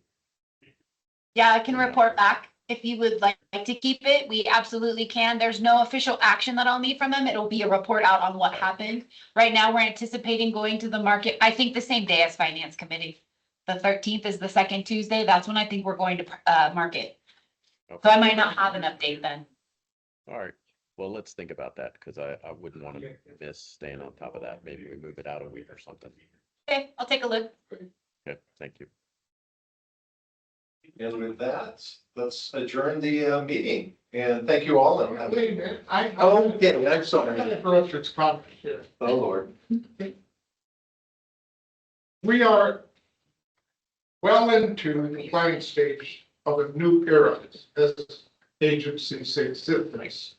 Yeah, I can report back. If you would like to keep it, we absolutely can. There's no official action that I'll need from them. It'll be a report out on what happened. Right now, we're anticipating going to the market, I think the same day as finance committee. The 13th is the second Tuesday. That's when I think we're going to market. So I might not have an update then. All right, well, let's think about that, because I wouldn't want to miss staying on top of that. Maybe we move it out a week or something. Okay, I'll take a look. Okay, thank you. And with that, let's adjourn the meeting. And thank you all. And Wait a minute, okay, I'm sorry. Interruptions comment here. Oh, Lord. We are well into the planning stage of a new era as agencies existence.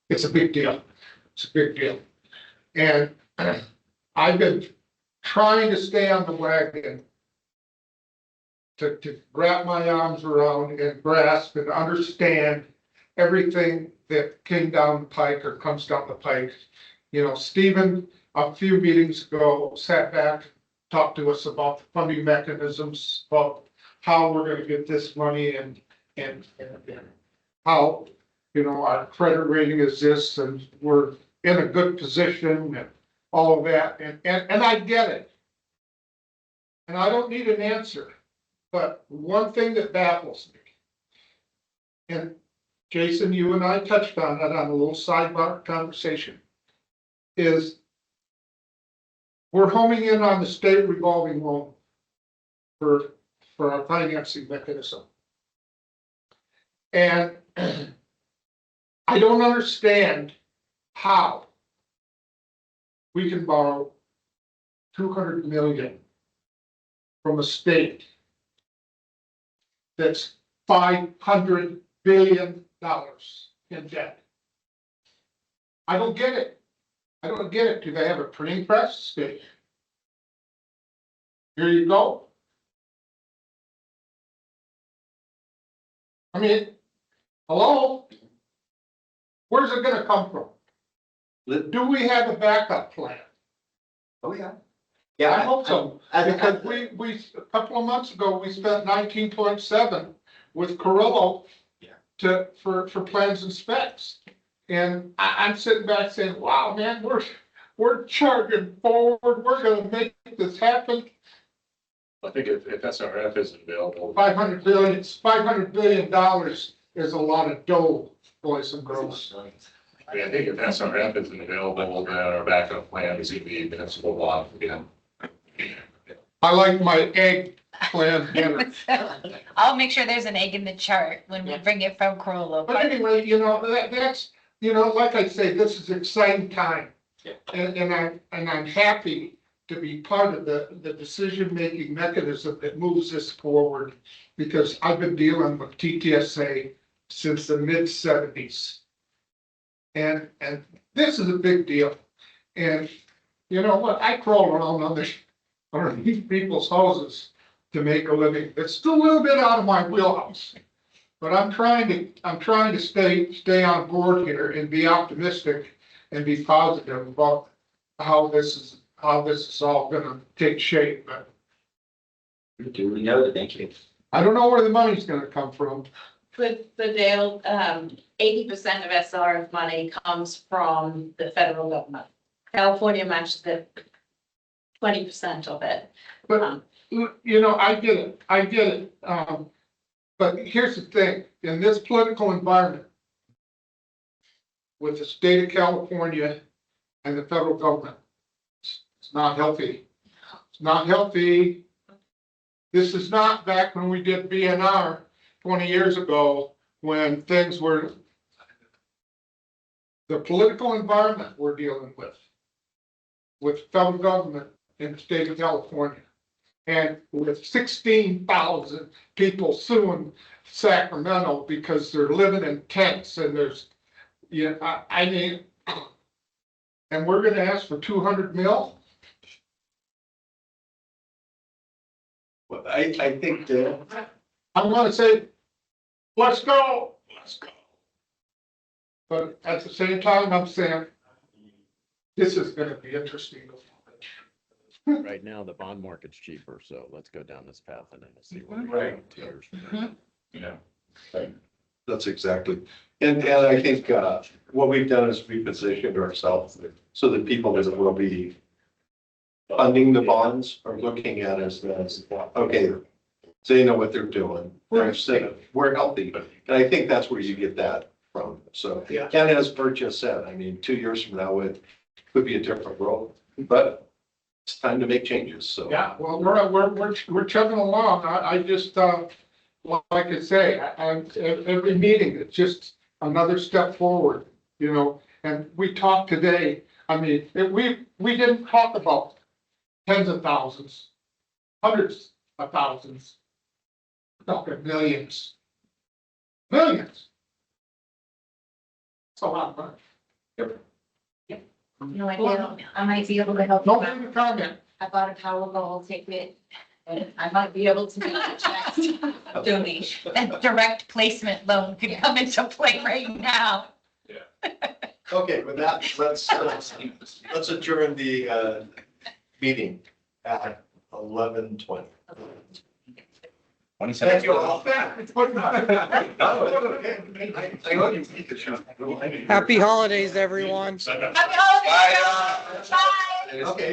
It's a big deal. It's a big deal. And I've been trying to stay on the wagon to wrap my arms around and grasp and understand everything that came down the pike or comes down the pike. You know, Stephen, a few meetings ago, sat back, talked to us about the funding mechanisms, about how we're gonna get this money and how, you know, our credit rating is this, and we're in a good position, all of that, and I get it. And I don't need an answer, but one thing that baffles me. And Jason, you and I touched on that on a little sidebar conversation. Is we're homing in on the state revolving loan for our financing mechanism. And I don't understand how we can borrow 200 million from a state that's $500 billion in debt. I don't get it. I don't get it. Do they have a printing press? State. Here you go. I mean, hello? Where's it gonna come from? Do we have a backup plan? Oh, yeah. I hope so, because we, a couple of months ago, we spent 19.7 with Carrillo for plans and specs. And I'm sitting back saying, wow, man, we're charging forward, we're gonna make this happen. I think if SRF isn't available, $500 billion is a lot of dough, boys and girls. I mean, I think if SRF isn't available, then our backup plan is gonna be municipal law again. I like my egg plan better. I'll make sure there's an egg in the chart when we bring it from Corolla. But anyway, you know, that's, you know, like I say, this is exciting time. And I'm happy to be part of the decision-making mechanism that moves this forward. Because I've been dealing with TTSA since the mid-70s. And this is a big deal. And you know what, I crawl around on these people's houses to make a living. It's still a little bit out of my wheelhouse. But I'm trying to stay on board here and be optimistic and be positive about how this is all gonna take shape. But Duly noted, thank you. I don't know where the money's gonna come from. For Dale, 80% of SRF money comes from the federal government. California matches the 20% of it. But, you know, I get it. But here's the thing, in this political environment, with the state of California and the federal government, it's not healthy. It's not healthy. This is not back when we did BNR 20 years ago, when things were the political environment we're dealing with federal government in the state of California. And with 16,000 people suing Sacramento because they're living in tents and there's, I mean, and we're gonna ask for 200 mil? Well, I think that I'm gonna say, let's go. But at the same time, I'm saying, this is gonna be interesting. Right now, the bond market's cheaper, so let's go down this path and then we'll see what we Right. have 2 years from now. Yeah. that's exactly. And I think what we've done is we positioned ourselves so that people that will be funding the bonds are looking at us as, okay, so they know what they're doing. They're saying, we're healthy. And I think that's where you get that from. So, Yeah. and as Bert just said, I mean, 2 years from now, it could be a different world, but it's time to make changes. So. Yeah, well, we're chugging along. I just, like I say, every meeting, it's just another step forward, you know, and we talked today, I mean, we didn't talk about tens of thousands, hundreds of thousands, talking millions. Millions. That's a lot of money. No idea, I might be able to help you No out. further comment. I bought a Powerball ticket and I might be able to make a check donation. That direct placement loan could come into play right now. Okay, with that, let's adjourn the seven at 11:20. Thank you all. Happy holidays, everyone. Happy holidays. Bye. Okay.